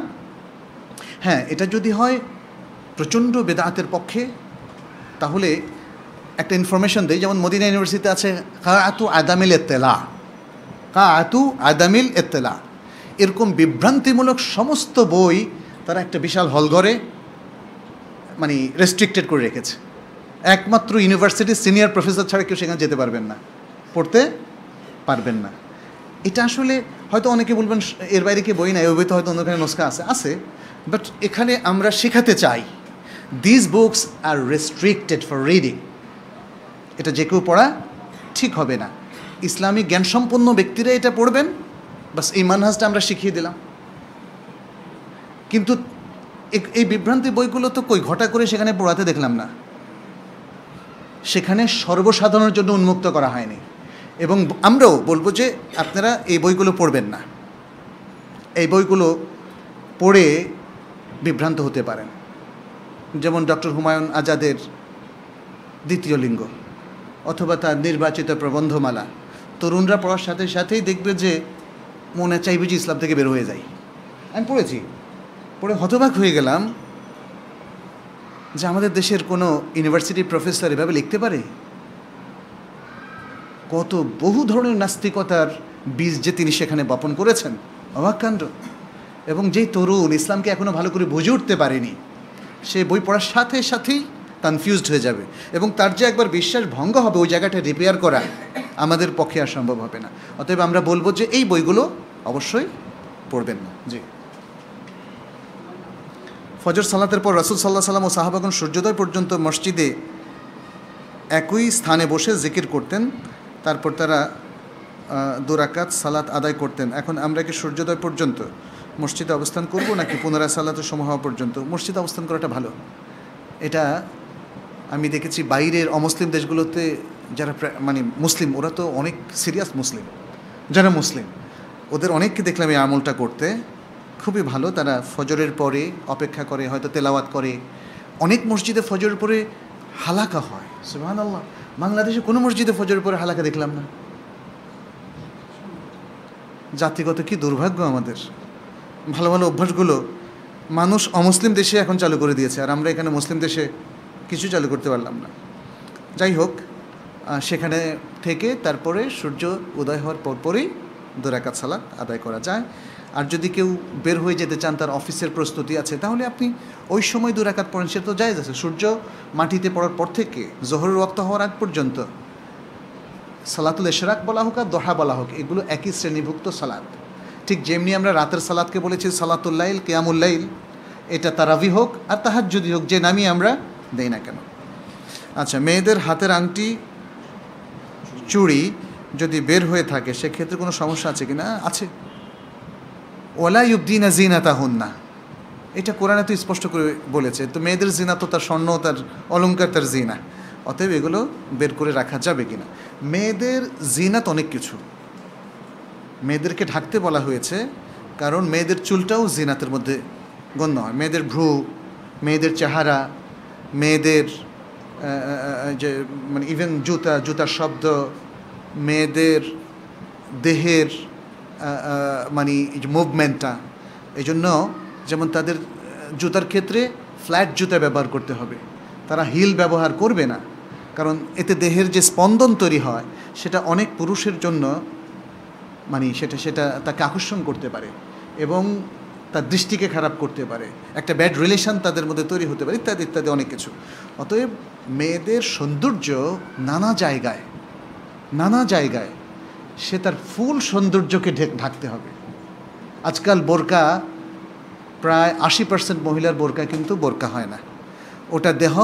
S1: হ্যাঁ, এটা যদি হয় প্রচণ্ড বেদাতের পক্ষে, তাহলে একটা ইনফরমেশন দেয়। যেমন মদিনা ইউনিভার্সিটিতে আছে কাআতু আদামিল ইত্তেলা, কাআতু আদামিল ইত্তেলা, এরকম বিভ্রান্তিমূলক সমস্ত বই তারা একটা বিশাল হলঘরে রেস্ট্রিক্টেড করে রেখেছে। একমাত্র ইউনিভার্সিটির সিনিয়র প্রফেসর ছাড়া কেউ সেখানে যেতে পারবেন না, পড়তে পারবেন না। এটা আসলে হয়তো অনেকে বলবেন এর বাইরে কি বই নাই, ওই বইতে হয়তো অন্যখানে নুসখা আছে, বাট এখানে আমরা শেখাতে চাই this books are restricted for reading. এটা যে কেউ পড়া ঠিক হবে না। ইসলামিক জ্ঞানসম্পন্ন ব্যক্তিরা এটা পড়বেন, বাস এই মানহাজটা আমরা শিখিয়ে দিলাম। কিন্তু এই বিভ্রান্তি বইগুলো তো কই ঘটা করে সেখানে পড়াতে দেখলাম না, সেখানে সর্বসাধারণের জন্য উন্মুক্ত করা হয়নি। এবং আমরাও বলবো যে আপনারা এই বইগুলো পড়বেন না, এই বইগুলো পড়ে বিভ্রান্ত হতে পারেন। যেমন ডক্টর হুমায়ুন আজাদের দ্বিতীয় লিঙ্গ অথবা তার নির্বাচিত প্রবন্ধমালা, তরুণরা পড়ার সাথে সাথেই দেখবে যে মনে চাইবে যে ইসলাম থেকে বের হয়ে যায়। আমি পড়েছি, পড়ে হতবাক হয়ে গেলাম যে আমাদের দেশের কোনো ইউনিভার্সিটির প্রফেসর এভাবে লিখতে পারে। কত বহু ধরনের নাস্তিকতার বীজ যে তিনি সেখানে বপন করেছেন, অবাক কাণ্ড। এবং যেই তরুণ ইসলামকে এখনও ভালো করে বুঝে উঠতে পারেনি, সে বই পড়ার সাথে সাথেই কনফিউজড হয়ে যাবে, এবং তার যে একবার বিশ্বাস ভঙ্গ হবে ওই জায়গাটা রিপেয়ার করা আমাদের পক্ষে আর সম্ভব হবে না। অতএব আমরা বলবো যে এই বইগুলো অবশ্যই পড়বেন না। জি, ফজর সালাতের পর রাসূল সাল্লাল্লাহু আলাইহি ওয়াসাল্লাম ও সাহাবাগণ সূর্যোদয় পর্যন্ত মসজিদে একই স্থানে বসে জিকির করতেন, তারপর তারা 2 রাকাত সালাত আদায় করতেন। এখন আমরা কি সূর্যোদয় পর্যন্ত মসজিদে অবস্থান করব নাকি পুনরায় সালাতের সময় হওয়া পর্যন্ত? মসজিদে অবস্থান করাটা ভালো। এটা আমি দেখেছি বাইরের অমুসলিম দেশগুলোতে যারা মুসলিম, ওরা তো অনেক সিরিয়াস মুসলিম, যারা মুসলিম ওদের অনেককে দেখলাম এই আমলটা করতে, খুবই ভালো। তারা ফজরের পরে অপেক্ষা করে, হয়তো তেলাওয়াত করে। অনেক মসজিদে ফজরের পরে হালাকা হয়, সুবহানাল্লাহ। বাংলাদেশে কোনো মসজিদে ফজরের পরে হালাকা দেখলাম না। জাতিগত কি দুর্ভাগ্য আমাদের। ভালো ভালো অভ্যাসগুলো মানুষ অমুসলিম দেশে এখন চালু করে দিয়েছে, আর আমরা এখানে মুসলিম দেশে কিছু চালু করতে পারলাম না। যাই হোক, সেখানে থেকে তারপরে সূর্য উদয় হওয়ার পরপরই 2 রাকাত সালাত আদায় করা যায়। আর যদি কেউ বের হয়ে যেতে চান, তার অফিসের প্রস্তুতি আছে, তাহলে আপনি ওই সময় 2 রাকাত পড়েন, সেটা তো জায়েজ আছে। সূর্য মাটিতে পড়ার পর থেকে জোহরের ওয়াক্ত হওয়ার আগ পর্যন্ত সালাতুল ইশরাক বলা হোক আর দোহা বলা হোক, এগুলো একই শ্রেণীভুক্ত সালাত। ঠিক যেমনি আমরা রাতের সালাতকে বলেছি সালাতুল লাইল, কিয়ামুল লাইল, এটা তারাবি হোক আর তাহাজ্জুদি হোক, যে নামই আমরা দেই না কেন। আচ্ছা, মেয়েদের হাতের আংটি চুড়ি যদি বের হয়ে থাকে সেক্ষেত্রে কোনো সমস্যা আছে কি না? আছে। ওয়ালা ইউবদিনা জিনাতাহুন্না, এটা কোরআনে তো স্পষ্ট করে বলেছে। তো মেয়েদের জিনা তো তার স্বর্ণ, তার অলংকার, তার জিনা। অতএব এগুলো বের করে রাখা যাবে কিনা? মেয়েদের জিনাত অনেক কিছু, মেয়েদেরকে ঢাকতে বলা হয়েছে কারণ মেয়েদের চুলটাও জিনাতের মধ্যে গণ্য হয়। মেয়েদের ভ্রু, মেয়েদের চেহারা, মেয়েদের যে ইভেন জুতার শব্দ, মেয়েদের দেহের মুভমেন্টটা, এই জন্য যেমন তাদের জুতার ক্ষেত্রে ফ্ল্যাট জুতা ব্যবহার করতে হবে, তারা হিল ব্যবহার করবে না, কারণ এতে দেহের যে স্পন্দন তৈরি হয় সেটা অনেক পুরুষের জন্য মানে সেটা তাকে আকর্ষণ করতে পারে এবং তার দৃষ্টিকে খারাপ করতে পারে, একটা ব্যাড রিলেশন তাদের মধ্যে তৈরি হতে পারে, ইত্যাদি ইত্যাদি অনেক কিছু। অতএব মেয়েদের সৌন্দর্য নানা জায়গায় সে তার ফুল সৌন্দর্যকে ঢাকতে হবে। আজকাল বোরকা প্রায় 80% মহিলার বোরকা কিন্তু বোরকা হয় না, ওটা দেহ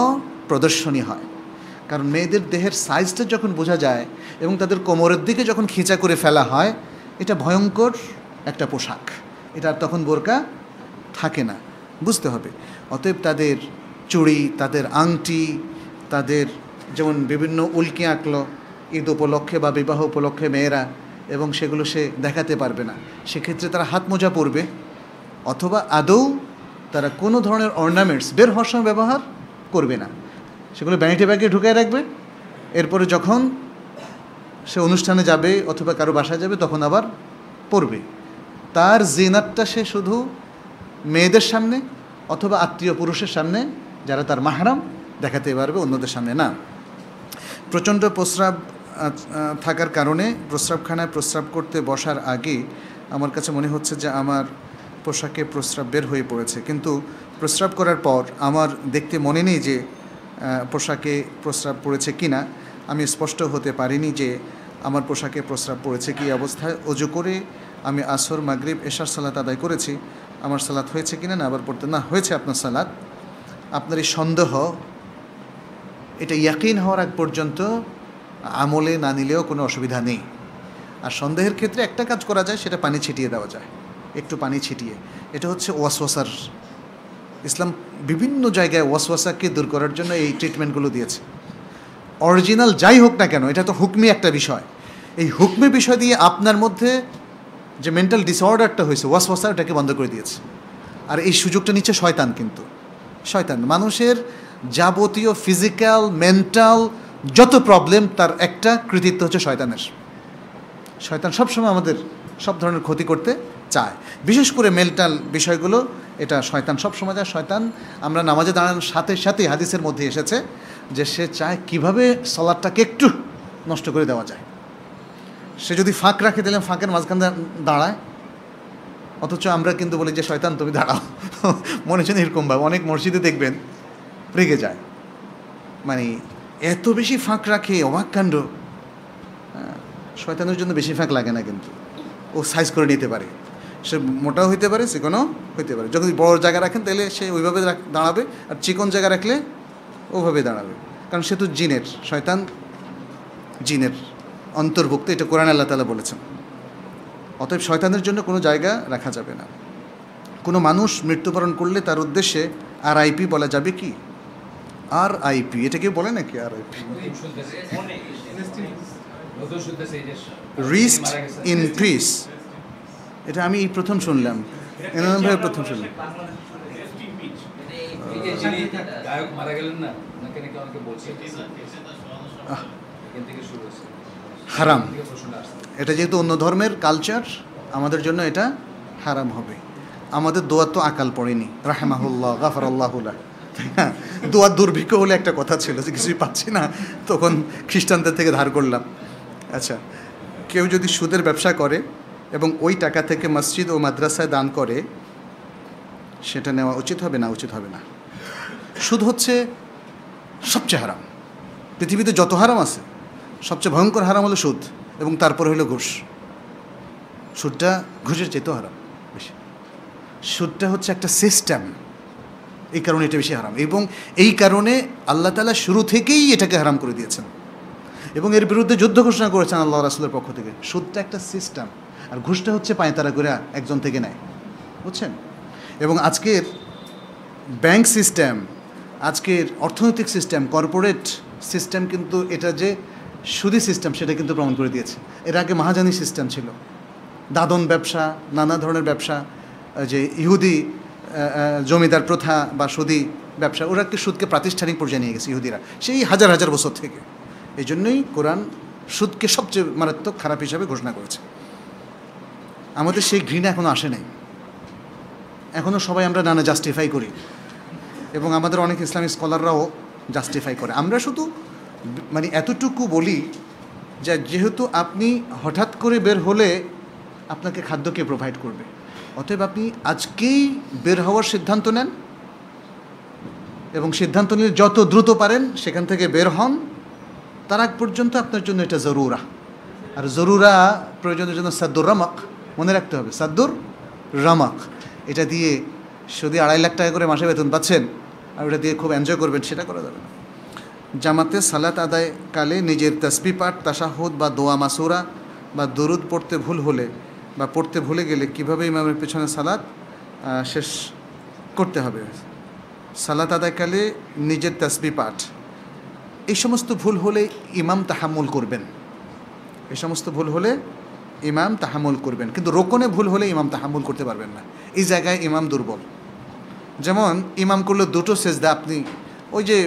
S1: প্রদর্শনী হয়। কারণ মেয়েদের দেহের সাইজটা যখন বোঝা যায় এবং তাদের কোমরের দিকে যখন খিঁচা করে ফেলা হয়, এটা ভয়ঙ্কর একটা পোশাক, এটা তখন বোরকা থাকে না, বুঝতে হবে। অতএব তাদের চুড়ি, তাদের আংটি, তাদের যেমন বিভিন্ন উল্কি আঁকলো ঈদ উপলক্ষে বা বিবাহ উপলক্ষে মেয়েরা, এবং সেগুলো সে দেখাতে পারবে না, সেক্ষেত্রে তারা হাত মোজা পরবে, অথবা আদৌ তারা কোনো ধরনের অর্নামেন্টস বের হওয়ার সময় ব্যবহার করবে না, সেগুলো ভ্যানিটি ব্যাগে ঢুকিয়ে রাখবে। এরপরে যখন সে অনুষ্ঠানে যাবে অথবা কারো বাসায় যাবে তখন আবার পরবে। তার জিনাতটা সে শুধু মেয়েদের সামনে অথবা আত্মীয় পুরুষের সামনে যারা তার মাহরাম দেখাতে পারবে, অন্যদের সামনে না। প্রচণ্ড প্রস্রাব থাকার কারণে প্রস্রাবখানায় প্রস্রাব করতে বসার আগে আমার কাছে মনে হচ্ছে যে আমার পোশাকে প্রস্রাব বের হয়ে পড়েছে, কিন্তু প্রস্রাব করার পর আমার দেখতে মনে নেই যে পোশাকে প্রস্রাব পড়েছে কি না। আমি স্পষ্ট হতে পারিনি যে আমার পোশাকে প্রস্রাব পড়েছে কি অবস্থায়। অজু করে আমি আসর, মাগরিব, এশার সালাত আদায় করেছি, আমার সালাত হয়েছে কিনা না আবার পড়তে না হয়েছে আপনার সালাত। আপনার এই সন্দেহ, এটা ইয়াকিন হওয়ার আগ পর্যন্ত আমলে না নিলেও কোনো অসুবিধা নেই। আর সন্দেহের ক্ষেত্রে একটা কাজ করা যায়, সেটা পানি ছিটিয়ে দেওয়া যায়, একটু পানি ছিটিয়ে। এটা হচ্ছে ওয়াসওয়াসার, ইসলাম বিভিন্ন জায়গায় ওয়াসওয়াসাকে দূর করার জন্য এই ট্রিটমেন্টগুলো দিয়েছে। অরিজিনাল যাই হোক না কেন, এটা তো হুকমি একটা বিষয়, এই হুকমি বিষয় দিয়ে আপনার মধ্যে যে মেন্টাল ডিসঅর্ডারটা হয়েছে ওয়াসওয়াসা, ওটাকে বন্ধ করে দিয়েছে। আর এই সুযোগটা নিচ্ছে শয়তান, কিন্তু শয়তান মানুষের যাবতীয় ফিজিক্যাল, মেন্টাল যত প্রবলেম, তার একটা কৃতিত্ব হচ্ছে শয়তানের। শয়তান সবসময় আমাদের সব ধরনের ক্ষতি করতে চায়, বিশেষ করে মেন্টাল বিষয়গুলো, এটা শয়তান সবসময় যায়। শয়তান, আমরা নামাজে দাঁড়ানোর সাথে সাথে হাদিসের মধ্যে এসেছে যে সে চায় কিভাবে সালাদটাকে একটু নষ্ট করে দেওয়া যায়। সে যদি ফাঁক রাখে দিলে ফাঁকের মাঝখানে দাঁড়ায়, অথচ আমরা কিন্তু বলি যে শয়তান তুমি দাঁড়াও। মনে হচ্ছে এরকমভাবে অনেক মসজিদে দেখবেন রেগে যায়, মানে এত বেশি ফাঁক রাখে, অবাক কাণ্ড। শয়তানের জন্য বেশি ফাঁক লাগে না, কিন্তু ও সাইজ করে নিতে পারে, সে মোটাও হইতে পারে, চিকনও হইতে পারে। যদি বড় জায়গা রাখেন তাহলে সে ওইভাবে দাঁড়াবে, আর চিকন জায়গা রাখলে ওভাবে দাঁড়াবে, কারণ সে তো জিনের, শয়তান জিনের অন্তর্ভুক্ত, এটা কোরআন আল্লাহ তাআলা বলেছেন। অতএব শয়তানের জন্য কোনো জায়গা রাখা যাবে না। কোনো মানুষ মৃত্যুবরণ করলে তার উদ্দেশ্যে RIP বলা যাবে কি? RIP, এটা কেউ বলে নাকি? RIP, রিস্ট ইন পিস, এটা আমি প্রথম শুনলাম, এনামভাবে প্রথম শুনলাম। হারাম, এটা যেহেতু অন্য ধর্মের কালচার, আমাদের জন্য এটা হারাম হবে। আমাদের দোয়া তো আকাল পড়েনি, রাহমাহুল্লাহ, গাফারাল্লাহুল্লাহ, তাই না? দোয়া দুর্ভিক্ষ হলে একটা কথা ছিল যে কিছুই পাচ্ছি না, তখন খ্রিস্টানদের থেকে ধার করলাম। আচ্ছা, কেউ যদি সুদের ব্যবসা করে এবং ওই টাকা থেকে মসজিদ ও মাদ্রাসায় দান করে, সেটা নেওয়া উচিত হবে না? উচিত হবে না। সুদ হচ্ছে সবচেয়ে হারাম, পৃথিবীতে যত হারাম আছে সবচেয়ে ভয়ঙ্কর হারাম হলো সুদ, এবং তারপরে হলো ঘুষ। সুদটা ঘুষের চেয়েও হারাম বেশি। সুদটা হচ্ছে একটা সিস্টেম, এই কারণে এটা বেশি হারাম, এবং এই কারণে আল্লাহ তাআলা শুরু থেকেই এটাকে হারাম করে দিয়েছেন এবং এর বিরুদ্ধে যুদ্ধ ঘোষণা করেছেন আল্লাহ রাসূলের পক্ষ থেকে। সুদটা একটা সিস্টেম, আর ঘুষটা হচ্ছে পায়তারা করে একজন থেকে নেয়, বুঝছেন? এবং আজকের ব্যাংক সিস্টেম, আজকের অর্থনৈতিক সিস্টেম, কর্পোরেট সিস্টেম কিন্তু এটা যে সুদী সিস্টেম সেটা কিন্তু প্রমাণ করে দিয়েছে। এর আগে মাহাজানি সিস্টেম ছিল, দাদন ব্যবসা, নানা ধরনের ব্যবসা, যে ইহুদি জমিদার প্রথা বা সুদী ব্যবসা, ওরা কি সুদকে প্রাতিষ্ঠানিক পর্যায়ে নিয়ে গেছে ইহুদিরা সেই হাজার হাজার বছর থেকে। এই জন্যই কোরআন সুদকে সবচেয়ে মারাত্মক খারাপ হিসাবে ঘোষণা করেছে। আমাদের সেই ঘৃণা এখনও আসে নাই, এখনও সবাই আমরা নানা জাস্টিফাই করি, এবং আমাদের অনেক ইসলামিক স্কলাররাও জাস্টিফাই করে। আমরা শুধু মানে এতটুকু বলি যে যেহেতু আপনি হঠাৎ করে বের হলে আপনাকে খাদ্য কে প্রোভাইড করবে, অতএব আপনি আজকেই বের হওয়ার সিদ্ধান্ত নেন, এবং সিদ্ধান্ত নিয়ে যত দ্রুত পারেন সেখান থেকে বের হন। তার আগ পর্যন্ত আপনার জন্য এটা জরুরা। আর জরুরা প্রয়োজনের জন্য সাদ্দুর রামাক মনে রাখতে হবে, সাদ্দুর রামাক। এটা দিয়ে যদি 2.5 লাখ টাকা করে মাসে বেতন পাচ্ছেন আর ওটা দিয়ে খুব এনজয় করবেন, সেটা করা যাবে না। জামাতে সালাত আদায়কালে নিজের তাসবিহ পাঠ, তাশাহুদ বা দোয়া মাসুরা বা দরুদ পড়তে ভুল হলে বা পড়তে ভুলে গেলে কীভাবে ইমামের পেছনে সালাত শেষ করতে হবে। সালাত আদায়কালে নিজের তাসবিহ পাঠ, এই সমস্ত ভুল হলে ইমাম তাহাম্মুল করবেন, এই সমস্ত ভুল হলে ইমাম তাহাম্মুল করবেন, কিন্তু রোকনে ভুল হলে ইমাম তাহাম্মুল করতে পারবেন না। এই জায়গায় ইমাম দুর্বল। যেমন ইমাম করলে 2টো সেজদা, আপনি ওই যে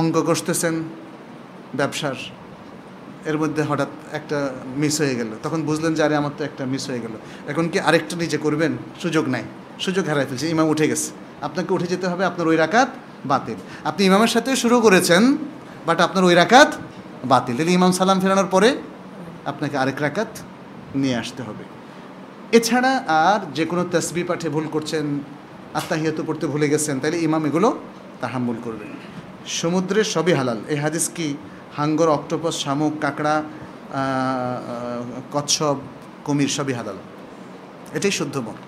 S1: অঙ্ক কষতেছেন ব্যবসার, এর মধ্যে হঠাৎ একটা মিস হয়ে গেল, তখন বুঝলেন যে আরে আমার তো একটা মিস হয়ে গেল, এখন কি আরেকটা নিজে করবেন? সুযোগ নাই, সুযোগ হারাই ফেলছে, ইমাম উঠে গেছে, আপনাকে উঠে যেতে হবে, আপনার ওই রাকাত বাতিল। আপনি ইমামের সাথে শুরু করেছেন বাট আপনার ওই রাকাত বাতিল। তাহলে ইমাম সালাম ফেরানোর পরে আপনাকে আরেক রাকাত নিয়ে আসতে হবে। এছাড়া আর যে কোনো তাসবিহ পাঠে ভুল করছেন, আত্তাহিয়াতু পড়তে ভুলে গেছেন, তাহলে ইমাম এগুলো তাহাম্মুল করবেন। সমুদ্রের সবই হালাল, এই হাদিস কি হাঙ্গর, অক্টোপাস, শামুক, কাঁকড়া, কচ্ছপ, কুমির সবই হালাল? এটাই শুদ্ধ মত।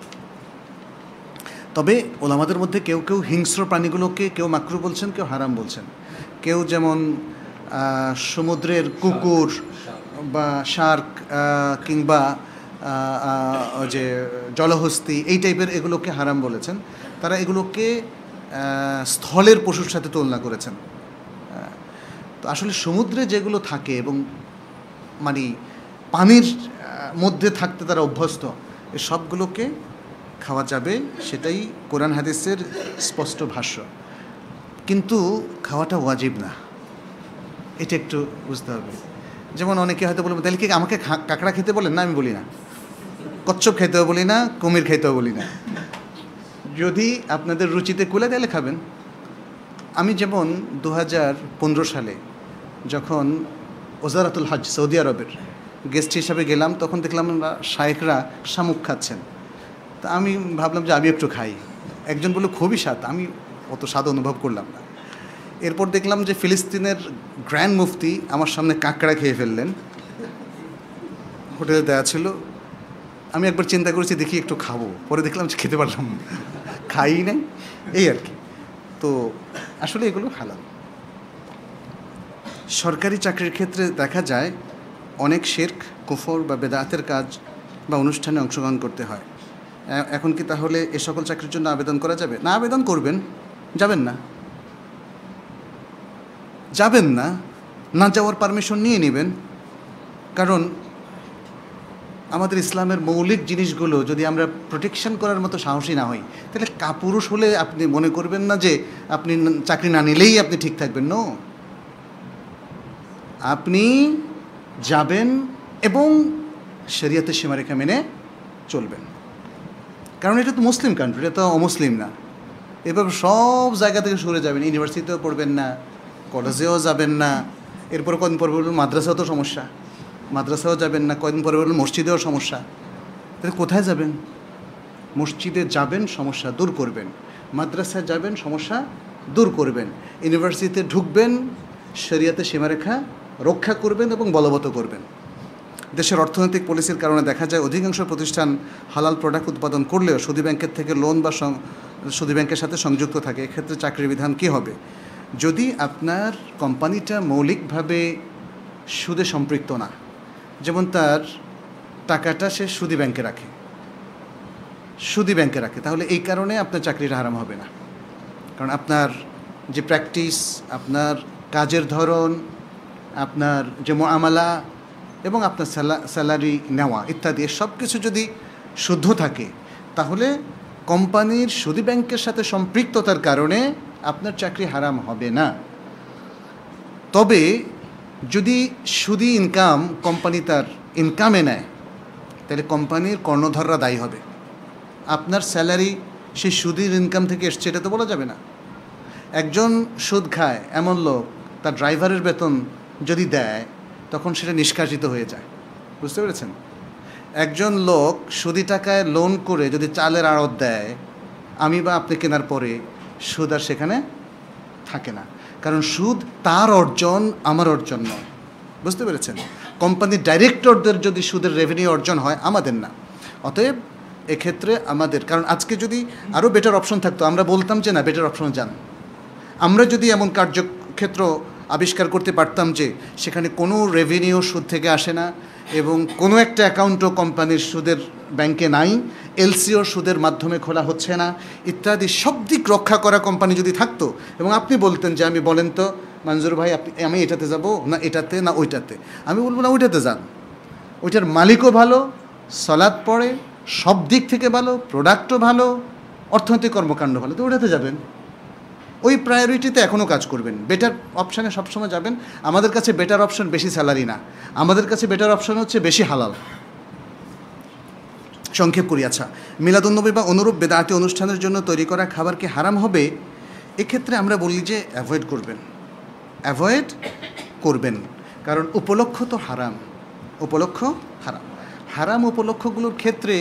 S1: তবে ওলামাদের মধ্যে কেউ কেউ হিংস্র প্রাণীগুলোকে কেউ মাকরু বলছেন, কেউ হারাম বলছেন। কেউ যেমন সমুদ্রের কুকুর বা শার্ক কিংবা যে জলহস্তি এই টাইপের এগুলোকে হারাম বলেছেন। তারা এগুলোকে স্থলের পশুর সাথে তুলনা করেছেন। তো আসলে সমুদ্রে যেগুলো থাকে এবং মানে পানির মধ্যে থাকতে তারা অভ্যস্ত, এ সবগুলোকে খাওয়া যাবে, সেটাই কোরআন হাদিসের স্পষ্ট ভাষ্য। কিন্তু খাওয়াটা ওয়াজিব না, এটা একটু বুঝতে হবে। যেমন অনেকে হয়তো বলবেন তাহলে কি আমাকে কাঁকড়া খেতে বলেন? না, আমি বলি না। কচ্ছপ খাইতেও বলি না, কুমির খাইতেও বলি না। যদি আপনাদের রুচিতে কুলে তাহলে খাবেন। আমি যেমন 2015 সালে যখন ওজারাতুল হজ সৌদি আরবের গেস্ট হিসাবে গেলাম, তখন দেখলাম শায়েখরা শামুক খাচ্ছেন। তা আমি ভাবলাম যে আমি একটু খাই। একজন বলল খুবই স্বাদ, আমি অত স্বাদ অনুভব করলাম না। এরপর দেখলাম যে ফিলিস্তিনের গ্র্যান্ড মুফতি আমার সামনে কাঁকড়া খেয়ে ফেললেন, হোটেলে দেওয়া ছিল। আমি একবার চিন্তা করেছি দেখি একটু খাবো, পরে দেখলাম যে খেতে পারলাম না, খাই নাই, এই আর কি। তো আসলে এগুলো হালাল। সরকারি চাকরির ক্ষেত্রে দেখা যায় অনেক শিরক, কুফর বা বেদাতের কাজ বা অনুষ্ঠানে অংশগ্রহণ করতে হয়। এখন কি তাহলে এ সকল চাকরির জন্য আবেদন করা যাবে? না, আবেদন করবেন, যাবেন না, যাবেন না, না যাওয়ার পারমিশন নিয়ে নেবেন। কারণ আমাদের ইসলামের মৌলিক জিনিসগুলো যদি আমরা প্রোটেকশন করার মতো সাহসী না হই, তাহলে কাপুরুষ হলে আপনি মনে করবেন না যে আপনি চাকরি না নিলেই আপনি ঠিক থাকবেন। নো, আপনি যাবেন এবং শরিয়তের সীমারেখা মেনে চলবেন। কারণ এটা তো মুসলিম কান্ট্রি, এটা তো অমুসলিম না। এবার সব জায়গা থেকে সরে যাবেন, ইউনিভার্সিটিতেও পড়বেন না, কলেজেও যাবেন না, এরপর কদিন পর বলবেন মাদ্রাসাও তো সমস্যা, মাদ্রাসাও যাবেন না, কদিন পরে বলবেন মসজিদেও সমস্যা। তাহলে কোথায় যাবেন? মসজিদে যাবেন, সমস্যা দূর করবেন, মাদ্রাসায় যাবেন, সমস্যা দূর করবেন, ইউনিভার্সিটিতে ঢুকবেন, শরিয়তের সীমারেখা রক্ষা করবেন এবং বলবৎ করবেন। দেশের অর্থনৈতিক পলিসির কারণে দেখা যায় অধিকাংশ প্রতিষ্ঠান হালাল প্রোডাক্ট উৎপাদন করলেও সুদী ব্যাংকের থেকে লোন বা সুদী ব্যাংকের সাথে সংযুক্ত থাকে। এক্ষেত্রে চাকরির বিধান কী হবে? যদি আপনার কোম্পানিটা মৌলিকভাবে সুদে সম্পৃক্ত না, যেমন তার টাকাটা সে সুদী ব্যাংকে রাখে, তাহলে এই কারণে আপনার চাকরিটা হারাম হবে না। কারণ আপনার যে প্র্যাকটিস, আপনার কাজের ধরন, আপনার যে মুআমালা এবং আপনার স্যালারি নেওয়া ইত্যাদি সব কিছু যদি শুদ্ধ থাকে, তাহলে কোম্পানির সুদী ব্যাংকের সাথে সম্পৃক্ততার কারণে আপনার চাকরি হারাম হবে না। তবে যদি সুদী ইনকাম কোম্পানি তার ইনকামে নেয়, তাহলে কোম্পানির কর্ণধররা দায়ী হবে। আপনার স্যালারি সেই সুদের ইনকাম থেকে এসছে এটা তো বলা যাবে না। একজন সুদ খায় এমন লোক তার ড্রাইভারের বেতন যদি দেয় তখন সেটা নিষ্কাশিত হয়ে যায়, বুঝতে পেরেছেন? একজন লোক সুদি টাকায় লোন করে যদি চালের আড়ত দেয়, আমি বা আপনি কেনার পরে সুদ আর সেখানে থাকে না, কারণ সুদ তার অর্জন, আমার অর্জন নয়, বুঝতে পেরেছেন? কোম্পানির ডাইরেক্টরদের যদি সুদের রেভিনিউ অর্জন হয়, আমাদের না। অতএব এক্ষেত্রে আমাদের, কারণ আজকে যদি আরও বেটার অপশন থাকতো আমরা বলতাম যে না বেটার অপশন যান। আমরা যদি এমন কার্যক্ষেত্র আবিষ্কার করতে পারতাম যে সেখানে কোনো রেভিনিউ সুদ থেকে আসে না এবং কোনো একটা অ্যাকাউন্টও কোম্পানির সুদের ব্যাংকে নাই, এলসিও সুদের মাধ্যমে খোলা হচ্ছে না, ইত্যাদি সব দিক রক্ষা করা কোম্পানি যদি থাকতো এবং আপনি বলতেন যে আমি বলেন তো মঞ্জুর ভাই আপনি আমি এটাতে যাব না এটাতে না ওইটাতে, আমি বলবো না ওইটাতে যান, ওইটার মালিকও ভালো, সালাত পড়ে, সব দিক থেকে ভালো, প্রোডাক্টও ভালো, অর্থনৈতিক কর্মকাণ্ড ভালো, তো ওটাতে যাবেন। ওই প্রায়োরিটিতে এখনও কাজ করবেন, বেটার অপশানে সবসময় যাবেন। আমাদের কাছে বেটার অপশন বেশি স্যালারি না, আমাদের কাছে বেটার অপশন হচ্ছে বেশি হালাল। সংক্ষেপ করি। আচ্ছা, মিলাদুন্নবী বা অনুরূপ বেদাতি অনুষ্ঠানের জন্য তৈরি করা খাবার কি হারাম হবে? এক্ষেত্রে আমরা বলি যে অ্যাভয়েড করবেন, কারণ উপলক্ষ তো হারাম, উপলক্ষ হারাম। হারাম উপলক্ষগুলোর ক্ষেত্রে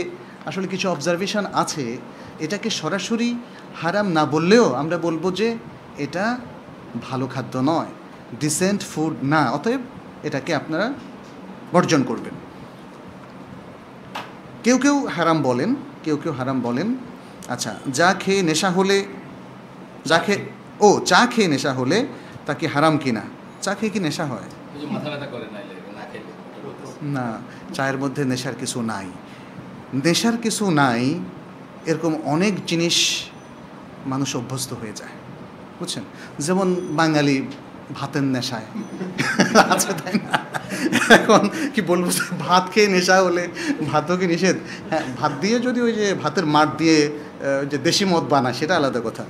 S1: আসলে কিছু অবজারভেশন আছে। এটাকে সরাসরি হারাম না বললেও আমরা বলবো যে এটা ভালো খাদ্য নয়, ডিসেন্ট ফুড না, অতএব এটাকে আপনারা বর্জন করবেন। কেউ কেউ হারাম বলেন। আচ্ছা, চা খেয়ে নেশা হলে তা কি হারাম কিনা? চা খেয়ে কি নেশা হয়? না, চায়ের মধ্যে নেশার কিছু নাই। এরকম অনেক জিনিস মানুষ অভ্যস্ত হয়ে যায়, বুঝছেন? যেমন বাঙালি ভাতের নেশায় আছে, তাই না? এখন কি বলবো, ভাত খেয়ে নেশা হলে ভাতও কি নিষেধ? হ্যাঁ, ভাত দিয়ে যদি ওই যে ভাতের মাঠ দিয়ে যে দেশি মদ বানায় সেটা আলাদা কথা।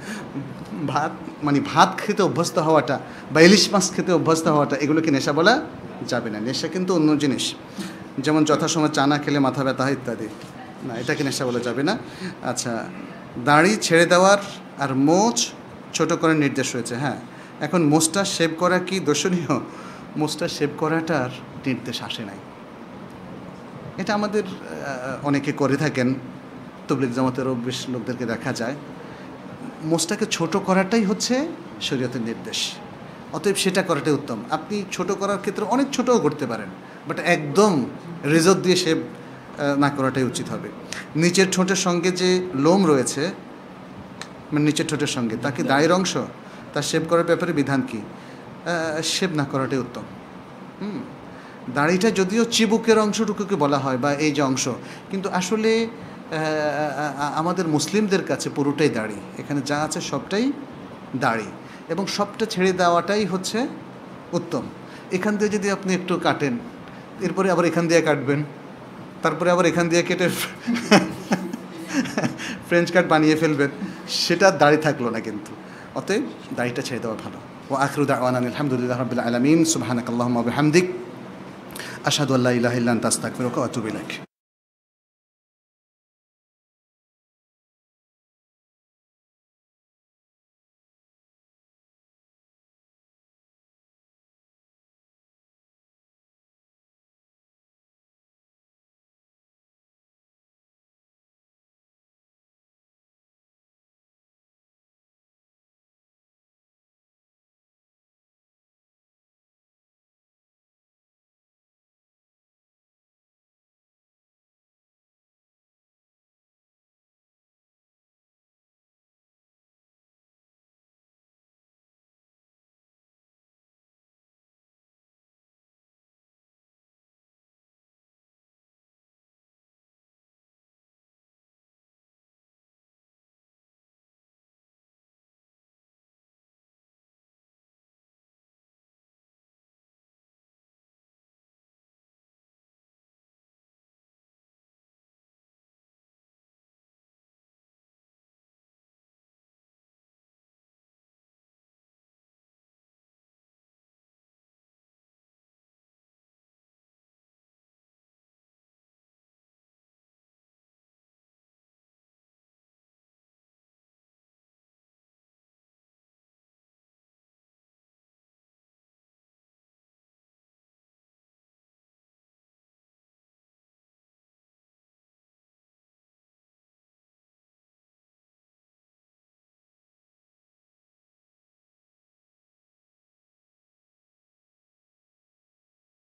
S1: ভাত খেতে অভ্যস্ত হওয়াটা বা ইলিশ মাছ খেতে অভ্যস্ত হওয়াটা, এগুলোকে নেশা বলা যাবে না। নেশা কিন্তু অন্য জিনিস, যেমন যথাসময় চা না খেলে মাথা ব্যথা হয় ইত্যাদি, না, এটাকে নেশা বলা যাবে না। আচ্ছা, দাড়ি ছেড়ে দেওয়ার আর মোচ ছোট করার নির্দেশ রয়েছে। হ্যাঁ, এখন মোচটা শেভ করা কি দর্শনীয়? মোচটা শেভ করাটার নির্দেশ আসে নাই। এটা আমাদের অনেকে করে থাকেন, তবলিগ জামাতেরও বেশ লোকদেরকে দেখা যায়। মোচটাকে ছোট করাটাই হচ্ছে শরীয়তের নির্দেশ, অতএব সেটা করাটাই উত্তম। আপনি ছোট করার ক্ষেত্রে অনেক ছোটও করতে পারেন, বাট একদম রেজর দিয়ে শেভ না করাটাই উচিত হবে। নিচের ঠোঁটের সঙ্গে যে লোম রয়েছে, নিচের ঠোঁটের সঙ্গে তাকে দাঁড়ের অংশ, তা শেভ করার ব্যাপারে বিধান কি? শেভ না করাটাই উত্তম। দাড়িটা যদিও চিবুকের অংশটুকুকে বলা হয় বা এই যে অংশ, কিন্তু আসলে আমাদের মুসলিমদের কাছে পুরোটাই দাড়ি, এখানে যা আছে সবটাই দাড়ি, এবং সবটা ছেড়ে দেওয়াটাই হচ্ছে উত্তম। এখান দিয়ে যদি আপনি একটু কাটেন, এরপরে আবার এখান দিয়ে কাটবেন, তারপরে আবার এখান দিয়ে কেটে ফ্রেঞ্চ কাট বানিয়ে ফেলবেন, সেটা দাড়ি থাকলো না কিন্তু। অতএব দাড়িটা ছেড়ে দেওয়া ভালো। ও আখিরু দাওয়ানা আলহামদুলিল্লাহি রাব্বিল আলামিন। সুবহানাকাল্লাহুম্মা ওয়া বিহামদিক, আশহাদু আল্লা ইলাহা ইল্লা আনতা আস্তাগফিরুকা ওয়া আতুবু ইলাইক।